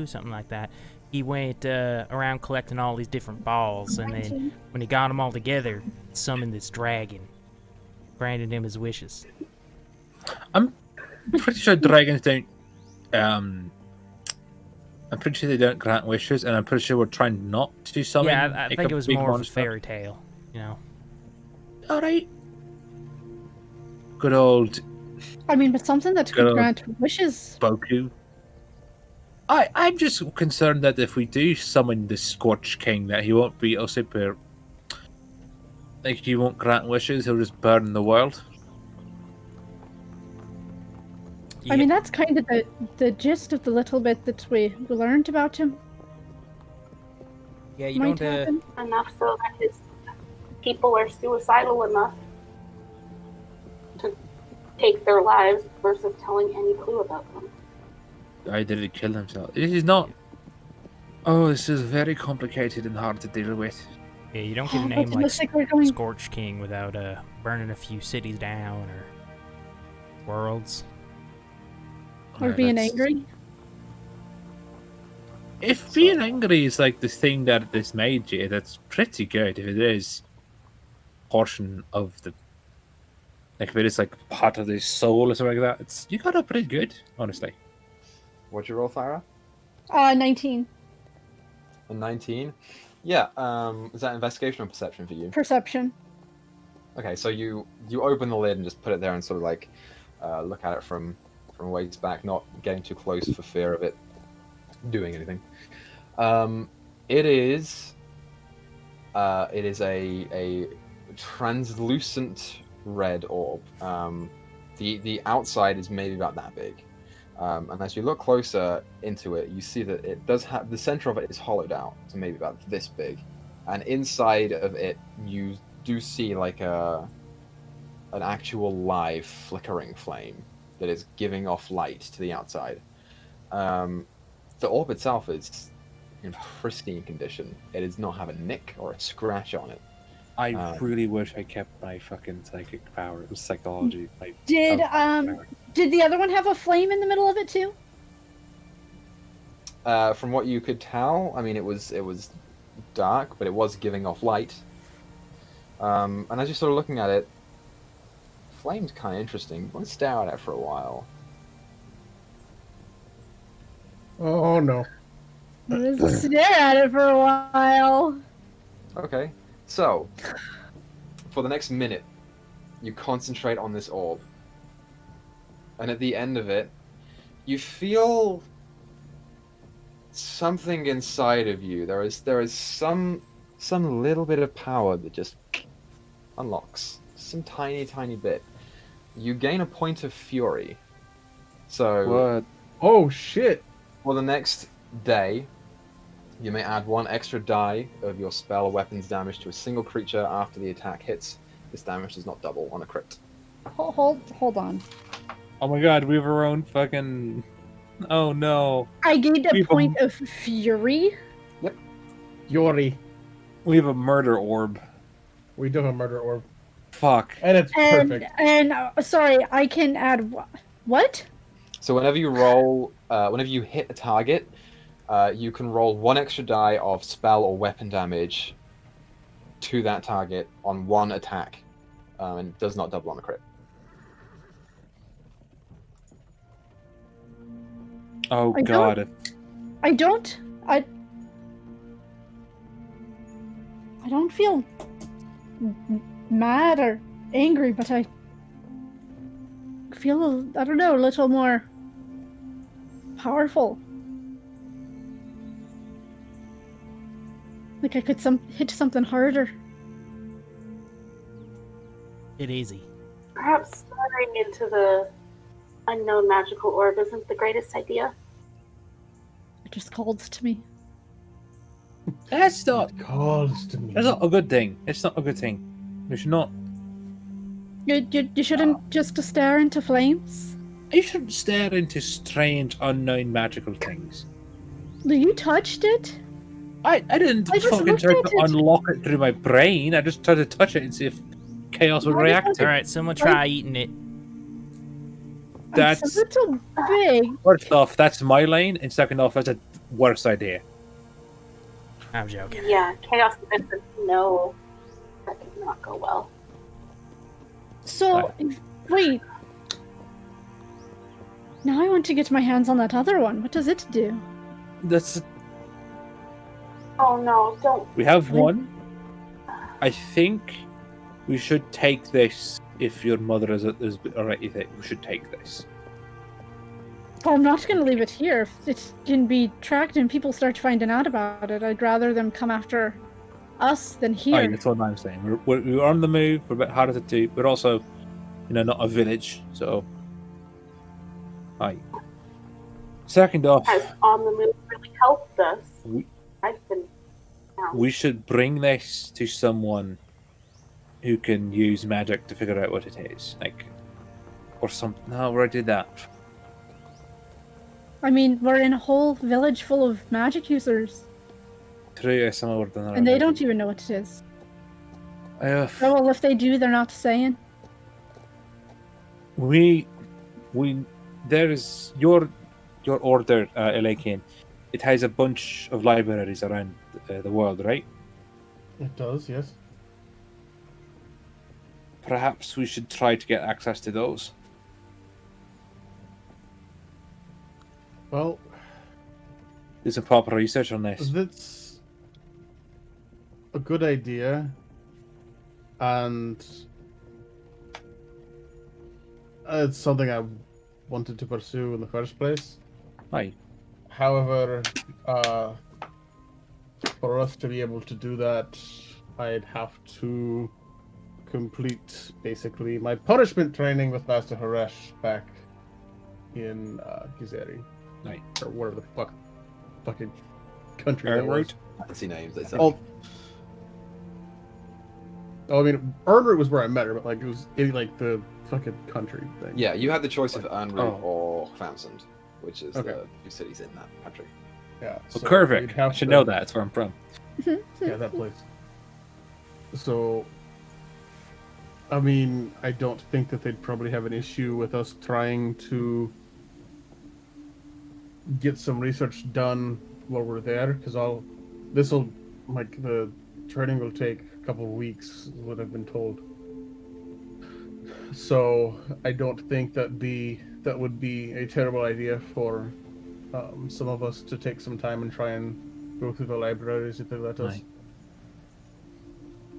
something like that. He went around collecting all these different balls, and then when he got them all together, summoned this dragon, granted him his wishes. I'm pretty sure dragons don't. I'm pretty sure they don't grant wishes, and I'm pretty sure we're trying not to summon. Yeah, I like, think a it was big more of a monster. fairy tale, you know. All right. Good old I mean, but something that Good could old- grant wishes. Boku. I'm just concerned that if we do summon the Scorch King, that he won't be super. Like, he won't grant wishes, he'll just burn the world. I mean, that's kind of the gist of the little bit that we learned about him. Yeah, you Might don't. happen. Enough so that his people are suicidal enough to take their lives versus telling any clue about them. I didn't kill himself. This is not. Oh, this is very complicated and hard to deal with. Yeah, you don't get a Oh, name but like looks like we're going. Scorch King without burning a few cities down or worlds. Or Alright, being let's- angry. If being angry is like the thing that this made you, that's pretty good. If it is portion of the, like if it is like part of the soul or something like that, it's you got it pretty good, honestly. What'd you roll, Thyra? 19. A 19? Yeah, is that investigation or perception for you? Perception. Okay, so you open the lid and just put it there and sort of like look at it from waist back, not getting too close for fear of it doing anything. It is a translucent red orb. The outside is maybe about that big. And as you look closer into it, you see that it does have the center of it is hollowed out to maybe about this big, and inside of it you do see like an actual live flickering flame that is giving off light to the outside. The orb itself is in pristine condition. It does not have a nick or a scratch on it. I really wish I kept my fucking psychic power. It was psychology. Did power. did the other one have a flame in the middle of it too? From what you could tell, I mean, it was dark, but it was giving off light. And as you're sort of looking at it, flame's kind of interesting. You want to stare at it for a while. Oh no. Let's stare at it for a while. Okay, so for the next minute, you concentrate on this orb, and at the end of it, you feel something inside of you. There is some little bit of power that just unlocks, some tiny bit. You gain a point of fury. So What? Oh shit. for the next day, you may add 1 extra die of your spell or weapons damage to a single creature after the attack hits. This damage does not double on a crit. Hold on. Oh my god, we have our own fucking. Oh no. I gained a We've point of fury. Yori. We have a murder orb. We do have a murder orb. Fuck. And it's And perfect. sorry, I can add what? So whenever you roll, whenever you hit a target, you can roll 1 extra die of spell or weapon damage to that target on 1 attack, and it does not double on a crit. Oh I god. I don't feel mad or angry, but I feel I don't know, a little more powerful. Like I could hit something harder. Get easy. Perhaps staring into the unknown magical orb isn't the greatest idea. It just calls to me. That's not. Calls to me. That's not a good thing. It's not a good thing. We should not. You shouldn't just stare into flames. You shouldn't stare into strange, unknown magical things. You touched it? I didn't I just fucking looked try at to it. unlock it through my brain. I just tried to touch it and see if chaos would Why did react I- to it. Alright, someone try eating it. That's It's a little big. first off, that's my lane, and second off, that's a worse idea. I'm joking. Yeah, chaos medicine. No, that could not go well. So, wait. Now I want to get my hands on that other one. What does it do? That's Oh no, don't. we have one. I think we should take this. If your mother is alright, you think we should take this. Well, I'm not going to leave it here. If it can be tracked and people start finding out about it, I'd rather them come after us than here. Aye, that's what I'm saying. We're on the move. We're a bit harder to do. We're also, not a village. So Aye. Second off, Has on the move really helped us? We- I've been down. we should bring this to someone who can use magic to figure out what it is. Like, or something. No, we already did that. I mean, we're in a whole village full of magic users, True, some of them are and they already. don't even know what it is. Uh, Oh, well, if they do, they're not saying. There is your order, Elakian. It has a bunch of libraries around the world, right? It does, yes. Perhaps we should try to get access to those. Well, Do some proper research on this. that's a good idea, and it's something I wanted to pursue in the first place. Aye. However, for us to be able to do that, I'd have to complete basically my punishment training with Master Haresh back in Gizeri. Aye. Or whatever the fucking country that was. Road? Fancy names, they say. Oh, I mean, Ernroot was where I met her, but like it was in like the fucking country thing. Yeah, you had the choice of Unroot Oh. or Fountained, which is Okay. the two cities in that country. Yeah. Well, so Kervik. you'd I have should to- know that. That's where I'm from. Yeah, that place. So, I mean, I don't think that they'd probably have an issue with us trying to get some research done while we're there, because the training will take a couple of weeks, is what I've been told. So, I don't think that would be a terrible idea for some of us to take some time and try and go through the libraries if they let us.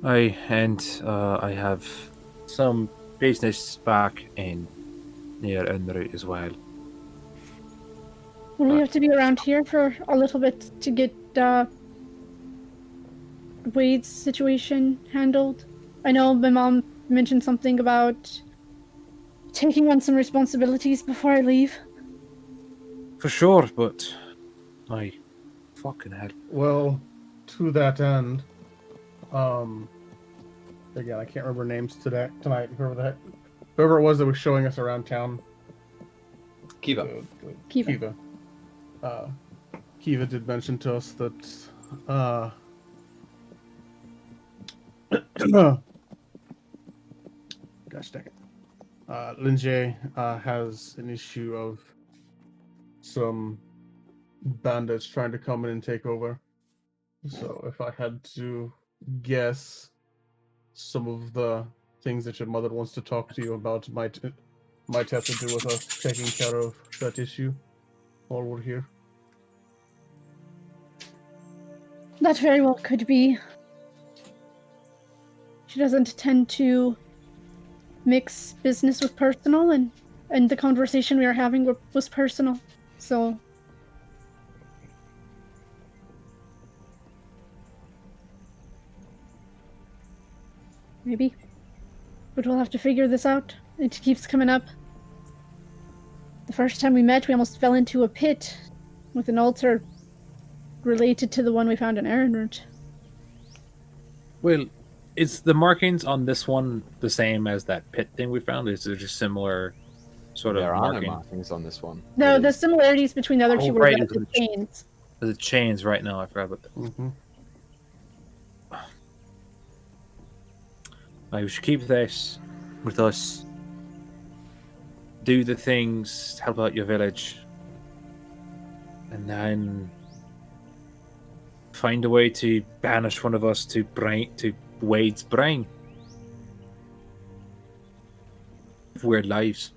Aye. Aye, and I have some business back in near Unroot as well. Will we have to be around here for a little bit to get Wade's situation handled? I know my mom mentioned something about taking on some responsibilities before I leave. For sure, but I fucking hell. Well, to that end, again, I can't remember names tonight. Whoever it was that was showing us around town. Kiva. Kiva. Kiva did mention to us that, gosh dang it. Linjay has an issue of some bandits trying to come in and take over. So if I had to guess, some of the things that your mother wants to talk to you about might have to do with us taking care of that issue while we're here. That very well could be. She doesn't tend to mix business with personal, and the conversation we were having was personal. So maybe. But we'll have to figure this out. It keeps coming up. The first time we met, we almost fell into a pit with an altar related to the one we found in Erenroot. Well, is the markings on this one the same as that pit thing we found? Is there just similar sort of There are no marking? markings on this one. No, It the is- similarities between the other Oh, two were right, like it's the the chains. The chains right now, I forgot about that. Mm-hmm. We should keep this with us. Do the things, help out your village, and then find a way to banish one of us to Wade's brain. Weird lives.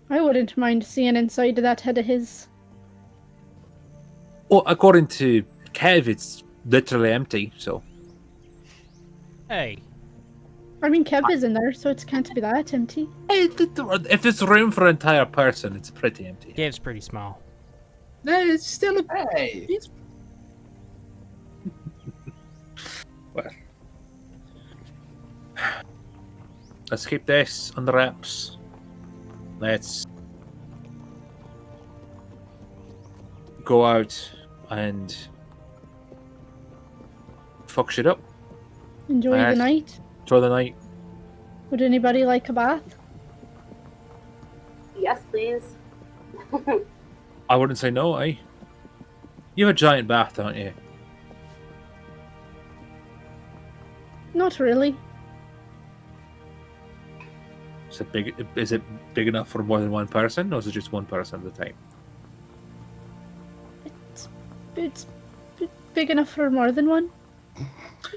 I wouldn't mind seeing inside that head of his. Well, according to Kev, it's literally empty. So Hey, I mean, Kev is in there, so it can't be that empty. if there's room for an entire person, it's pretty empty. Gabe's pretty small. No, it's still a Hey! well. Let's keep this under wraps. Let's go out and fuck shit up. Enjoy the Alright. night. Enjoy the night. Would anybody like a bath? Yes, please. I wouldn't say no, eh? You have a giant bath, don't you? Not really. Is it big enough for more than one person, or is it just one person at a time? It's big enough for more than one.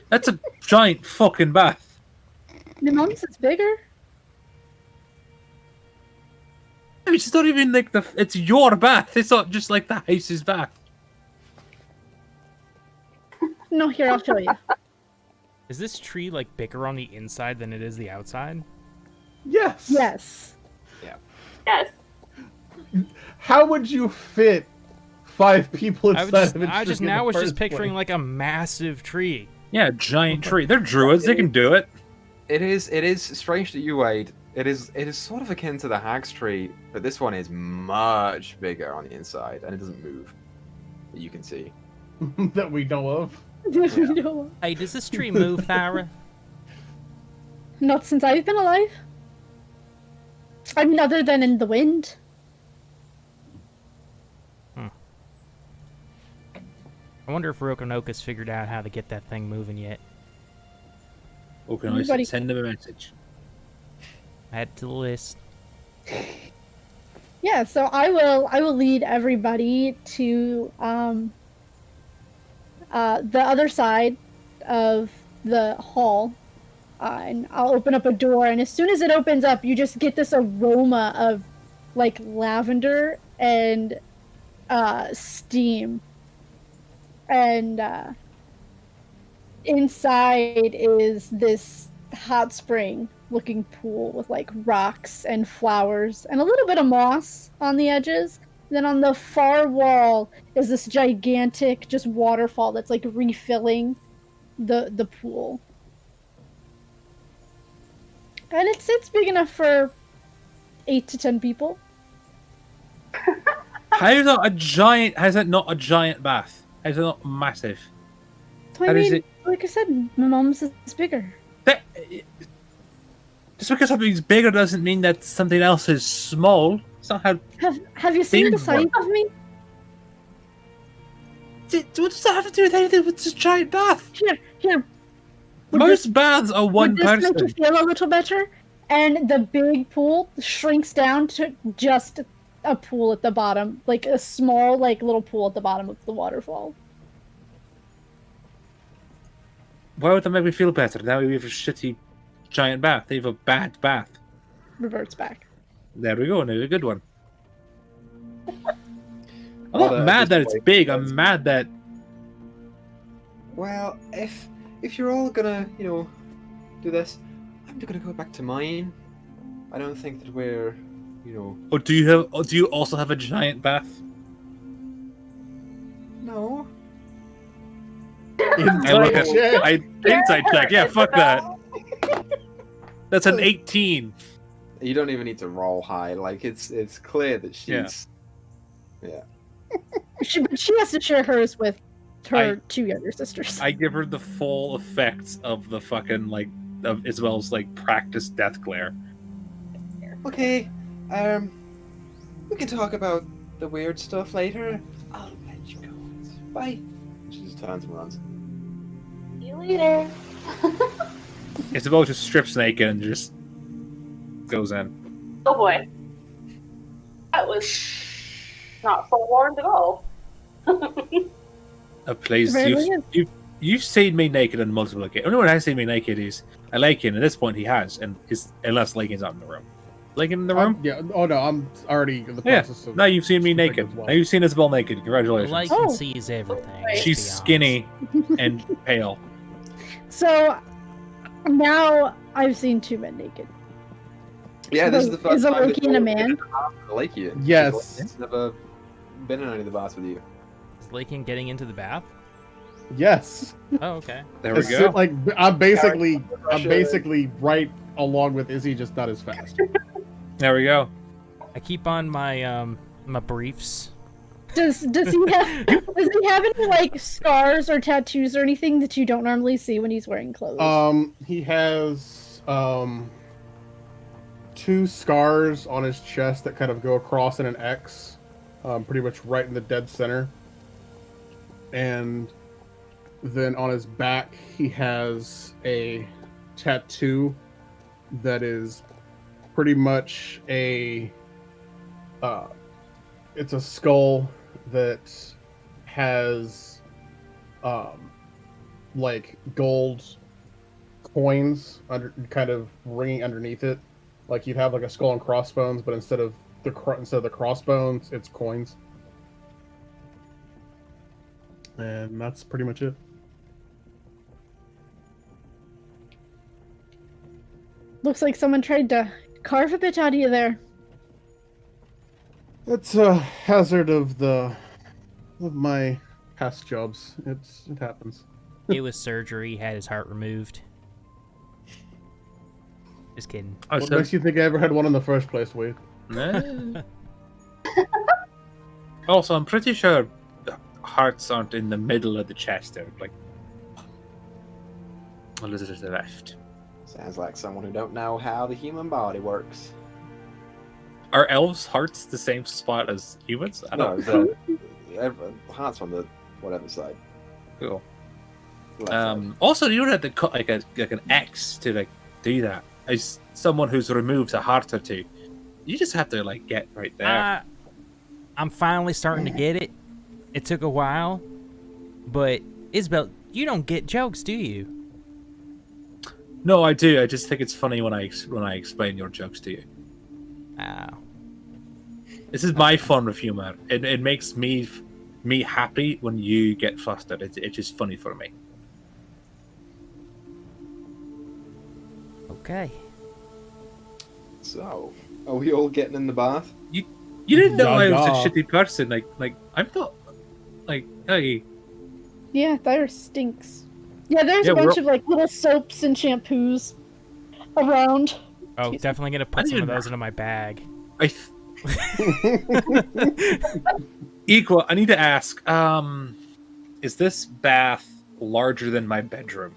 That's a giant fucking bath. My mom's is bigger. I mean, it's not even like it's your bath. It's not just like the house's bath. No, here, I'll show you. Is this tree like bigger on the inside than it is the outside? Yes. Yes. Yes. How would you fit 5 people I inside of a was tree just in the now was just first picturing place? like a massive tree. Yeah, giant tree. They're druids. They can do it. It is strange that you, Wade. It is sort of akin to the hag's tree, but this one is much bigger on the inside, and it doesn't move. That you can see. that we know of. No. Hey, does this tree move, Farah? Not since I've been alive. I mean, other than in the wind. I wonder if Rokonoka's figured out how to get that thing moving yet. Okay, Everybody- send them a message. Add to the list. Yeah, so I will lead everybody to the other side of the hall, and I'll open up a door. And as soon as it opens up, you just get this aroma of like lavender and steam, and inside is this hot spring looking pool with like rocks and flowers and a little bit of moss on the edges. Then on the far wall is this gigantic just waterfall that's like refilling the pool. And it's big enough for 8 to 10 people. How is that a giant? How's that not a giant bath? How's it not massive? So I How does mean, it- like I said, my mom's is bigger. That, just because something's bigger doesn't mean that something else is small. It's not how. Have you seen Big the size one. of me? What does that have to do with anything with this giant bath? Here. Would Most baths are one would this person. make you feel a little better? And the big pool shrinks down to just a pool at the bottom, like a small, like little pool at the bottom of the waterfall. Why would that make me feel better? Now we have a shitty giant bath. They have a bad bath. Reverts back. There we go. Now a good one. I'm Well, not mad that it's wait. big. I'm mad that Well, if you're all gonna, do this, I'm gonna go back to mine. I don't think that we're, Oh, do you also have a giant bath? no. I look at check. I inside check. Yeah, fuck that. That's an 18. You don't even need to roll high. Like it's clear that she's. Yeah. But she has to share hers with her I- 2 younger sisters. I give her the full effects of the fucking of Isabel's practice death glare. Okay. We can talk about the weird stuff later. I'll let you go. Bye. She just turns and runs. See you later. Isabel just strips naked and just goes in. Oh boy. That was not forewarned at all. Please, Really? you've seen me naked on multiple occasions. Only one has seen me naked is Lakin. At this point, he has, unless Lakin's not in the room. Lakin in the room? Yeah. Oh no, I'm already in the Yeah. process of. Now you've seen me stripping naked. as well. Now you've seen Isabel naked. Congratulations. Like Oh. and sees everything. let's She's be honest. skinny and pale. So now I've seen 2 men naked. Yeah, this is the first Is a time Loki and a man? Like you. Yes. It's never been in any of the baths with you. Is Lakin getting into the bath? Yes. Oh, okay. There we It's go. Like I'm basically Russia. right along with Izzy, just not as fast. There we go. I keep on my my briefs Does he have any like scars or tattoos or anything that you don't normally see when he's wearing clothes? He has 2 scars on his chest that kind of go across in an X, pretty much right in the dead center. And then on his back, he has a tattoo that is pretty much a it's a skull that has like gold coins kind of ringing underneath it. Like you'd have like a skull and crossbones, but instead of the crossbones, it's coins. And that's pretty much it. Looks like someone tried to carve a bit out of you there. That's a hazard of my past jobs. It happens. It was surgery. He had his heart removed. Just kidding. What makes you think I ever had one in the first place, Wade? Also, I'm pretty sure the hearts aren't in the middle of the chest. They're like a little to the left. Sounds like someone who don't know how the human body works. Are elves' hearts the same spot as humans? I No, don't know. the heart's on the whatever side. Cool. Left side. Also, you don't have to cut like an X to like do that. As someone who's removed a heart or two, you just have to like get right there. I'm finally starting to get it. It took a while, but Isabel, you don't get jokes, do you? No, I do. I just think it's funny when I explain your jokes to you. Oh. This is my form of humor. It makes me happy when you get flustered. It's just funny for me. Okay. So, are we all getting in the bath? You didn't know I was Yeah. a shitty person. Like I'm not. Like hey. Yeah, there stinks. Yeah, there's a bunch of like little soaps and shampoos around. Oh, definitely gonna put I some of didn't- those into my bag. Equa, I need to ask. Is this bath larger than my bedroom?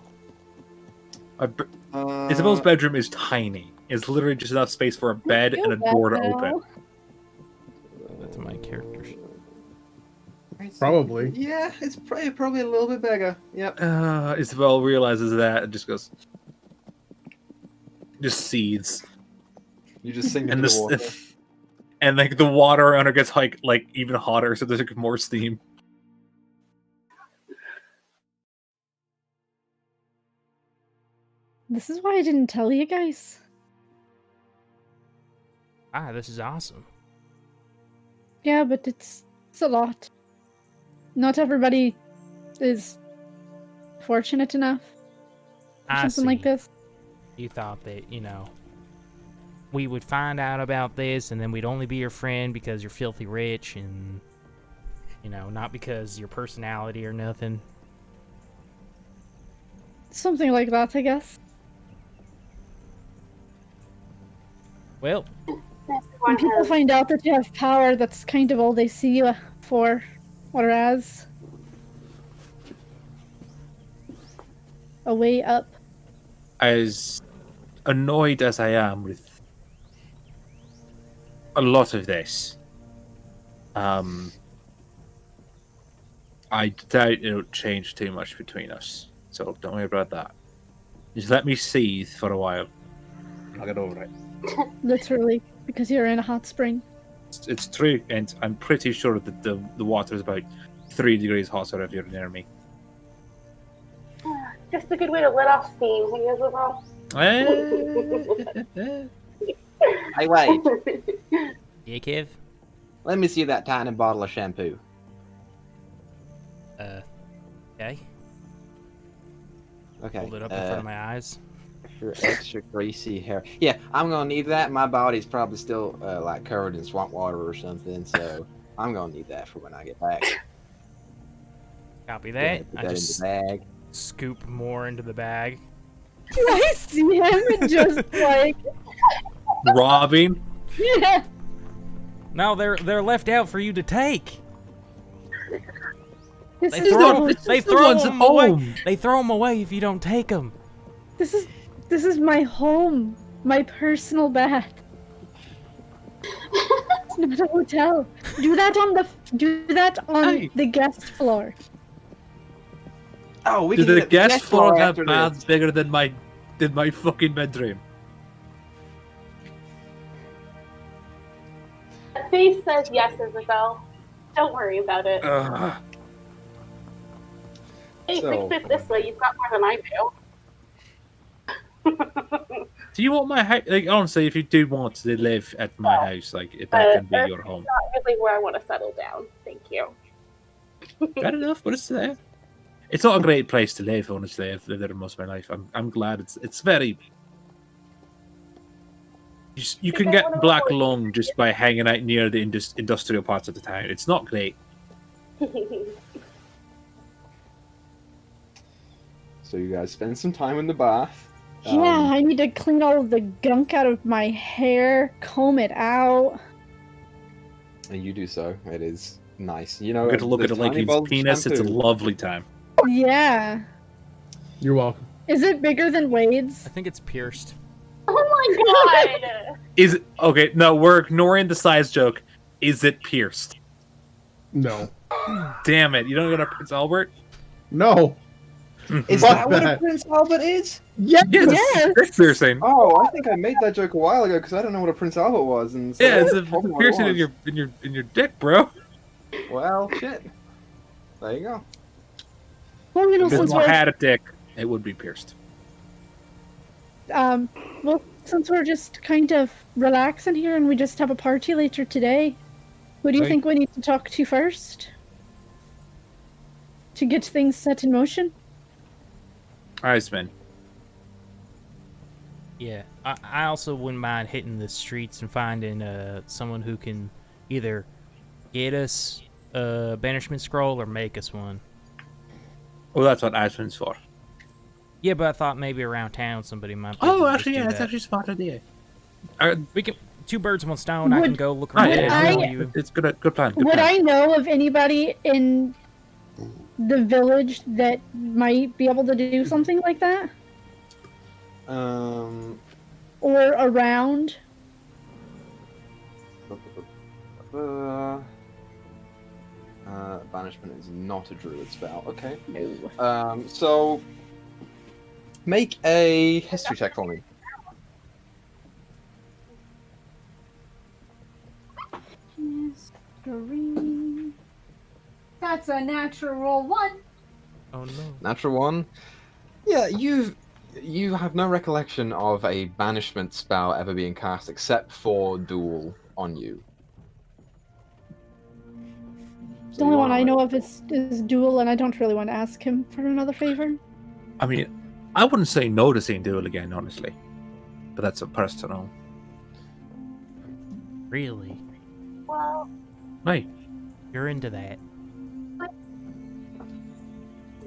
Isabel's bedroom is tiny. It's literally just enough space for a bed and a door to open. That's my character sheet. Probably. Yeah, it's probably a little bit bigger. Yep. Isabel realizes that and just goes, just seethes, You just sink and into the water. and like the water around her gets like even hotter, so there's like more steam. This is why I didn't tell you guys. This is awesome. Yeah, but it's a lot. Not everybody is fortunate enough for I something like see. this. You thought that, we would find out about this and then we'd only be your friend because you're filthy rich and, not because your personality or nothing. Something like that, I guess. Well, When people find out that you have power, that's kind of all they see you for or as. A way up. As annoyed as I am with a lot of this, I doubt it'll change too much between us. So don't worry about that. Just let me seethe for a while. I'll get over it. Literally, because you're in a hot spring. It's true, and I'm pretty sure that the water is about 3 degrees hotter if you're near me. Just a good way to let off steam, hey, Isabel. Hey, wait. yeah, Kev? Let me see that tiny bottle of shampoo. Okay. Okay. Hold it up in front of my eyes. Your extra greasy hair. Yeah, I'm gonna need that. My body's probably still like covered in swamp water or something, so I'm gonna need that for when I get back. Copy Go ahead, that. put I that in just the bag. scoop more into the bag. I see him and just like, Robbing? yeah. No, they're left out for you to take. This They is throw, This they is the throw one's them away. home. They throw them away if you don't take them. this is my home, my personal bath. It's not a hotel. Do that on Hey. the guest floor. Oh, we Do can the get guest floor have after baths this. bigger than my fucking bedroom? The face says yes, Isabel. Don't worry about it. Hey, So- fix it this way. You've got more than I do. Do you want my house? Like, honestly, if you do want to live at my house, like that can be your home. Not really where I want to settle down. Thank you. Fair enough, but it's there. It's not a great place to live, honestly. I've lived there most of my life. I'm glad it's very. You can get black lung just by hanging out near the industrial parts of the town. It's not great. So you guys spend some time in the bath. Yeah, I need to clean all of the gunk out of my hair, comb it out. And you do so. It is nice. You know, I'm going to look at there's a tiny Lake's bulbs penis. It's a shampoo. lovely time. Yeah. You're welcome. Is it bigger than Wade's? I think it's pierced. Oh my god! Is it okay? No, we're ignoring the size joke. Is it pierced? No. Damn it! You don't go to Prince Albert? No. Is Fuck that what a that. Prince Albert is? Yeah. Yes. It's piercing. Oh, I think I made that joke a while ago because I don't know what a Prince Albert was, and so Yeah, it's that's a probably what it piercing was. in your dick, bro. Well, shit. There you go. Well, you know, If since I we're had a dick, it would be pierced. since we're just kind of relaxing here and we just have a party later today, who do you Right. think we need to talk to first? To get things set in motion? Iceman. Yeah, I also wouldn't mind hitting the streets and finding someone who can either get us a banishment scroll or make us one. Oh, that's what Iceman's for. Yeah, but I thought maybe around town somebody might. Be Oh, able to actually, just yeah, do that's that. actually a smart idea. We can two birds, one stone. I can Would- go look Right, around Would town. I- while you... it's good plan. Good Would plan. I know of anybody in the village that might be able to do something like that? Or around? Banishment is not a druid spell. Okay. No. So make a history check for me. History. That's a natural one. Oh no. Natural one. Yeah, you have no recollection of a banishment spell ever being cast except for duel on you. The only one I know of is Duel, and I don't really want to ask him for another favor. I mean, I wouldn't say no to seeing Duel again, honestly. But that's a personal. Really? Well, Hey, You're into that?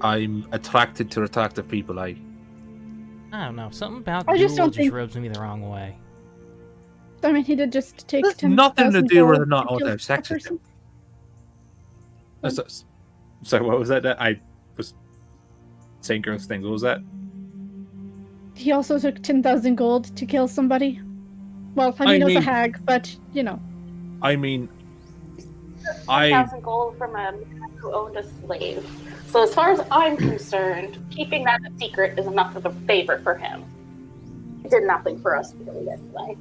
I'm attracted to attractive people. I don't know. Something about I just Duel don't just think- rubs me the wrong way. I mean, he did just take That's 10,000 nothing to do with gold not to want to kill have sex a with person. So what was that? That I was saying gross things. What was that? He also took 10,000 gold to kill somebody. Well, I mean, it was a mean- hag, but, you know. I mean, I 1,000 gold from a man who owned a slave. So as far as I'm concerned, keeping that a secret is enough of a favor for him. He did nothing for us really anyway.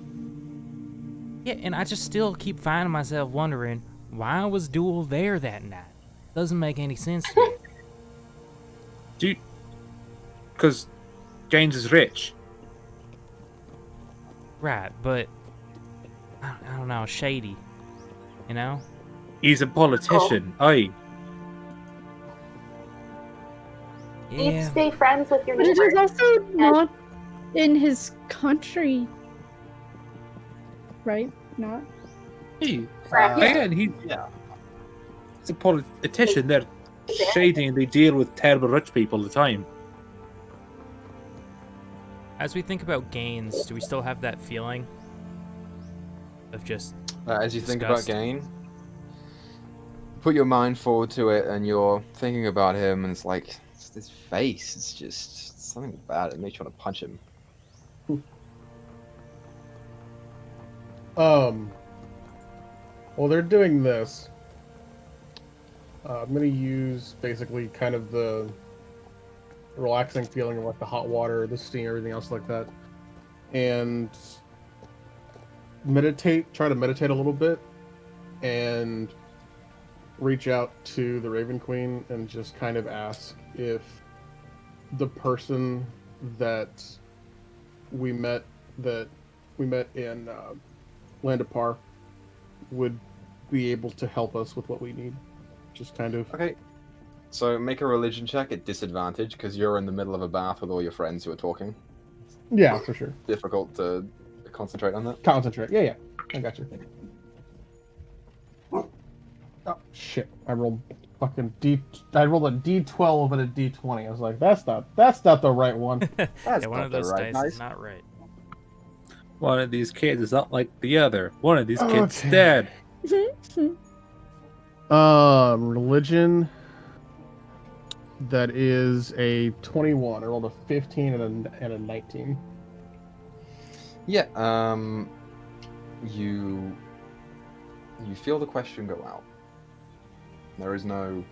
Yeah, and I just still keep finding myself wondering why was Duel there that night? Doesn't make any sense to me. do because Gaines is rich. Right, but I don't know, shady. You know? He's a politician. Aye. You need to Yeah. stay friends with your But it neighbors. is also not in his country. Right? Not? Hey, Correct. again, he's a politician. They're shady and they deal with terrible rich people all the time. As we think about gains, do we still have that feeling of just As you think about Disgust. gain, put your mind forward to it, and you're thinking about him, and it's like it's this face. It's just something about it. It makes you want to punch him. Well, they're doing this. I'm gonna use basically kind of the relaxing feeling of like the hot water, the steam, everything else like that, and meditate. Try to meditate a little bit, and reach out to the Raven Queen and just kind of ask if the person that we met in Land of Par would be able to help us with what we need. Just kind of. Okay. So make a religion check at disadvantage because you're in the middle of a bath with all your friends who are talking. Yeah, for sure. Difficult to concentrate on that. Concentrate. Yeah. I got you. Oh shit! I rolled a D12 and a D20. I was like, that's not the right one. That's One not of those the right dice dice. is not right. One of these kids is not like the other. One of these kids Okay. dead. Religion. That is a 21. I rolled a 15 and a 19. Yeah. You feel the question go out. There is no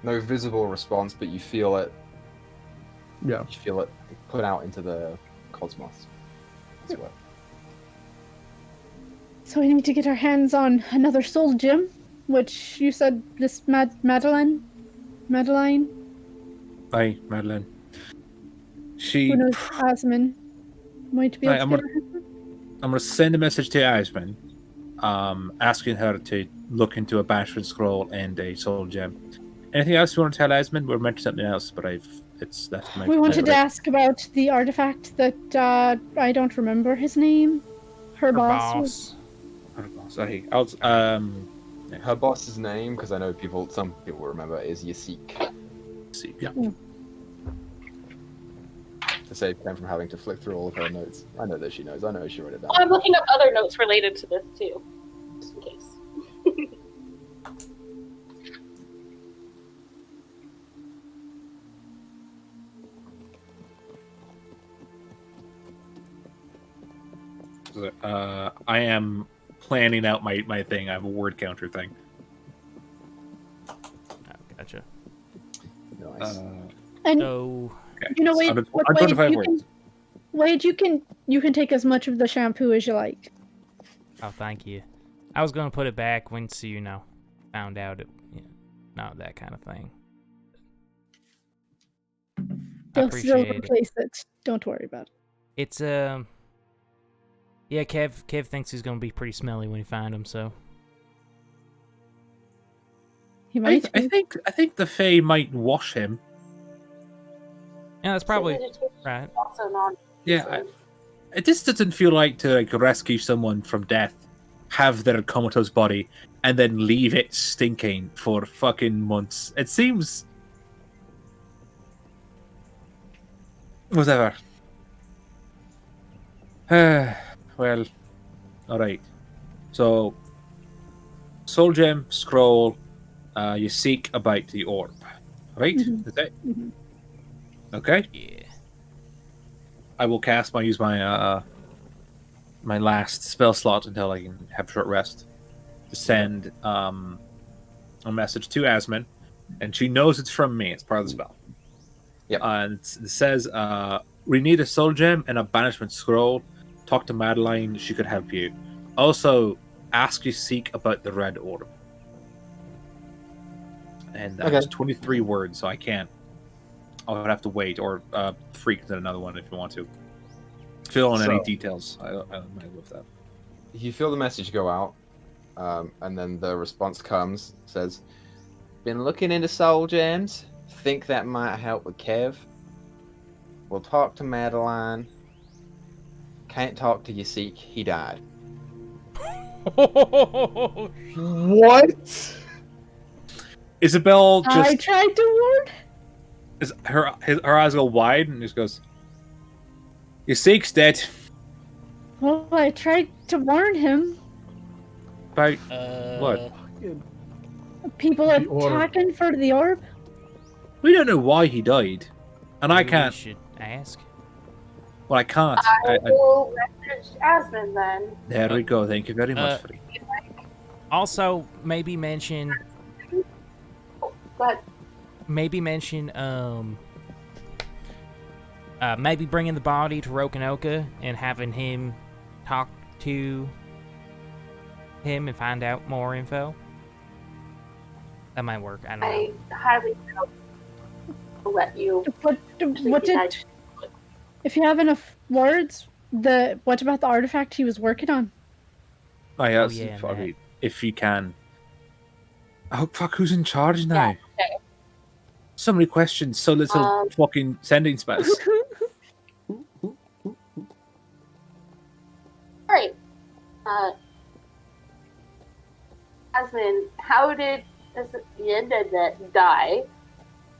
visible response, but you feel it. Yeah. You feel it put out into the cosmos. As it were. So we need to get our hands on another soul gem, which you said this Madeline? Aye, Madeline. She. Who knows Asmin might be able Right, to I'm get gonna- her hands on? I'm gonna send a message to Asmin, asking her to look into a banishment scroll and a soul gem. Anything else you want to tell Asmin? We're mentioning something else, but it's left my. We wanted to memory. ask about the artifact that I don't remember his name. Her boss. Sorry, Her boss's name, because I know some people will remember, is Yasik. see. Yeah. To save Chem from having to flick through all of her notes. I know that she knows. I know she wrote it down. I'm looking up other notes related to this too, just in case. I am planning out my thing. I have a word counter thing. Oh, gotcha. Nice. And So you know, Wade, 125 words. Wade, you can take as much of the shampoo as you like. oh, thank you. I was gonna put it back once found out it, not that kind of thing. I They'll still appreciate it. replace it. Don't worry about it. It's yeah, Kev thinks he's gonna be pretty smelly when he finds him. So He I, might. I think the Fae might wash him. yeah, that's probably Vegetation right. also non. Yeah, this doesn't feel like to rescue someone from death, have their comatose body, and then leave it stinking for fucking months. It seems whatever. Well, all right. So, soul gem scroll. You seek about the orb, right? Mhm. Is that Mhm. okay? Yeah. I will use my my last spell slot until I can have a short rest to send a message to Asmin, and she knows it's from me. It's part of the spell. Yep. And it says, "We need a soul gem and a banishment scroll. Talk to Madeline; she could help you. Also, ask you seek about the red orb." And that's 23 words, so I can't. I would have to wait, or freak into another one if you want to. Fill in any So- details. I don't mind with that. You feel the message go out, and then the response comes, says, "Been looking into soul gems. Think that might help with Kev. We'll talk to Madeline. Can't talk to Yasik. He died." What? Isabel I just tried to warn. her eyes go wide and just goes, "Yasik's dead." Well, I tried to warn him. About what? People The orb. attacking for the orb? We don't know why he died, and I Maybe we can't. should ask. Well, I can't. I will message Asmund then. There we go. Thank you very much, Free. Also, maybe mention. But Maybe mention. Maybe bringing the body to Rokanoka and having him talk to him and find out more info. That might work. I don't know. I highly doubt I'll let you. What did... If you have enough words, what about the artifact he was working on? I asked yeah, if you can. Oh fuck! Who's in charge now? Yeah, okay. So many questions, so little fucking sending space. Alright. Asmund, how did that die?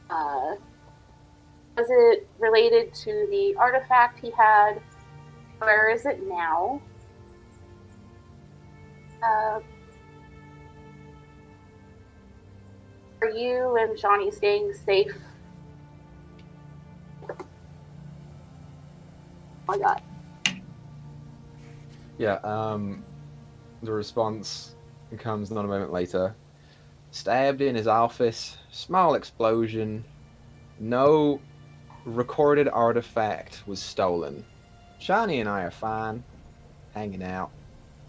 Was it related to the artifact he had? Where is it now? Are you and Johnny staying safe? Oh my god. Yeah, the response comes not a moment later. Stabbed in his office, small explosion, no recorded artifact was stolen. Johnny and I are fine, hanging out.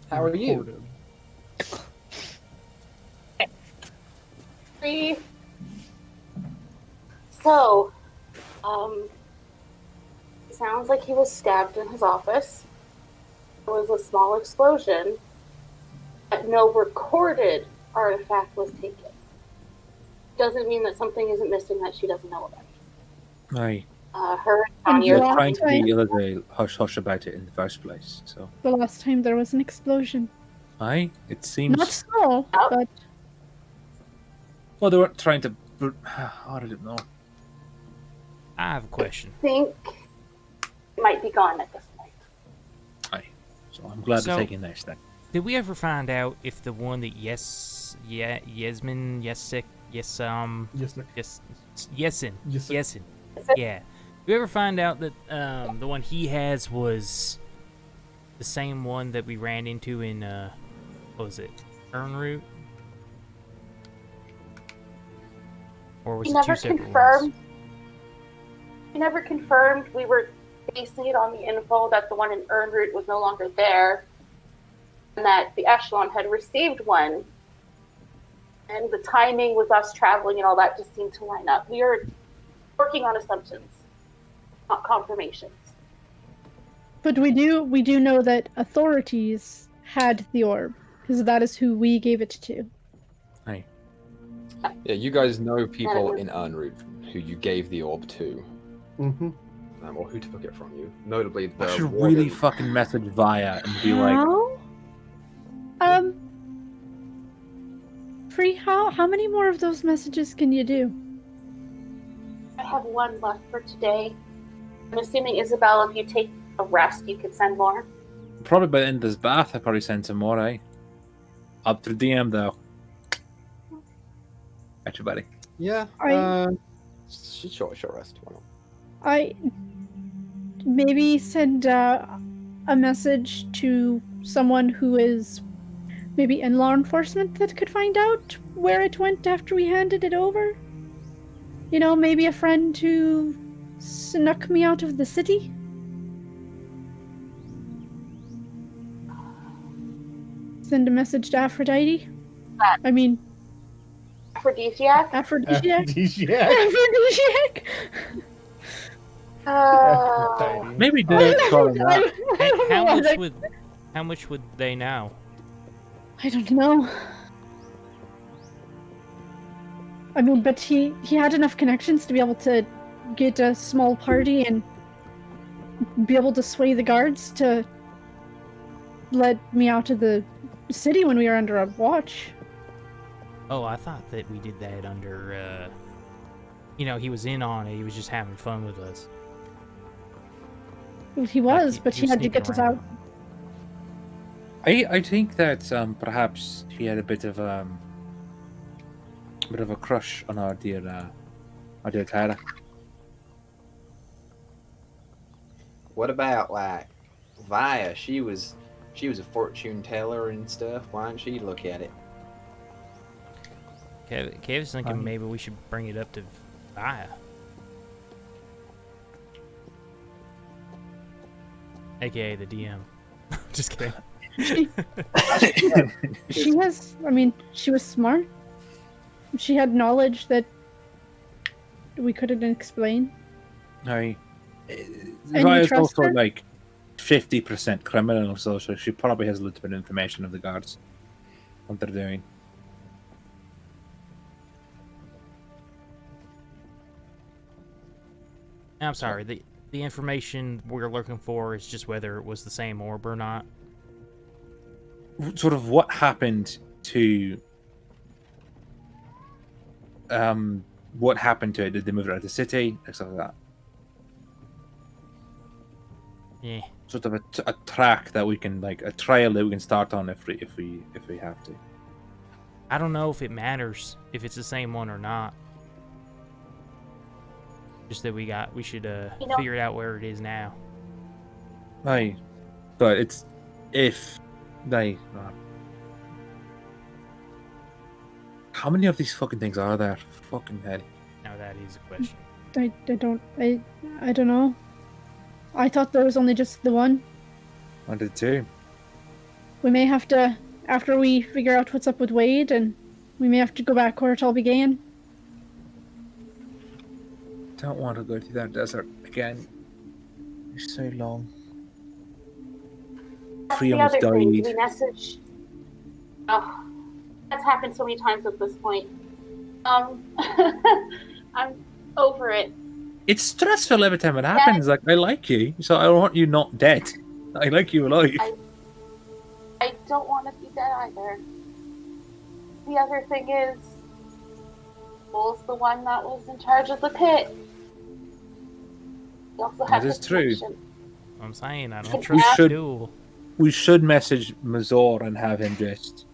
How are you? So, it sounds like he was stabbed in his office. There was a small explosion, but no recorded artifact was taken. Doesn't mean that something isn't missing that she doesn't know about. Aye. Her and You're Tanya. trying to be a little hush-hush about it in the first place, so... The last time there was an explosion. Aye, it seems... Not small, Oh. but... Well, they weren't trying to... I don't know. I have a question. I think it might be gone at this point. Aye. So I'm glad So- to take in that step. Did we ever find out if the one that Yesin, yeah. Did we ever find out that the one he has was the same one that we ran into in what was it, Earnroot? Or was We it never two separate confirmed. ones? We never confirmed. We were basing it on the info that the one in Earnroot was no longer there, and that the Echelon had received one. And the timing with us traveling and all that just seemed to line up. We are working on assumptions, not confirmations. But we do know that authorities had the orb, because that is who we gave it to. Aye. Yeah, you guys know people in Unroot who you gave the orb to, Mm-hmm. or who took it from you. Notably, the I should warden. really fucking message Via and be like, How? Free, how many more of those messages can you do? I have one left for today. I'm assuming, Isabel, if you take a rest, you could send more. probably by the end of this bath, I probably send some more, eh? Up to the DM, though. Gotcha, buddy. Yeah. I- Short rest. Why not? I maybe send a message to someone who is maybe in law enforcement that could find out where it went after we handed it over. You know, maybe a friend who snuck me out of the city. Send a message to Aphrodite. I mean, Aphrodisiac? Aphrodisiac. Aphrodisiac. Aphrodisiac. Maybe do it call him that. Hey, how I much don't would they know? I don't know. I mean, but he had enough connections to be able to get a small party and be able to sway the guards to let me out of the city when we were under a watch. Oh, I thought that we did that under, he was in on it. He was just having fun with us. He was, Like, but he had to sneaking get us around. out. I think that perhaps he had a bit of bit of a crush on our dear Clara. What about like Via? She was a fortune teller and stuff. Why don't she look at it? Kev's thinking maybe we should bring it up to Via. AKA the DM. Just kidding. She has, I mean, she was smart. She had knowledge that we couldn't explain. Via's trust also her? like 50% criminal, so she probably has a little bit of information of the guards, what they're doing. I'm sorry, the information we're looking for is just whether it was the same orb or not. Sort of what happened to it? Did they move it out of the city? Stuff like that. Yeah. Sort of a track that we can, like a trail that we can start on if we have to. I don't know if it matters if it's the same one or not. Just that we should figure it out where it is now. Aye, but it's if they. How many of these fucking things are there? Fucking hell. Now that is a question. I don't know. I thought there was only just the one. I did too. We may have to, after we figure out what's up with Wade, and we may have to go back where it all began. Don't want to go through that desert again. It's so long. That's Three the almost other thing. died. We message. Oh, that's happened so many times at this point. I'm over it. It's stressful every time it happens. Like, I like you, so I want you not dead. I like you alive. I don't want to be dead either. The other thing is, Bull's the one that was in charge of the pit. We also have That is this true. connection. I'm saying I We don't trust should- Duel. We should message Mazor and have him just...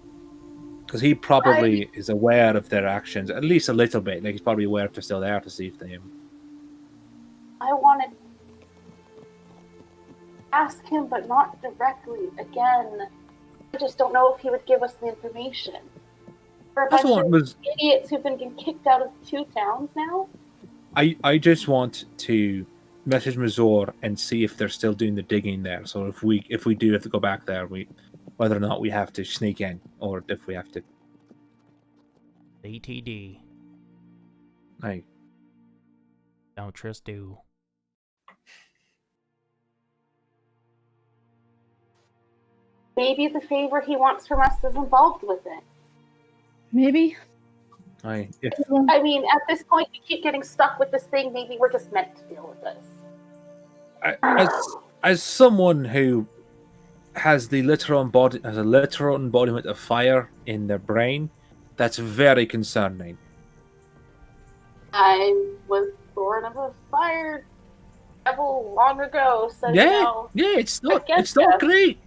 Because he probably is aware of their actions, at least a little bit. Like, he's probably aware if they're still there to see if they... I wanted to ask him, but not directly. Again, I just don't know if he would give us the information. For a That's bunch what of was... idiots who've been getting kicked out of 2 towns now. I just want to message Mazor and see if they're still doing the digging there. So if we do have to go back there, whether or not we have to sneak in, or if we have to... ATD. Like, Don't trust Duel. Maybe the favor he wants from us is involved with it. Maybe. if I mean, at this point, we keep getting stuck with this thing. Maybe we're just meant to deal with this. as someone who has a literal embodiment of fire in their brain, that's very concerning. I was born of a fire devil long ago, so you know. Yeah, it's not guess great.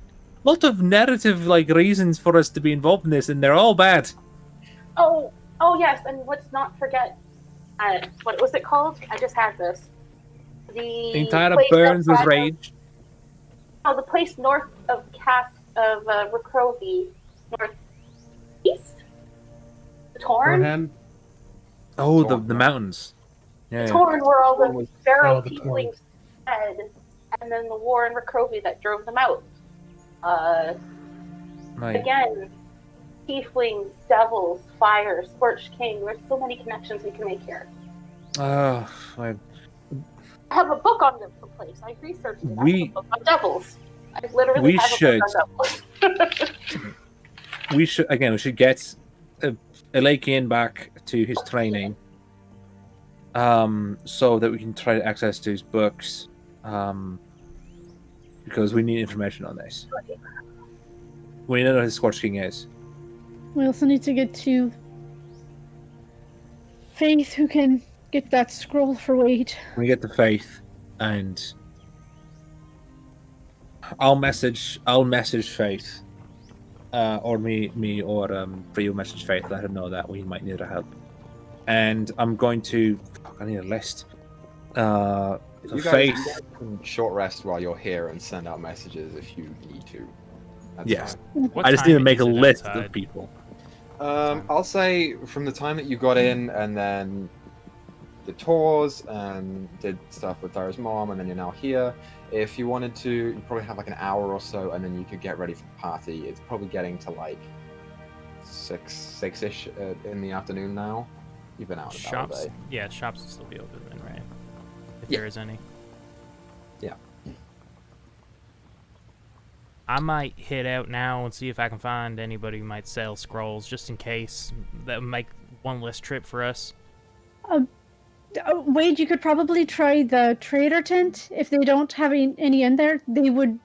Lot of narrative reasons for us to be involved in this, and they're all bad. Oh yes, and let's not forget. What was it called? I just had this. The entire place burns with outside rage. the place north of Recrovy, northeast. Torn. Forehand. Oh, the mountains. Yeah. Torn, where all the was- feral the Torn. tieflings fled, and then the war in Recrovy that drove them out. Right. Again, tieflings, devils, fire, scorched king. There's so many connections we can make here. I I have a book on the place. I researched it. I have a book on devils. I literally we have should- a book on devils. we should get Elakian back to his training, so that we can try to access to his books, because we need information on this. We know what his Scorch King is. We also need to get to Faith, who can get that scroll for Wade. We get the Faith, and I'll message Faith, or me or Free will message Faith, let him know that we might need her help. and I'm going to. Fuck, I need a list. The You face. guys can short rest while you're here and send out messages if you need to. That's Yes. fine. What I just need to time make a is it list outside? of people. I'll say from the time that you got in and then did tours and did stuff with Thyra's mom, and then you're now here. If you wanted to, you probably have like an hour or so, and then you could get ready for the party. It's probably getting to like six-ish in the afternoon now. You've been out and about all Shops, day. yeah, shops will still be open then, right? If Yeah. there is any. Yeah. I might hit out now and see if I can find anybody who might sell scrolls, just in case. That would make one less trip for us. Wade, you could probably try the trader tent. If they don't have any in there, they would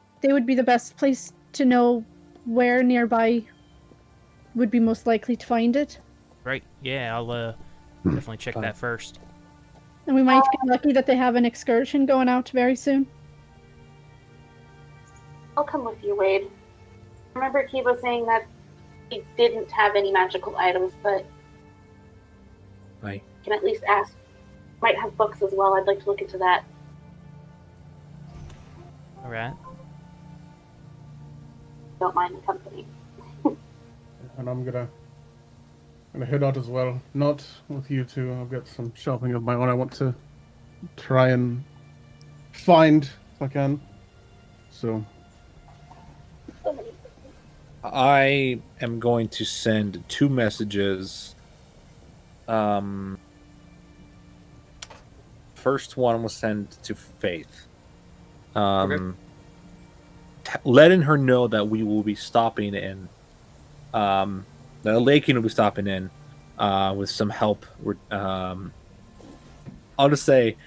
be the best place to know where nearby would be most likely to find it. Right? Yeah, I'll definitely check that first. And we might get lucky that they have an excursion going out very soon. I'll come with you, Wade. I remember Kiba saying that he didn't have any magical items, but Right. can at least ask. Might have books as well. I'd like to look into that. All right. Don't mind the company. And I'm gonna head out as well. Not with you two. I've got some shopping of my own I want to try and find if I can. So I am going to send 2 messages. First one was sent to Faith. Letting her know that we will be stopping in. The Lakin will be stopping in with some help. I'll just say,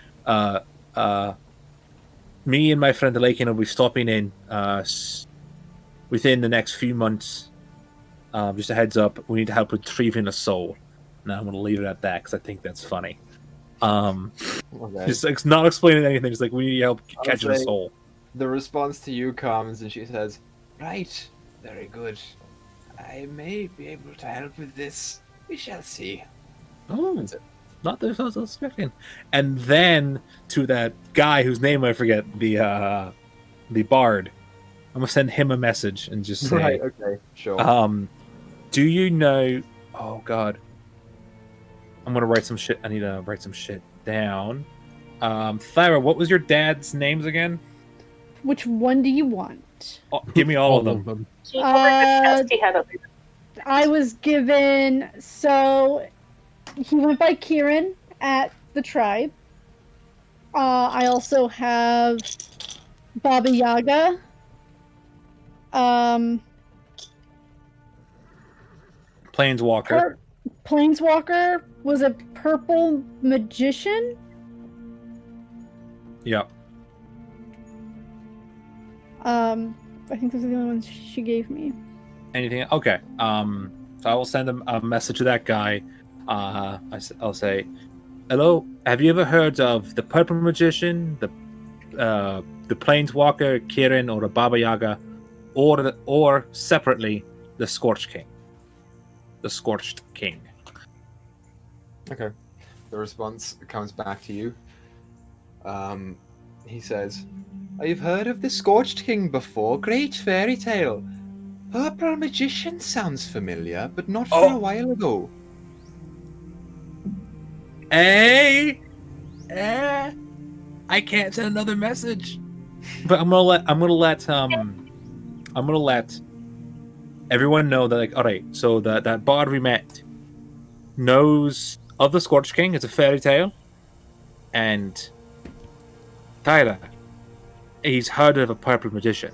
me and my friend the Lakin will be stopping in within the next few months. Just a heads up, we need help retrieving a soul. Now I'm going to leave it at that because I think that's funny. Okay. Just like, not explaining anything, just like we need help I'll catching a say- soul. The response to you comes, and she says, "Right, very good. I may be able to help with this. We shall see." Oh, That's it. not that I was expecting. And then to that guy whose name I forget, the bard, I'm gonna send him a message and just say, Right. Okay. Sure. do you know? Oh God, I'm gonna write some shit. I need to write some shit down. Thyra, what was your dad's names again? Which one do you want? Oh, give me all of them. She discussed he had other. I was given, so he went by Kieran at the tribe. I also have Baba Yaga. Planeswalker. Planeswalker was a purple magician. Yep. I think those are the only ones she gave me. Anything? Okay. So I will send a message to that guy. I'll say, "Hello. Have you ever heard of the Purple Magician, the Planeswalker, Kieran, or the Baba Yaga, or separately the Scorched King? The Scorched King." Okay. The response comes back to you. He says, "I've heard of the Scorched King before. Great fairy tale. Purple Magician sounds familiar, but not for a while ago." Hey, I can't send another message, but I'm gonna let everyone know that, like, all right, so that bard we met knows of the Scorched King. It's a fairy tale, and Tyler, he's heard of a purple magician.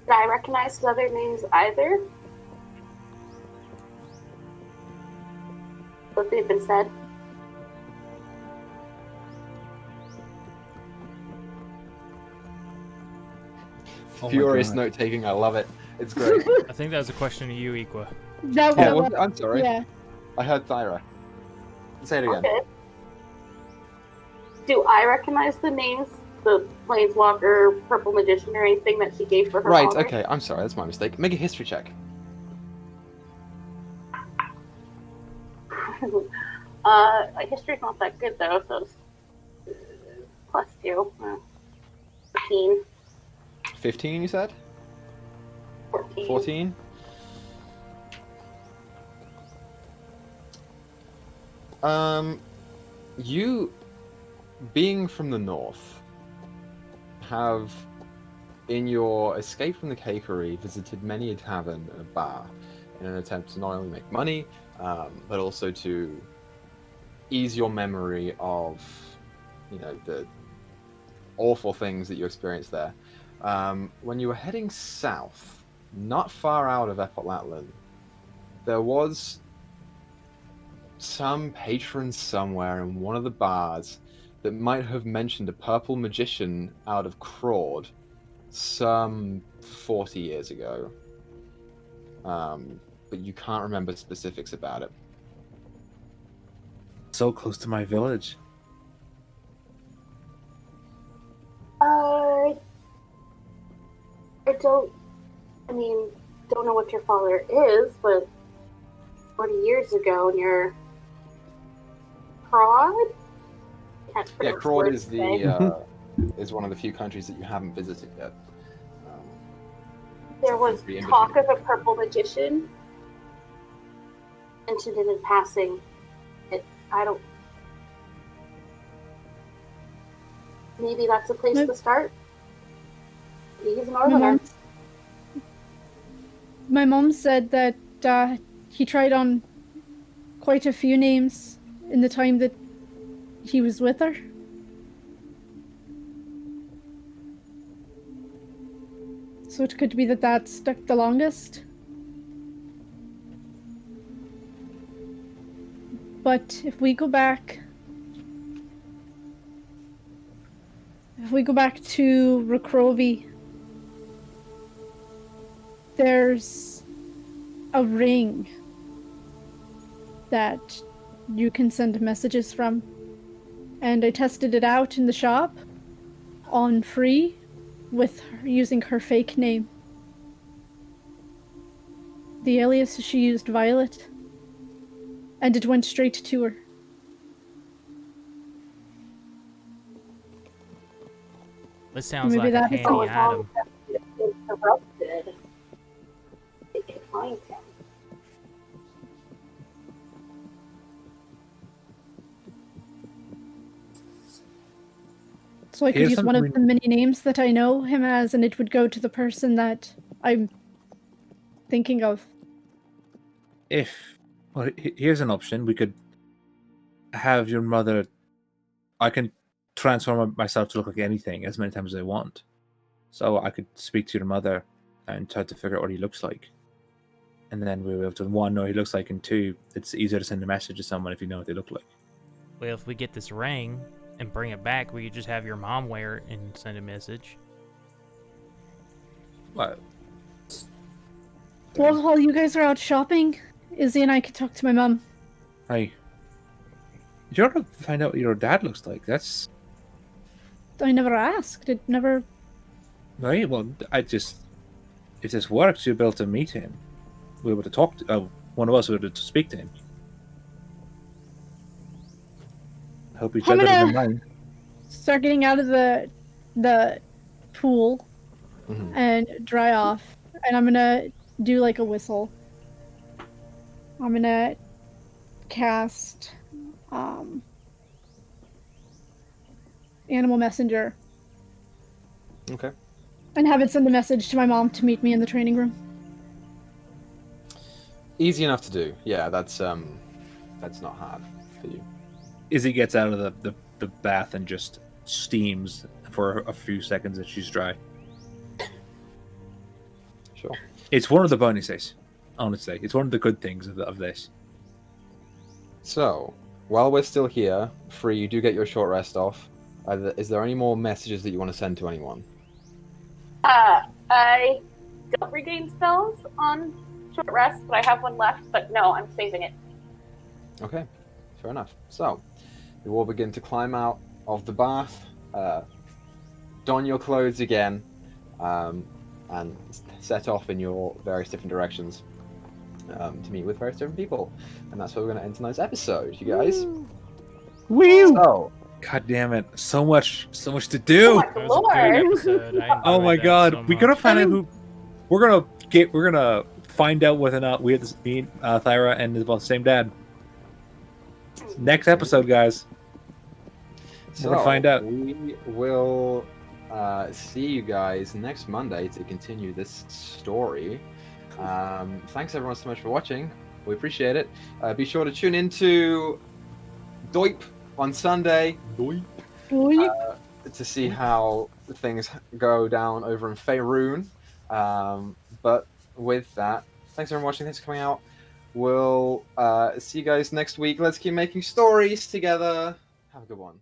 Did I recognize the other names either? What they've been said. Oh my Furious God. note taking. I love it. It's great. I think that was a question to you, Equa. That Oh, was, I'm sorry. yeah. I heard Thyra. Say it again. Okay. Do I recognize the names? The Planeswalker, Purple Magician, or anything that she gave for her Right, honor? okay, I'm sorry, that's my mistake. Make a history check. My history's not that good though, so it's +2. 14. 15, you said? 14. 14? You, being from the north, have, in your escape from the cakery, visited many a tavern and bar in an attempt to not only make money, but also to ease your memory of, the awful things that you experienced there. When you were heading south, not far out of Epotlatlan, there was some patron somewhere in one of the bars that might have mentioned a purple magician out of Crawd some 40 years ago. But you can't remember specifics about it. So close to my village. I don't know what your father is, but 40 years ago near Crawd? Yeah, Crawd is is one of the few countries that you haven't visited yet. There was talk of a purple magician mentioned it in passing. Maybe that's a place to start. Maybe he's a northerner. My mom said that he tried on quite a few names in the time that he was with her. So it could be that stuck the longest. But if we go back to Rakrovi, there's a ring that you can send messages from. And I tested it out in the shop on free with her, using her fake name. The alias she used, Violet. And it went straight to her. This sounds Maybe like a that is handy item. Corrupted. They can find him. So I could Here's use one of something- the many names that I know him as, and it would go to the person that I'm thinking of. Here's an option. We could have your mother. I can transform myself to look like anything as many times as I want. So I could speak to your mother and try to figure out what he looks like. And then we'll be able to, one, know what he looks like, and two, it's easier to send a message to someone if you know what they look like. Well, if we get this ring and bring it back, we could just have your mom wear it and send a message. Well, While you guys are out shopping, Izzy and I could talk to my mom. hi. You ought to find out what your dad looks like. That's I never asked. It never... right. Well, if this works, you'll be able to meet him. We're able to talk to. One of us will be able to speak to him. I hope you I'm check that in gonna- mind. start getting out of the pool Mhm. and dry off. And I'm gonna do like a whistle. I'm gonna cast Animal Messenger Okay. and have it send a message to my mom to meet me in the training room. Easy enough to do. Yeah, that's not hard for you. Izzy gets out of the bath and just steams for a few seconds as she's dry. Sure. It's one of the bonuses, honestly. It's one of the good things of this. So, while we're still here, Free, you do get your short rest off. Is there any more messages that you want to send to anyone? I don't regain spells on short rest, but I have one left. But no, I'm saving it. Okay, fair enough. So, you all begin to climb out of the bath, don your clothes again, and set off in your various different directions. to meet with various different people, and that's where we're going to end tonight's episode, you guys. Woo! So, God damn it! So much to do. Oh my That was a lord! great episode. I Oh my enjoyed that god, so we gotta much. find out who. We're gonna find out whether or not we have this, me, Thyra, and Isabel, the same dad. Next episode, guys. We're gonna find out. We will see you guys next Monday to continue this story. Thanks everyone so much for watching. We appreciate it. Be sure to tune into Doip on Sunday. Doip. To see how things go down over in Faerun. But with that, thanks everyone for watching. Thanks for coming out. We'll see you guys next week. Let's keep making stories together. Have a good one.